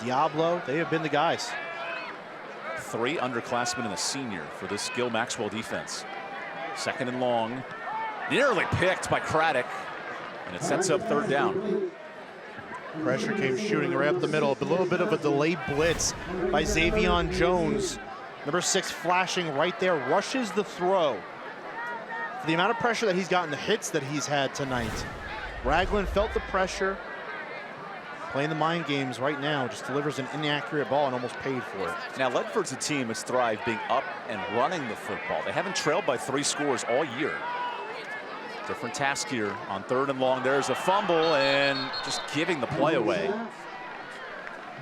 Diablo, they have been the guys. 3 underclassmen and a senior for this Gil Maxwell defense. 2nd and long. Nearly picked by Craddock. And it sets up 3rd down. Pressure came shooting right up the middle. A little bit of a delayed blitz by Xavion Jones. Number 6 flashing right there, rushes the throw. For the amount of pressure that he's gotten, the hits that he's had tonight. Ragland felt the pressure. Playing the mind games right now, just delivers an inaccurate ball and almost paid for it. Now, Ledford's a team that's thrived being up and running the football. They haven't trailed by 3 scores all year. Different task here on 3rd and long. There's a fumble and just giving the play away.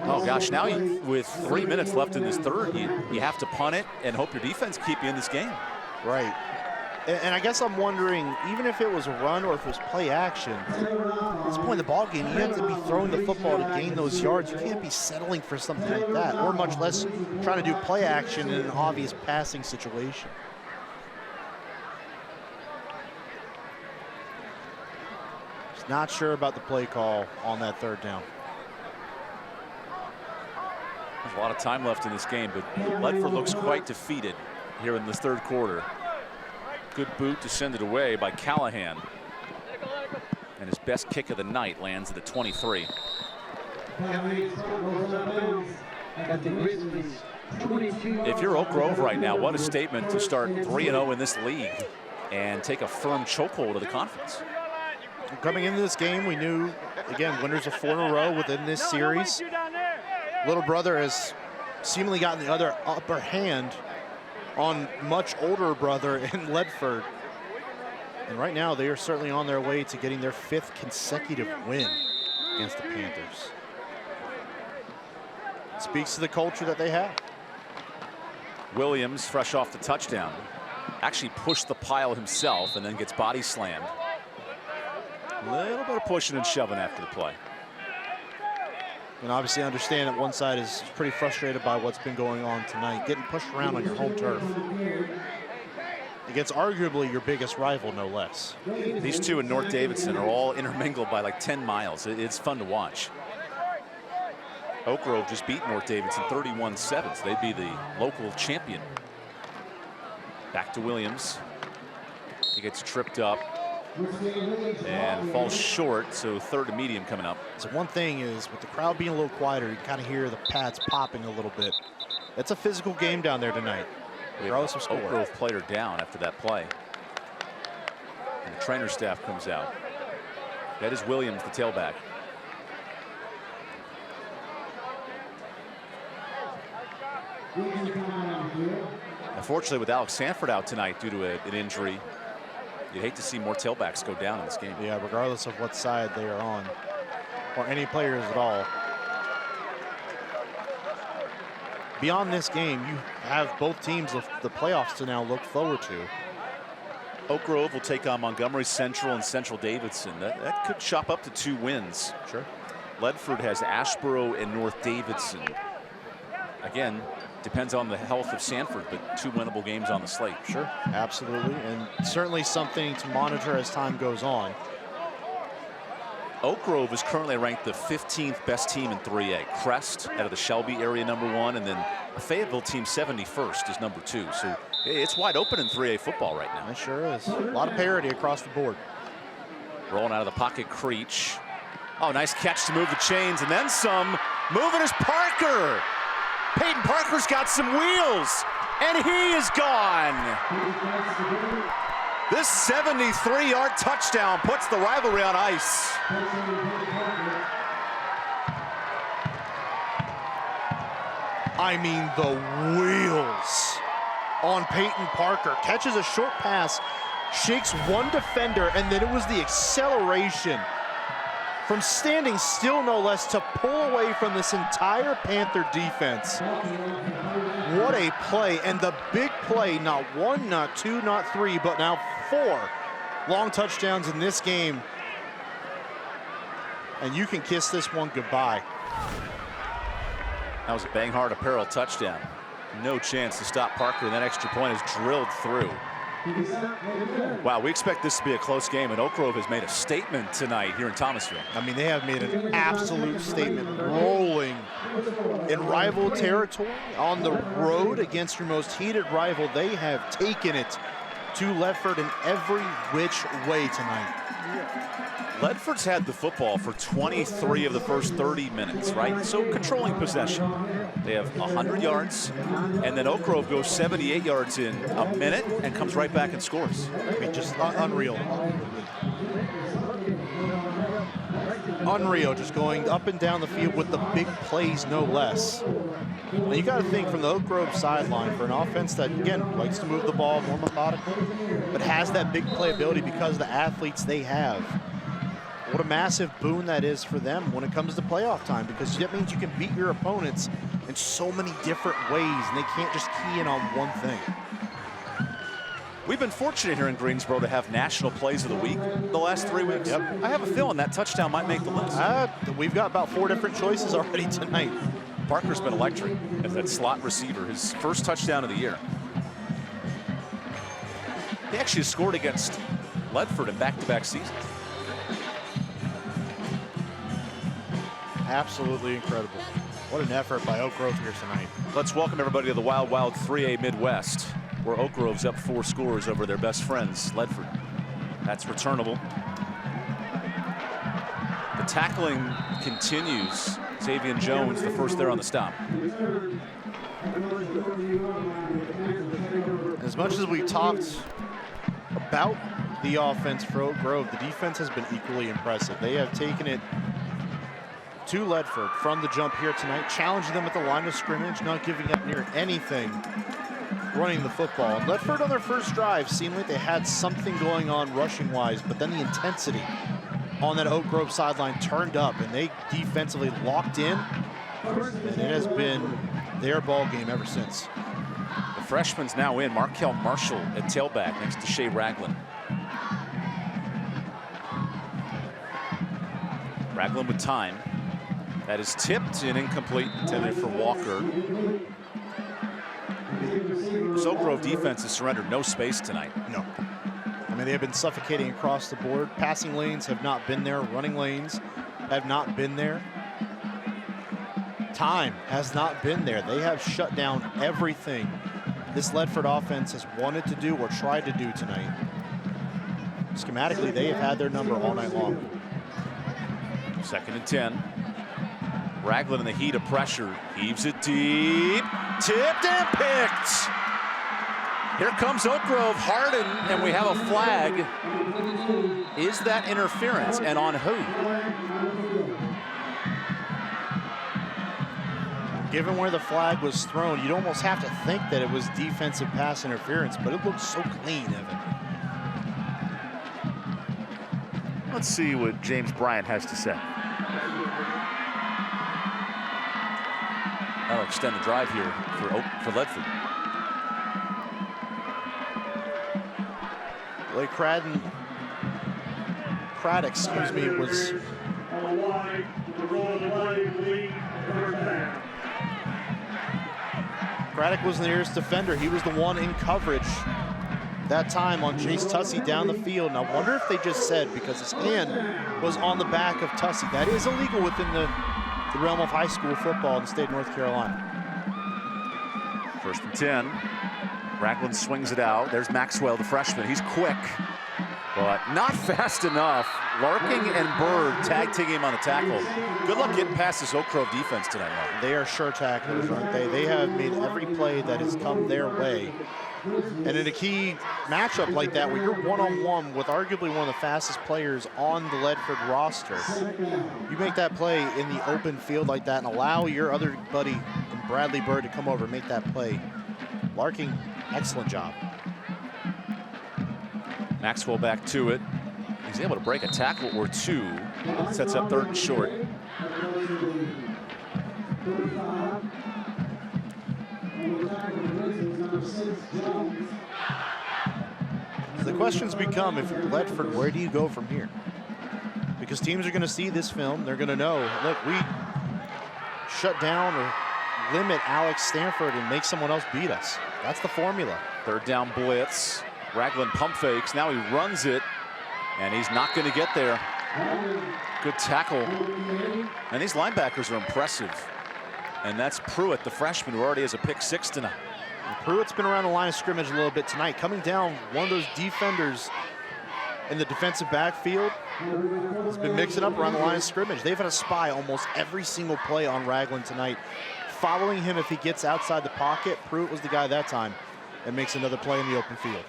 Oh gosh, now with 3 minutes left in this third, you have to punt it and hope your defense keep you in this game. Right. And I guess I'm wondering, even if it was a run or if it was play action, at this point in the ball game, you have to be throwing the football to gain those yards. You can't be settling for something like that, or much less trying to do play action in an obvious passing situation. Just not sure about the play call on that 3rd down. There's a lot of time left in this game, but Ledford looks quite defeated here in this 3rd quarter. Good boot to send it away by Callahan. And his best kick of the night lands at the 23. If you're Oak Grove right now, what a statement to start 3-0 in this league and take a firm chokehold of the conference. Coming into this game, we knew, again, winners of 4 in a row within this series. Little brother has seemingly gotten the other upper hand on much older brother in Ledford. And right now, they are certainly on their way to getting their 5th consecutive win against the Panthers. Speaks to the culture that they have. Williams, fresh off the touchdown, actually pushed the pile himself and then gets body slammed. A little bit of pushing and shoving after the play. And obviously understand that one side is pretty frustrated by what's been going on tonight, getting pushed around on your home turf against arguably your biggest rival, no less. These two in North Davidson are all intermingled by like 10 miles. It's fun to watch. Oak Grove just beat North Davidson 31-7, so they'd be the local champion. Back to Williams. He gets tripped up and falls short, so 3rd and medium coming up. So one thing is, with the crowd being a little quieter, you kind of hear the pads popping a little bit. It's a physical game down there tonight, regardless of score. Oak Grove player down after that play. And the trainer staff comes out. That is Williams, the tailback. Unfortunately, with Alex Sanford out tonight due to an injury, you'd hate to see more tailbacks go down in this game. Yeah, regardless of what side they are on, or any players at all. Beyond this game, you have both teams of the playoffs to now look forward to. Oak Grove will take on Montgomery Central and Central Davidson. That could chop up to 2 wins. Sure. Ledford has Ashboro and North Davidson. Again, depends on the health of Sanford, but 2 winnable games on the slate. Sure, absolutely, and certainly something to monitor as time goes on. Oak Grove is currently ranked the 15th best team in 3A. Crest out of the Shelby area #1, and then the Fayetteville team 71st is #2. So it's wide open in 3A football right now. It sure is. A lot of parity across the board. Rolling out of the pocket, Creech. Oh, nice catch to move the chains, and then some. Moving is Parker. Peyton Parker's got some wheels, and he is gone. This 73-yard touchdown puts the rivalry on ice. I mean, the wheels on Peyton Parker. Catches a short pass, shakes one defender, and then it was the acceleration from standing still, no less, to pull away from this entire Panther defense. What a play, and the big play, not 1, not 2, not 3, but now 4 long touchdowns in this game. And you can kiss this one goodbye. That was a bang hard apparel touchdown. No chance to stop Parker, and that extra point is drilled through. Wow, we expect this to be a close game, and Oak Grove has made a statement tonight here in Thomasville. I mean, they have made an absolute statement, rolling in rival territory on the road against your most heated rival. They have taken it to Ledford in every which way tonight. Ledford's had the football for 23 of the first 30 minutes, right? So controlling possession. They have 100 yards, and then Oak Grove goes 78 yards in a minute and comes right back and scores. I mean, just unreal. Unreal, just going up and down the field with the big plays, no less. Now you got to think from the Oak Grove sideline, for an offense that, again, likes to move the ball more methodically, but has that big playability because of the athletes they have. What a massive boon that is for them when it comes to playoff time, because that means you can beat your opponents in so many different ways, and they can't just key in on one thing. We've been fortunate here in Greensboro to have national plays of the week the last 3 weeks. Yep. I have a feeling that touchdown might make the list. We've got about 4 different choices already tonight. Parker's been electric as that slot receiver, his first touchdown of the year. He actually scored against Ledford in back-to-back seasons. Absolutely incredible. What an effort by Oak Grove here tonight. Let's welcome everybody to the Wild Wild 3A Midwest, where Oak Grove's up 4 scores over their best friends, Ledford. That's returnable. The tackling continues. Xavier Jones, the first there on the stop. As much as we've talked about the offense for Oak Grove, the defense has been equally impressive. They have taken it to Ledford from the jump here tonight, challenging them at the line of scrimmage, not giving up near anything running the football. And Ledford on their first drive seemed like they had something going on rushing wise, but then the intensity on that Oak Grove sideline turned up, and they defensively locked in, and it has been their ball game ever since. The freshman's now in. Markel Marshall at tailback next to Shea Ragland. Ragland with time. That is tipped and incomplete, intended for Walker. This Oak Grove defense has surrendered no space tonight. No. I mean, they have been suffocating across the board. Passing lanes have not been there. Running lanes have not been there. Time has not been there. They have shut down everything this Ledford offense has wanted to do or tried to do tonight. Schematically, they have had their number all night long. 2nd and 10. Ragland in the heat of pressure, heaves it deep, tipped and picked. Here comes Oak Grove, Harden, and we have a flag. Is that interference, and on who? Given where the flag was thrown, you'd almost have to think that it was defensive pass interference, but it looked so clean, Evan. Let's see what James Bryant has to say. That'll extend the drive here for Ledford. Blake Craddock, excuse me, was Craddock was the nearest defender. He was the one in coverage that time on Chase Tussey down the field. And I wonder if they just said, because his hand was on the back of Tussey, that is illegal within the realm of high school football in the state of North Carolina. 1st and 10. Ragland swings it out. There's Maxwell, the freshman. He's quick, but not fast enough. Larking and Bird tag teaming him on the tackle. Good luck getting past this Oak Grove defense tonight, Mark. They are sure tacklers, aren't they? They have made every play that has come their way. And in a key matchup like that, where you're one-on-one with arguably one of the fastest players on the Ledford roster, you make that play in the open field like that and allow your other buddy, Bradley Bird, to come over and make that play. Larking, excellent job. Maxwell back to it. He's able to break a tackle or two. Sets up 3rd and short. The questions become, if you're Ledford, where do you go from here? Because teams are going to see this film. They're going to know, look, we shut down or limit Alex Stanford and make someone else beat us. That's the formula. 3rd down blitz. Ragland pump fakes. Now he runs it, and he's not going to get there. Good tackle. And these linebackers are impressive. And that's Pruitt, the freshman, who already has a pick 6 tonight. Pruitt's been around the line of scrimmage a little bit tonight, coming down one of those defenders in the defensive backfield. He's been mixing up around the line of scrimmage. They've had a spy almost every single play on Ragland tonight, following him if he gets outside the pocket. Pruitt was the guy that time and makes another play in the open field.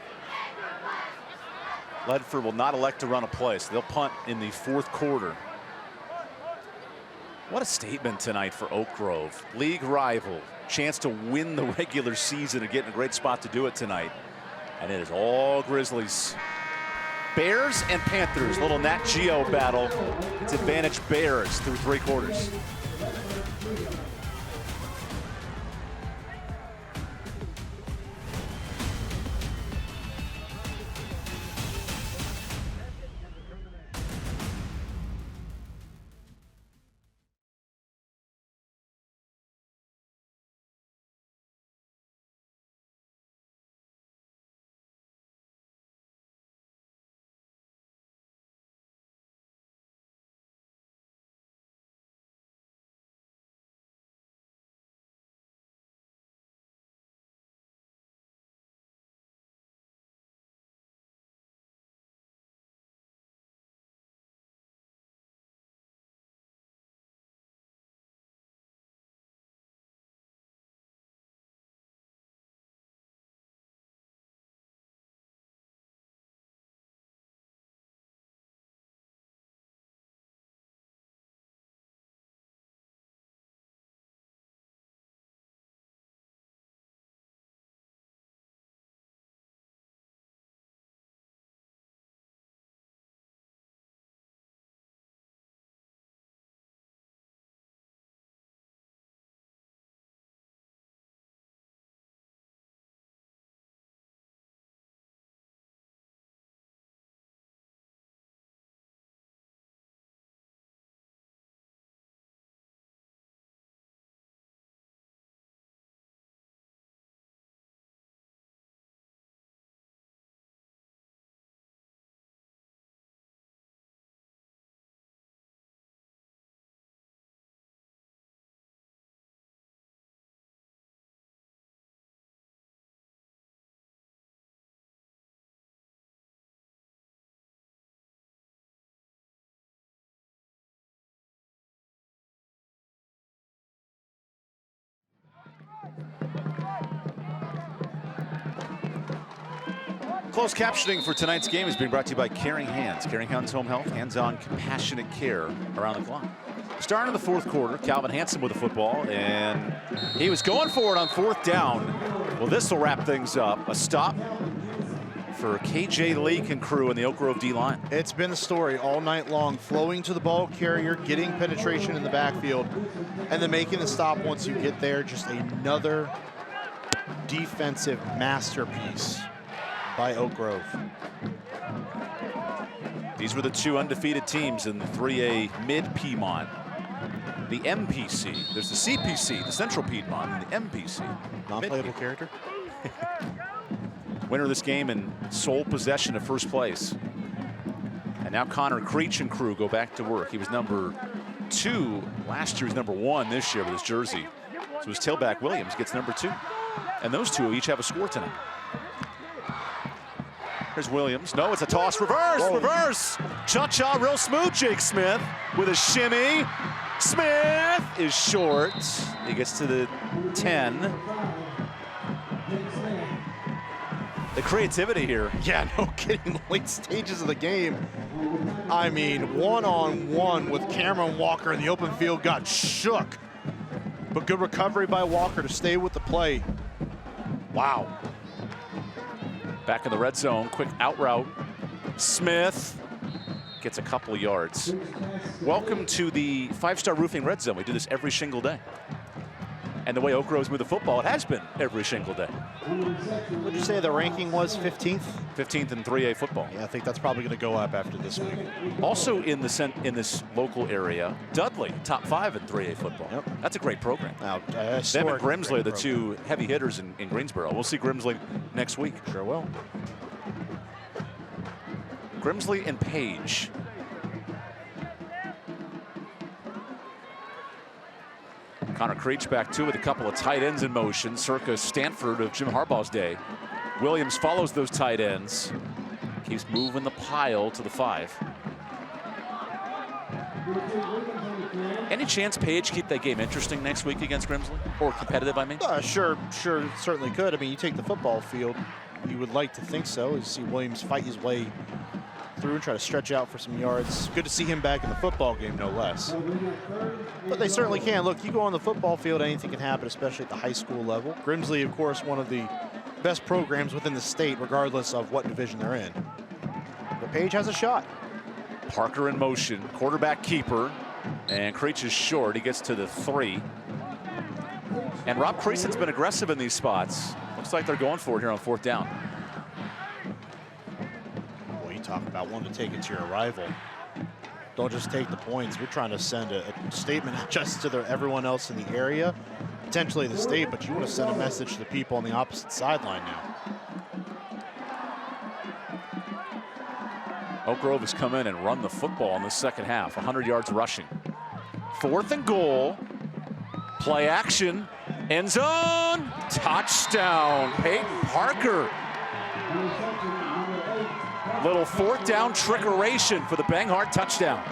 Ledford will not elect to run a play, so they'll punt in the fourth quarter. What a statement tonight for Oak Grove. League rival, chance to win the regular season and get in a great spot to do it tonight. And it is all Grizzlies. Bears and Panthers, little Nat Geo battle. It's advantage Bears through 3 quarters. Closed captioning for tonight's game is being brought to you by Caring Hands. Caring Hands Home Health, hands-on compassionate care around the clock. Starting in the fourth quarter, Calvin Hansen with the football, and he was going for it on 4th down. Well, this will wrap things up. A stop for KJ Leak and crew in the Oak Grove D-line. It's been the story all night long, flowing to the ball carrier, getting penetration in the backfield, and then making the stop once you get there. Just another defensive masterpiece by Oak Grove. These were the 2 undefeated teams in the 3A Mid-Piedmont. The MPC, there's the CPC, the Central Piedmont, and the MPC. Non-playable character. Winner of this game in sole possession of first place. And now Connor Creech and crew go back to work. He was number 2 last year. He's number 1 this year with his jersey. So his tailback Williams gets number 2. And those 2 each have a score tonight. Here's Williams. No, it's a toss. Reverse. Whoa. Reverse. Cha-cha real smooth. Jake Smith with a shimmy. Smith is short. He gets to the 10. The creativity here. Yeah, no kidding. Late stages of the game. I mean, one-on-one with Cameron Walker in the open field, got shook. But good recovery by Walker to stay with the play. Wow. Back in the red zone, quick out route. Smith gets a couple of yards. Welcome to the 5-Star Roofing Red Zone. We do this every single day. And the way Oak Grove's moved the football, it has been every single day. What did you say the ranking was, 15th? 15th in 3A football. Yeah, I think that's probably going to go up after this week. Also in this local area, Dudley, top 5 in 3A football. Yep. That's a great program. Now, them and Grimsley are the 2 heavy hitters in Greensboro. We'll see Grimsley next week. Sure will. Grimsley and Page. Connor Creech back too with a couple of tight ends in motion, circa Stanford of Jim Harbaugh's day. Williams follows those tight ends, keeps moving the pile to the 5. Any chance Page keep that game interesting next week against Grimsley? Or competitive, I mean? Sure, certainly could. I mean, you take the football field, you would like to think so. You see Williams fight his way through and try to stretch out for some yards. Good to see him back in the football game, no less. But they certainly can. Look, you go on the football field, anything can happen, especially at the high school level. Grimsley, of course, one of the best programs within the state, regardless of what division they're in. But Page has a shot. Parker in motion, quarterback keeper, and Creech is short. He gets to the 3. And Rob Creason's been aggressive in these spots. Looks like they're going for it here on 4th down. Well, you talk about wanting to take it to your rival. Don't just take the points. You're trying to send a statement not just to everyone else in the area, potentially the state, but you want to send a message to the people on the opposite sideline now. Oak Grove has come in and run the football in the second half, 100 yards rushing. 4th and goal, play action, end zone, touchdown, Peyton Parker. Little 4th down trickeration for the Banghart touchdown.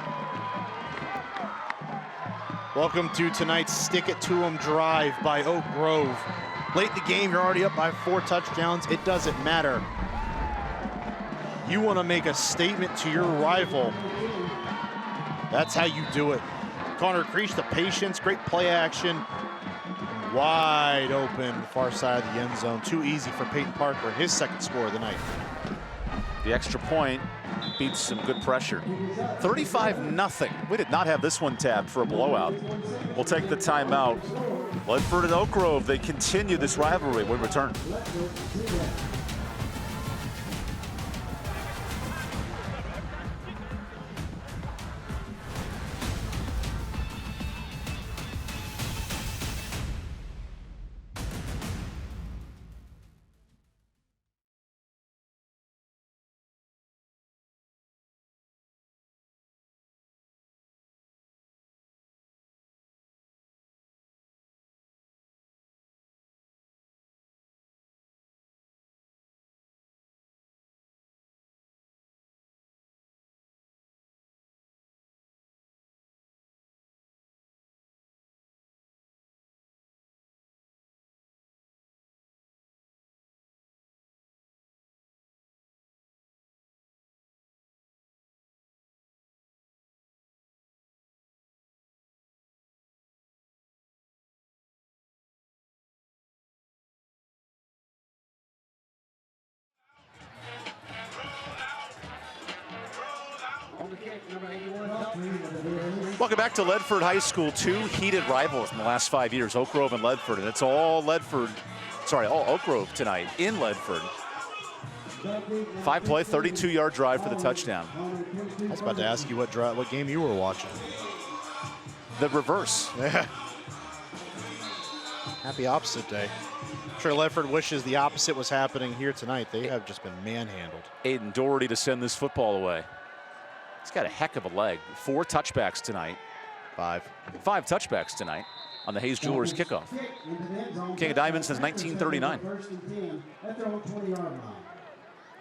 Welcome to tonight's Stick It To 'em drive by Oak Grove. Late in the game, you're already up by 4 touchdowns. It doesn't matter. You want to make a statement to your rival. That's how you do it. Connor Creech, the patience, great play action. Wide open, far side of the end zone. Too easy for Peyton Parker, his 2nd score of the night. The extra point beats some good pressure. 35-0. We did not have this one tabbed for a blowout. We'll take the timeout. Ledford and Oak Grove, they continue this rivalry. We return. Welcome back to Ledford High School. 2 heated rivals in the last 5 years, Oak Grove and Ledford, and it's all Oak Grove tonight in Ledford. 5-play, 32-yard drive for the touchdown. I was about to ask you what game you were watching. The reverse. Yeah. Happy opposite day. I'm sure Ledford wishes the opposite was happening here tonight. They have just been manhandled. Aiden Doherty to send this football away. He's got a heck of a leg. 4 touchbacks tonight. 5 touchbacks tonight on the Hayes Jewelers kickoff. King of Diamonds since 1939.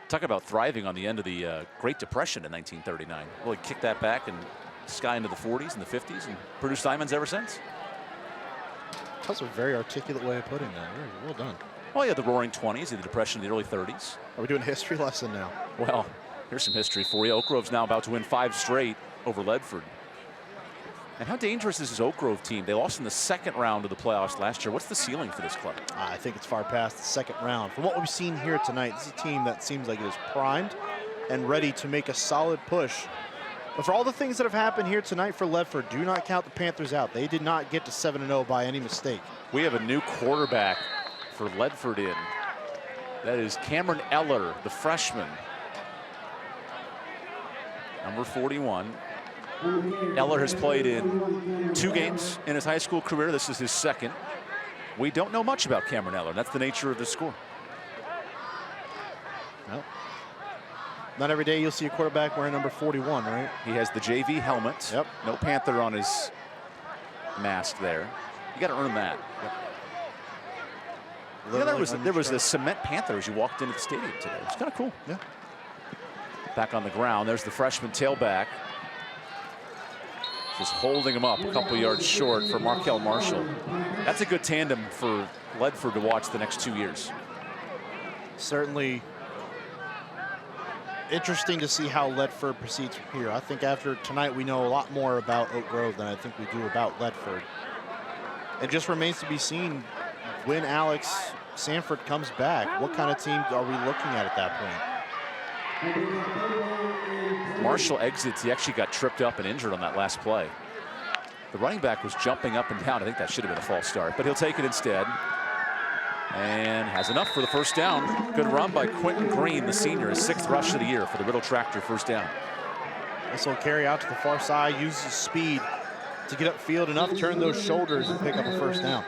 Talk about thriving on the end of the Great Depression in 1939. Really kicked that back and sky into the 40s and the 50s and produced diamonds ever since. That's a very articulate way of putting that. Very well done. Well, yeah, the Roaring 20s, the Depression in the early 30s. Are we doing a history lesson now? Well, here's some history for you. Oak Grove's now about to win 5 straight over Ledford. And how dangerous is this Oak Grove team? They lost in the 2nd round of the playoffs last year. What's the ceiling for this club? I think it's far past the 2nd round. From what we've seen here tonight, this is a team that seems like it is primed and ready to make a solid push. But for all the things that have happened here tonight for Ledford, do not count the Panthers out. They did not get to 7-0 by any mistake. We have a new quarterback for Ledford in. That is Cameron Eller, the freshman. Number 41. Eller has played in 2 games in his high school career. This is his 2nd. We don't know much about Cameron Eller. That's the nature of the score. No. Not every day you'll see a quarterback wearing number 41, right? He has the JV helmet. Yep. No Panther on his mask there. You got to earn that. You know, there was the cement panther as you walked into the stadium today. It's kind of cool. Yeah. Back on the ground. There's the freshman tailback. Just holding him up a couple yards short for Markel Marshall. That's a good tandem for Ledford to watch the next 2 years. Certainly interesting to see how Ledford proceeds from here. I think after tonight we know a lot more about Oak Grove than I think we do about Ledford. It just remains to be seen when Alex Sanford comes back. What kind of team are we looking at that point? Marshall exits. He actually got tripped up and injured on that last play. The running back was jumping up and down. I think that should have been a false start, but he'll take it instead. And has enough for the first down. Good run by Quentin Green, the senior, his 6th rush of the year for the Riddle Tractor first down. This will carry out to the far side, uses speed to get upfield enough, turn those shoulders and pick up a first down.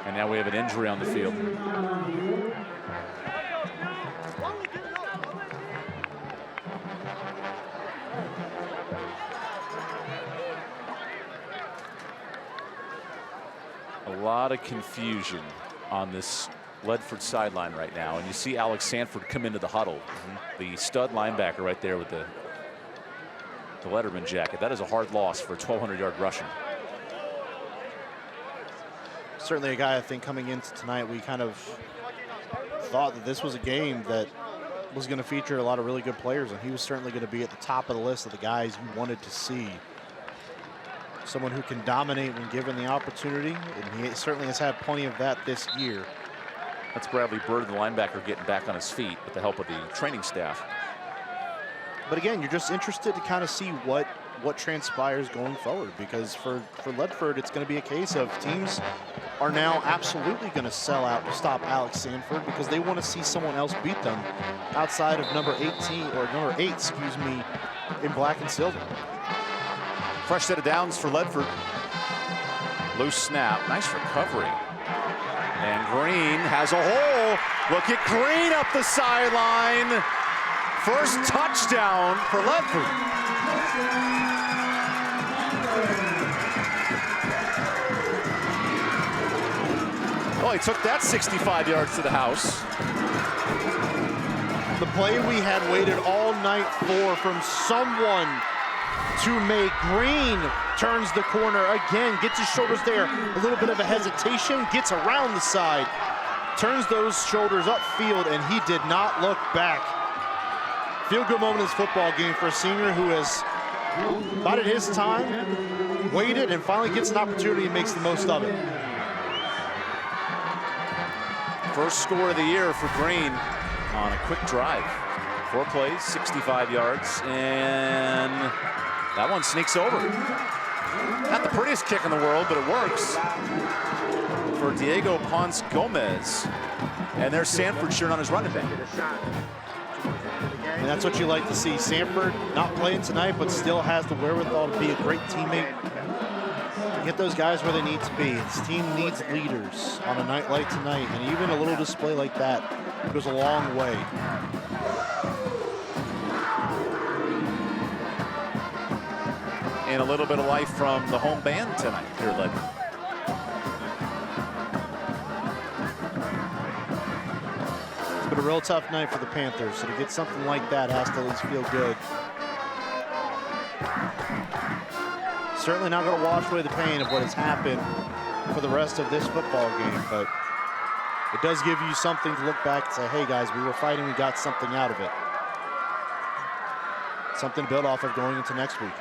And now we have an injury on the field. A lot of confusion on this Ledford sideline right now, and you see Alex Sanford come into the huddle. The stud linebacker right there with the Letterman jacket. That is a hard loss for a 1,200-yard rushing. Certainly a guy, I think, coming into tonight, we kind of thought that this was a game that was going to feature a lot of really good players, and he was certainly going to be at the top of the list of the guys you wanted to see. Someone who can dominate when given the opportunity, and he certainly has had plenty of that this year. That's Bradley Bird, the linebacker, getting back on his feet with the help of the training staff. But again, you're just interested to kind of see what transpires going forward, because for Ledford, it's going to be a case of teams are now absolutely going to sell out to stop Alex Sanford because they want to see someone else beat them outside of number 8, excuse me, in black and silver. Fresh set of downs for Ledford. Loose snap, nice recovery. And Green has a hole. Look at Green up the sideline. First touchdown for Ledford. Oh, he took that 65 yards to the house. The play we had waited all night for from someone to make. Green turns the corner again, gets his shoulders there. A little bit of a hesitation, gets around the side, turns those shoulders upfield, and he did not look back. Feel good moment in this football game for a senior who has bided his time, waited, and finally gets an opportunity and makes the most of it. First score of the year for Green on a quick drive. 4 plays, 65 yards, and that one sneaks over. Not the prettiest kick in the world, but it works for Diego Ponce Gomez. And there's Sanford cheering on his running back. And that's what you like to see. Sanford not playing tonight, but still has the wherewithal to be a great teammate. Get those guys where they need to be. This team needs leaders on a night like tonight, and even a little display like that goes a long way. And a little bit of life from the home band tonight here at Ledford. It's been a real tough night for the Panthers, so to get something like that has to at least feel good. Certainly not going to wash away the pain of what has happened for the rest of this football game, but it does give you something to look back and say, hey guys, we were fighting, we got something out of it. Something to build off of going into next week.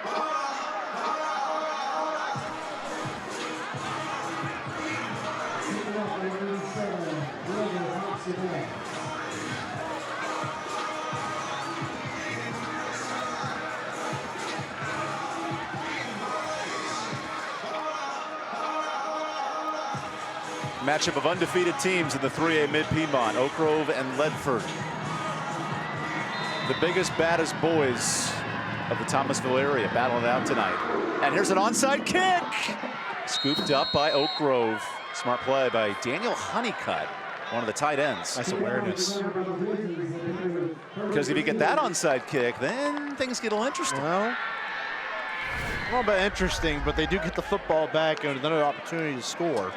Matchup of undefeated teams in the 3A Mid-Piedmont, Oak Grove and Ledford. The biggest, baddest boys of the Thomasville area battling it out tonight. And here's an onside kick. Scooped up by Oak Grove. Smart play by Daniel Honeycutt, one of the tight ends. Nice awareness. Because if you get that onside kick, then things get a little interesting. Well, Well, but interesting, but they do get the football back and another opportunity to score.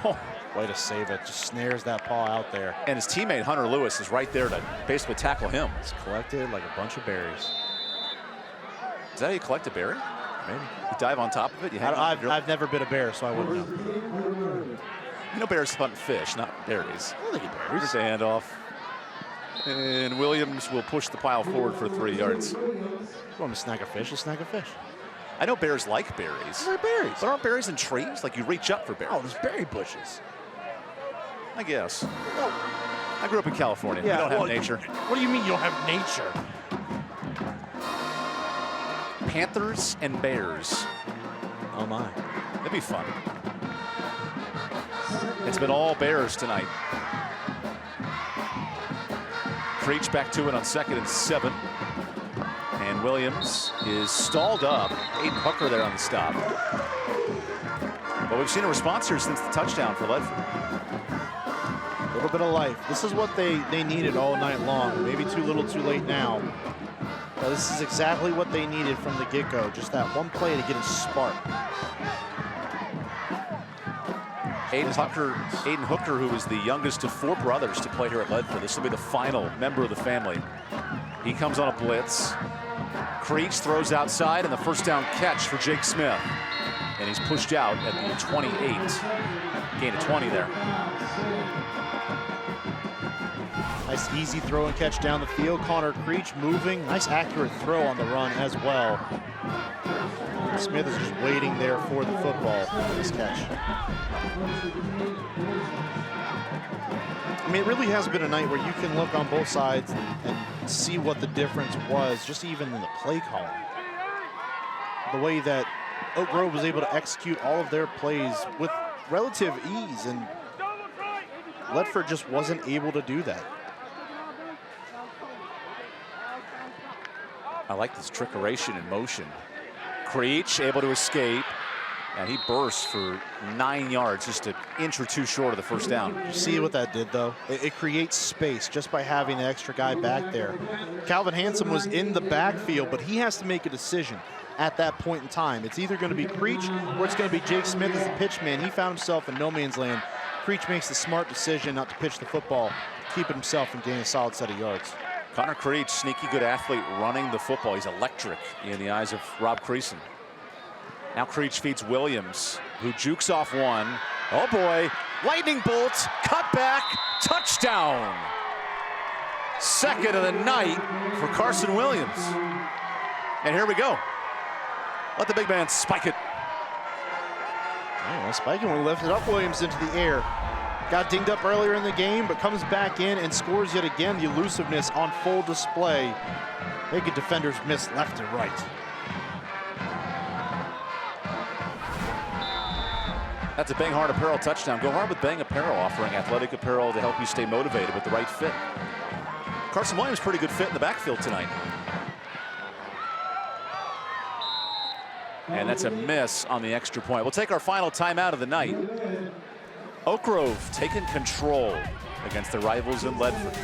Oh, way to save it. Just snares that paw out there. And his teammate Hunter Lewis is right there to basically tackle him. It's collected like a bunch of berries. Is that how you collect a berry? Maybe. You dive on top of it? I've never been a bear, so I wouldn't know. You know bears hunt fish, not berries. I think berries. Here's a handoff. And Williams will push the pile forward for 3 yards. You want to snag a fish? You'll snag a fish. I know bears like berries. They're berries. But aren't berries in trees? Like you reach up for berries. Oh, there's berry bushes. I guess. I grew up in California. Yeah, we don't have nature. What do you mean you don't have nature? Panthers and Bears. Oh my. That'd be fun. It's been all Bears tonight. Creech back to it on 2nd and 7. And Williams is stalled up. Aiden Hooker there on the stop. But we've seen a response here since the touchdown for Ledford. A little bit of life. This is what they needed all night long. Maybe too little too late now. But this is exactly what they needed from the get-go. Just that one play to get a spark. Aiden Hooker, who is the youngest of 4 brothers to play here at Ledford. This will be the final member of the family. He comes on a blitz. Creech throws outside, and the first down catch for Jake Smith. And he's pushed out at the 28. Gain of 20 there. Nice easy throw and catch down the field. Connor Creech moving. Nice accurate throw on the run as well. Smith is just waiting there for the football for this catch. I mean, it really has been a night where you can look on both sides and see what the difference was, just even in the play calling. The way that Oak Grove was able to execute all of their plays with relative ease, and Ledford just wasn't able to do that. I like this trickeration in motion. Creech able to escape, and he bursts for 9 yards, just an inch or 2 short of the first down. You see what that did, though? It creates space just by having the extra guy back there. Calvin Hanson was in the backfield, but he has to make a decision at that point in time. It's either going to be Creech or it's going to be Jake Smith as the pitch man. He found himself in no man's land. Creech makes the smart decision not to pitch the football, keep it himself, and gain a solid set of yards. Connor Creech, sneaky good athlete running the football. He's electric in the eyes of Rob Creason. Now Creech feeds Williams, who jukes off one. Oh boy, lightning bolts, cut back, touchdown. Second of the night for Carson Williams. And here we go. Let the big man spike it. Oh, spiking when he lifted up Williams into the air. Got dinged up earlier in the game, but comes back in and scores yet again. The elusiveness on full display, making defenders miss left and right. That's a Bang Hard Apparel touchdown. Go hard with Bang Apparel, offering athletic apparel to help you stay motivated with the right fit. Carson Williams, pretty good fit in the backfield tonight. And that's a miss on the extra point. We'll take our final timeout of the night. Oak Grove taking control against the rivals in Ledford.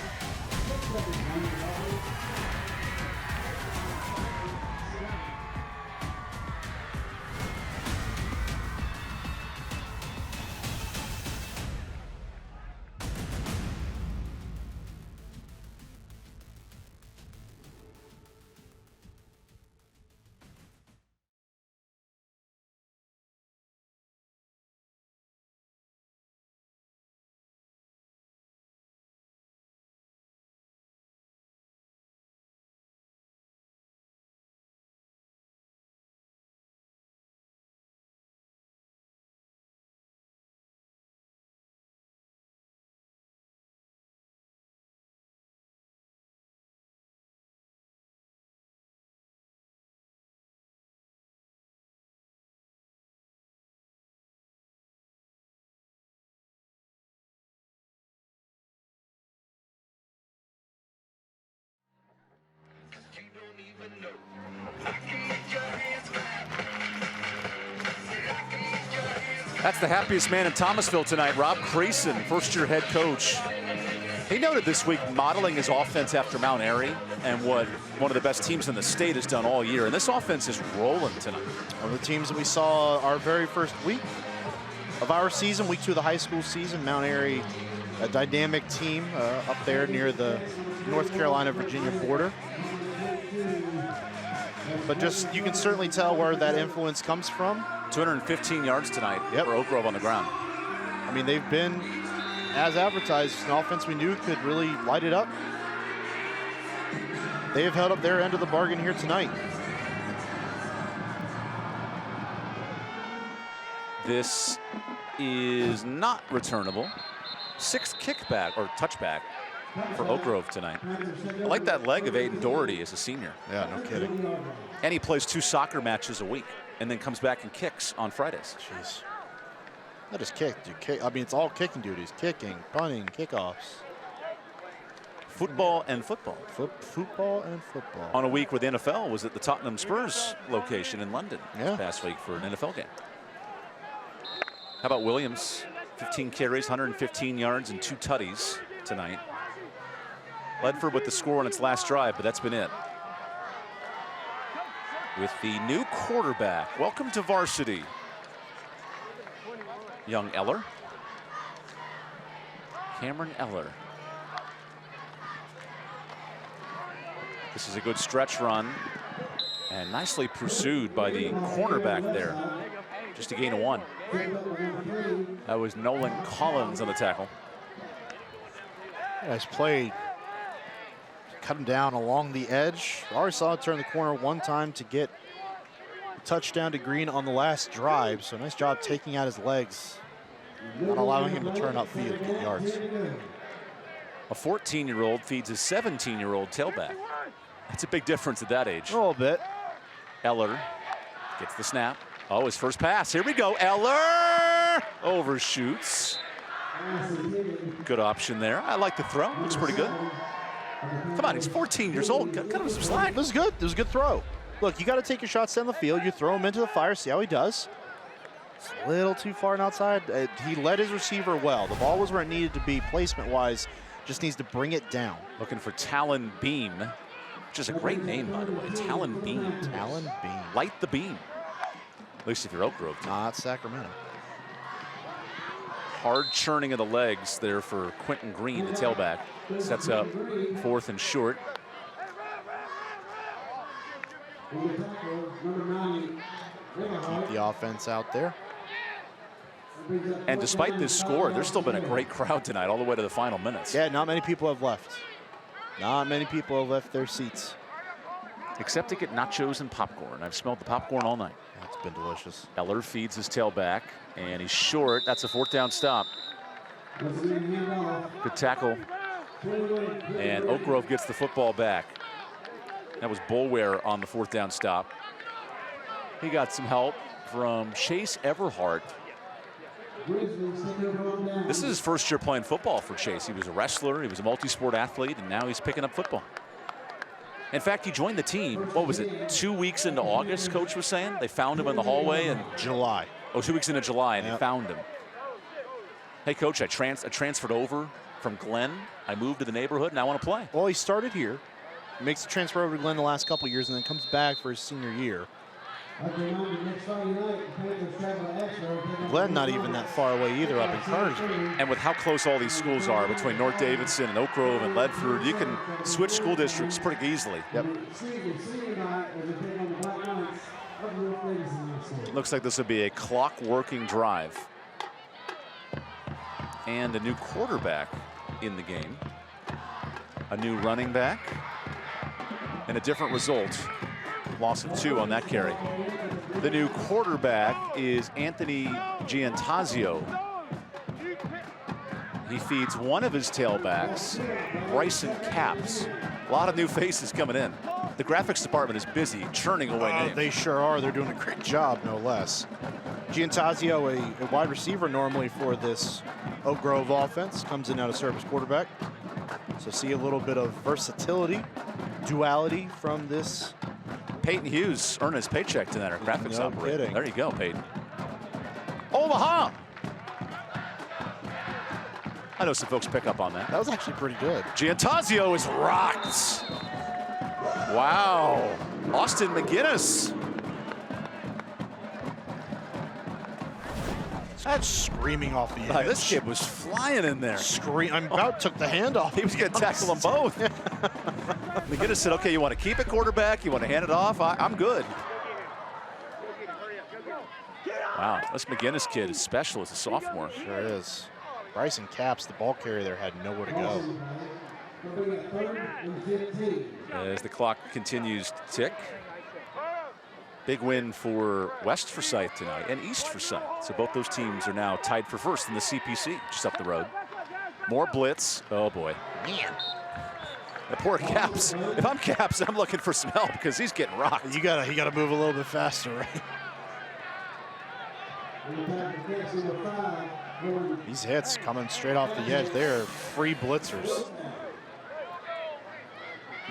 That's the happiest man in Thomasville tonight, Rob Creason, first-year head coach He noted this week modeling his offense after Mount Airy and what one of the best teams in the state has done all year. And this offense is rolling tonight. One of the teams that we saw our very first week of our season, week 2 of the high school season, Mount Airy, a dynamic team up there near the North Carolina-Virginia border. But just, you can certainly tell where that influence comes from. 215 yards tonight for Oak Grove on the ground. I mean, they've been, as advertised, an offense we knew could really light it up. They have held up their end of the bargain here tonight. This is not returnable. 6th kickback or touchback for Oak Grove tonight. I like that leg of Aiden Doherty as a senior. Yeah, no kidding. And he plays 2 soccer matches a week and then comes back and kicks on Fridays. Jeez. Not just kick, I mean, it's all kicking duties. Kicking, punting, kickoffs. Football and football. Football and football. On a week where the NFL was at the Tottenham Spurs location in London last week for an NFL game. How about Williams? 15 carries, 115 yards, and 2 tutties tonight. Ledford with the score on its last drive, but that's been it. With the new quarterback. Welcome to varsity, young Eller. Cameron Eller. This is a good stretch run and nicely pursued by the cornerback there. Just a gain of 1. That was Nolan Collins on the tackle. Nice play. Cut him down along the edge. Already saw it turn the corner one time to get a touchdown to Green on the last drive. So nice job taking out his legs, not allowing him to turn upfield to get yards. A 14-year-old feeds a 17-year-old tailback. That's a big difference at that age. A little bit. Eller gets the snap. Oh, his first pass. Here we go. Eller overshoots. Good option there. I like the throw. Looks pretty good. Come on, he's 14 years old. Cut him some slack. This is good. This is a good throw. Look, you got to take your shots down the field. You throw him into the fire, see how he does. It's a little too far and outside. He led his receiver well. The ball was where it needed to be placement-wise. Just needs to bring it down. Looking for Talon Beam, which is a great name, by the way. Talon Beam. Talon Beam. Light the beam. At least if you're Oak Grove. Nah, it's Sacramento. Hard churning of the legs there for Quentin Green, the tailback. Sets up 4th and short. Keep the offense out there. And despite this score, there's still been a great crowd tonight all the way to the final minutes. Yeah, not many people have left. Not many people have left their seats. Except to get nachos and popcorn. I've smelled the popcorn all night. That's been delicious. Eller feeds his tailback, and he's short. That's a 4th down stop. Good tackle. And Oak Grove gets the football back. That was Boulware on the 4th down stop. He got some help from Chase Everhart. This is his first year playing football for Chase. He was a wrestler, he was a multi-sport athlete, and now he's picking up football. In fact, he joined the team, what was it, 2 weeks into August, Coach was saying? They found him in the hallway in July. Oh, 2 weeks into July, and they found him. Hey, Coach, I transferred over from Glenn. I moved to the neighborhood, and I want to play. Well, he started here, makes the transfer over to Glenn the last couple of years, and then comes back for his senior year. Glenn not even that far away either up in Cartersville. And with how close all these schools are between North Davidson and Oak Grove and Ledford, you can switch school districts pretty easily. Yep. Looks like this will be a clock working drive. And a new quarterback in the game. A new running back. And a different result. Loss of 2 on that carry. The new quarterback is Anthony Giantazio. He feeds one of his tailbacks, Bryson Capps. A lot of new faces coming in. The graphics department is busy churning away names. They sure are. They're doing a great job, no less. Giantazio, a wide receiver normally for this Oak Grove offense, comes in out of service quarterback. So see a little bit of versatility, duality from this. Peyton Hughes earned his paycheck tonight, our graphics No operator. kidding. There you go, Peyton. Omaha! I know some folks pick up on that. That was actually pretty good. Giantasio is rocked. Wow. Austin McGinnis. That's screaming off the edge. This kid was flying in there. I'm about took the hand off. He was going to tackle them both. McGinnis said, okay, you want to keep it, quarterback? You want to hand it off? I'm good. Wow, this McGinnis kid is special as a sophomore. Sure is. Bryson Capps, the ball carrier there, had nowhere to go. As the clock continues to tick. Big win for West Forsyth tonight and East Forsyth. So both those teams are now tied for first in the CPC, just up the road. More blitz. Oh, boy. Man. The poor Capps. If I'm Capps, I'm looking for some help because he's getting rocked. You gotta move a little bit faster, right? These hits coming straight off the edge. They're free blitzers.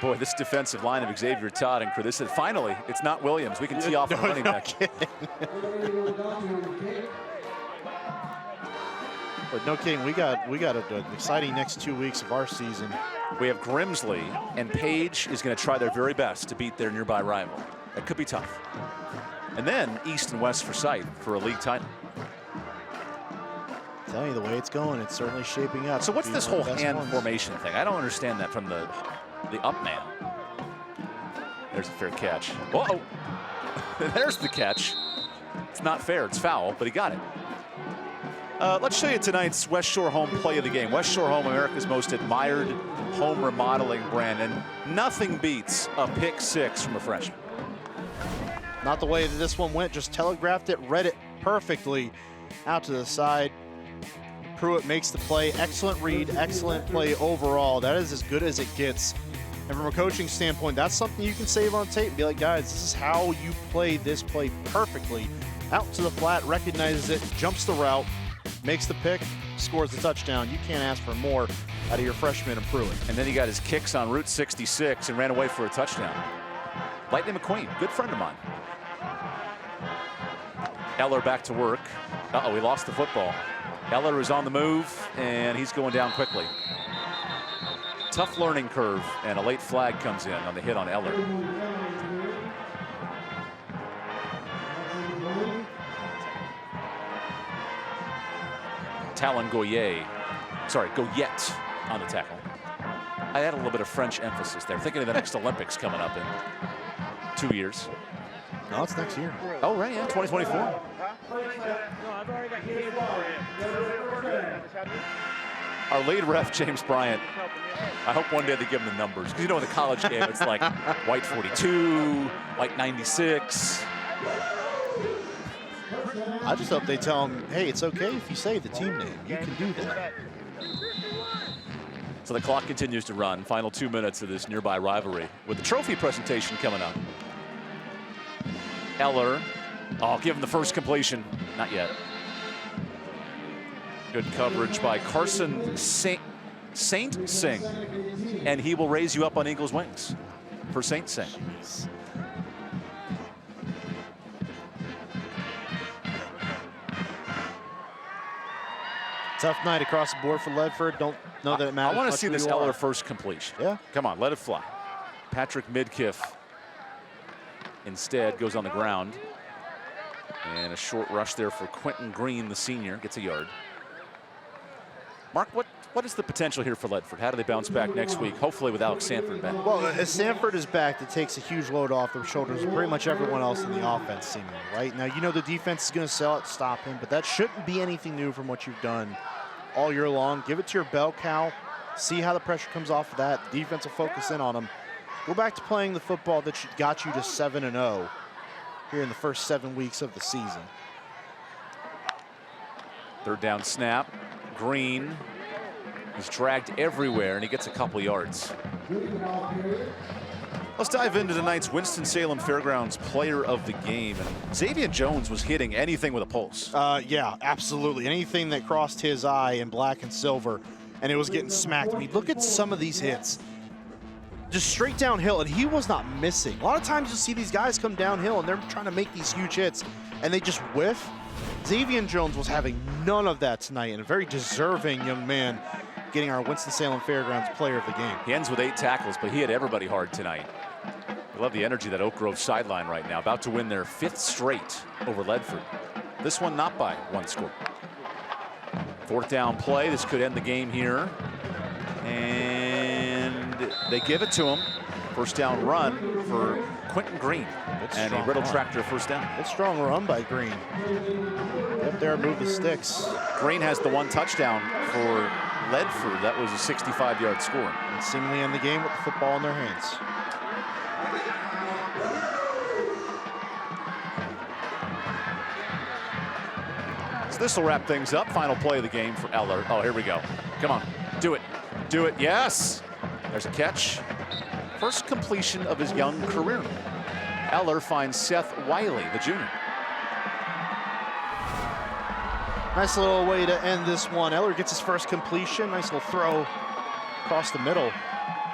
Boy, this defensive line of Xavier Todd and Chris said, finally, it's not Williams. We can tee off the running back. But no kidding, we got an exciting next 2 weeks of our season. We have Grimsley, and Page is going to try their very best to beat their nearby rival. That could be tough. And then East and West Forsyth for a league title. I'm telling you, the way it's going, it's certainly shaping up. So what's this whole hand formation thing? I don't understand that from the up man. There's a fair catch. Whoa! There's the catch. It's not fair, it's foul, but he got it. Let's show you tonight's West Shore Home play of the game. West Shore Home, America's most admired home remodeling brand, and nothing beats a pick six from a freshman. Not the way that this one went, just telegraphed it, read it perfectly out to the side. Pruitt makes the play. Excellent read, excellent play overall. That is as good as it gets. And from a coaching standpoint, that's something you can save on tape and be like, guys, this is how you play this play perfectly. Out to the flat, recognizes it, jumps the route, makes the pick, scores the touchdown. You can't ask for more out of your freshman and Pruitt. And then he got his kicks on Route 66 and ran away for a touchdown. Lightning McQueen, good friend of mine. Eller back to work. Uh-oh, he lost the football. Eller is on the move, and he's going down quickly. Tough learning curve, and a late flag comes in on the hit on Eller. Talon Goyet on the tackle. I had a little bit of French emphasis there. Thinking of the next Olympics coming up in 2 years. No, it's next year. Oh, right, yeah, 2024. No, I've already got games for him. Our lead ref, James Bryant, I hope one day they give him the numbers. Because you know in the college game, it's like white 42, white 96. I just hope they tell him, hey, it's okay if you say the team name. You can do that. So the clock continues to run. Final 2 minutes of this nearby rivalry with the trophy presentation coming up. Eller, give him the first completion. Not yet. Good coverage by Carson Saint Sing. And he will raise you up on Eagles wings for Saint Sing. Tough night across the board for Ledford. Don't know that it matters. I want to see this Eller first completion. Yeah. Come on, let it fly. Patrick Midkiff instead goes on the ground. And a short rush there for Quentin Green, the senior, gets a yard. Mark, what is the potential here for Ledford? How do they bounce back next week, hopefully with Alex Sanford back? Well, as Sanford is back, that takes a huge load off their shoulders of pretty much everyone else in the offense, seemingly, right? Now, you know the defense is going to sell it, stop him, but that shouldn't be anything new from what you've done all year long. Give it to your bell cow. See how the pressure comes off of that. The defense will focus in on them. Go back to playing the football that got you to 7-0 here in the first 7 weeks of the season. Third down snap. Green is dragged everywhere, and he gets a couple yards. Let's dive into tonight's Winston-Salem Fairgrounds Player of the Game. And Xavier Jones was hitting anything with a pulse. Yeah, absolutely. Anything that crossed his eye in black and silver, and it was getting smacked. I mean, look at some of these hits. Just straight downhill, and he was not missing. A lot of times you'll see these guys come downhill, and they're trying to make these huge hits, and they just whiff. Xavier Jones was having none of that tonight, and a very deserving young man getting our Winston-Salem Fairgrounds player of the game. He ends with 8 tackles, but he hit everybody hard tonight. I love the energy of that Oak Grove sideline right now, about to win their 5th straight over Ledford. This one not by 1 score. 4th down play, this could end the game here. And they give it to him. 1st down run for Quentin Green. And a Riddle Tractor 1st down. Good strong run by Green. Up there, move the sticks. Green has the 1 touchdown for Ledford. That was a 65-yard score. And seemingly end the game with the football in their hands. So this will wrap things up. Final play of the game for Eller. Oh, here we go. Come on, do it. Do it, yes. There's a catch. First completion of his young career. Eller finds Seth Wiley, the junior. Nice little way to end this one. Eller gets his first completion. Nice little throw across the middle.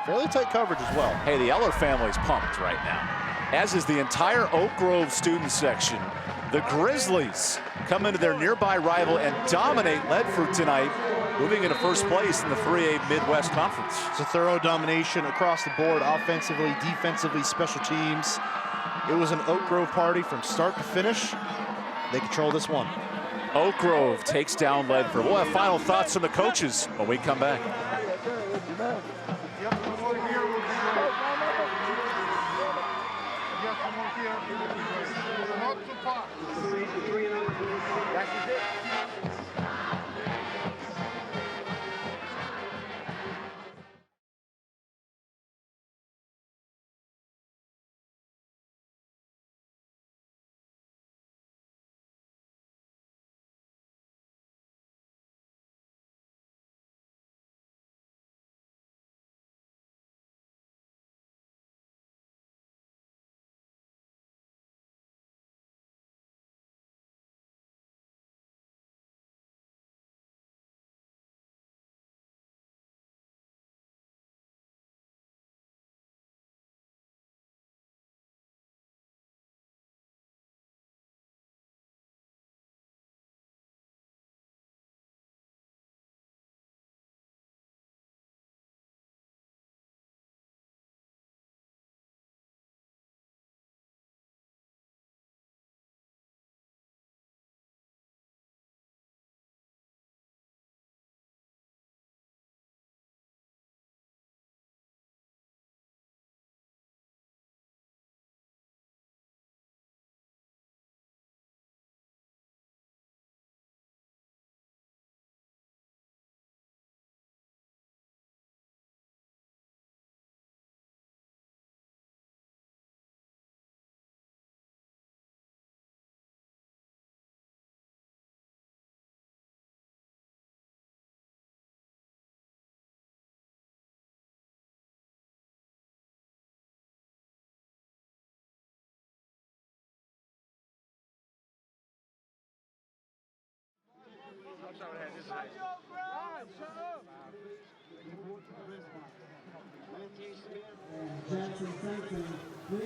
Fairly tight coverage as well. Hey, the Eller family's pumped right now, as is the entire Oak Grove student section. The Grizzlies come into their nearby rival and dominate Ledford tonight, moving into 1st place in the 3A Midwest Conference. It's a thorough domination across the board, offensively, defensively, special teams. It was an Oak Grove party from start to finish. They control this one. Oak Grove takes down Ledford. We'll have final thoughts from the coaches when we come back.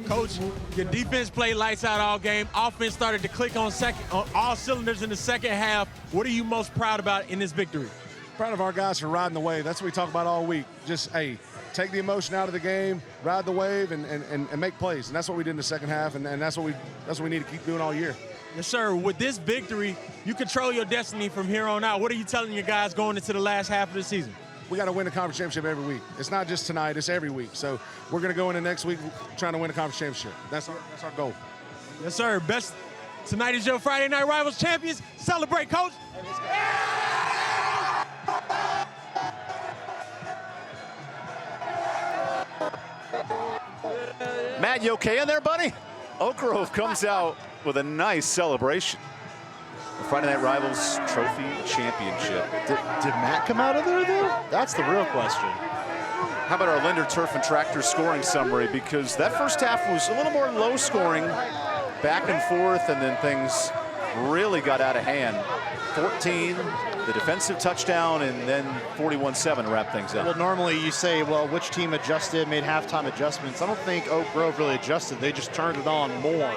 Coach, your defense played lights out all game. Offense started to click on all cylinders in the 2nd half. What are you most proud about in this victory? Proud of our guys for riding the wave. That's what we talk about all week. Just, hey, take the emotion out of the game, ride the wave, and make plays. And that's what we did in the 2nd half, and that's what we need to keep doing all year. Yes, sir. With this victory, you control your destiny from here on out. What are you telling your guys going into the last half of the season? We got to win the conference championship every week. It's not just tonight, it's every week. So we're going to go into next week trying to win the conference championship. That's our goal. Yes, sir. Tonight is your Friday Night Rivals champions. Celebrate, Coach. Matt, you okay in there, buddy? Oak Grove comes out with a nice celebration. The Friday Night Rivals Trophy Championship. Did Matt come out of there, though? That's the real question. How about our Linder Turf and Tractor scoring summary? Because that 1st half was a little more low scoring, back and forth, and then things really got out of hand. 14, the defensive touchdown, and then 41-7 to wrap things up. Well, normally you say, well, which team adjusted, made halftime adjustments. I don't think Oak Grove really adjusted. They just turned it on more.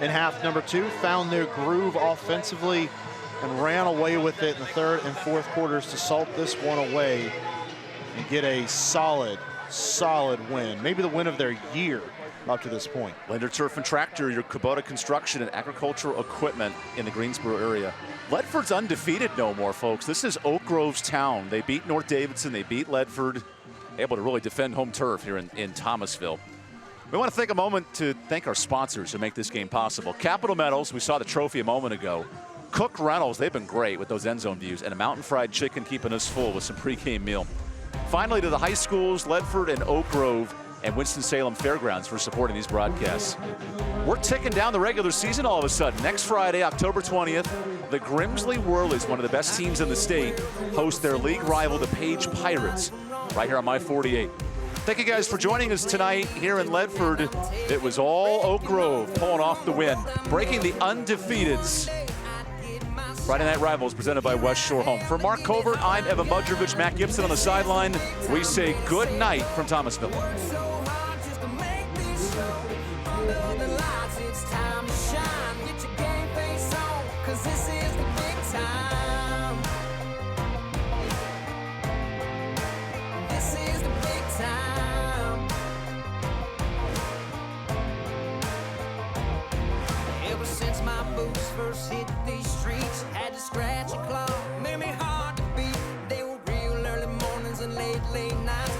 in half number 2, found their groove offensively and ran away with it in the third and fourth quarters to salt this one away and get a solid win. Maybe the win of their year up to this point. Lender Turf and Tractor, your Kubota construction and agricultural equipment in the Greensboro area. Ledford's undefeated no more, folks. This is Oak Grove's town. They beat North Davidson, they beat Ledford, able to really defend home turf here in Thomasville. We want to take a moment to thank our sponsors who make this game possible. Capital Metals, we saw the trophy a moment ago. Cook Reynolds, they've been great with those end zone views, and a mountain fried chicken keeping us full with some pregame meal. Finally, to the high schools, Ledford and Oak Grove and Winston-Salem Fairgrounds for supporting these broadcasts. We're ticking down the regular season all of a sudden. Next Friday, October 20th, the Grimsley Whirlies, one of the best teams in the state, host their league rival, the Page Pirates, right here on My-48. Thank you guys for joining us tonight here in Ledford. It was all Oak Grove pulling off the win, breaking the undefeateds. Friday Night Rivals presented by West Shore Home. For Mark Covert, I'm Evan Budrovich, Matt Gibson on the sideline. We say good night from Thomasville. Ever since my boots first hit these streets, had to scratch and claw, made me hard to beat. They were real early mornings and late nights.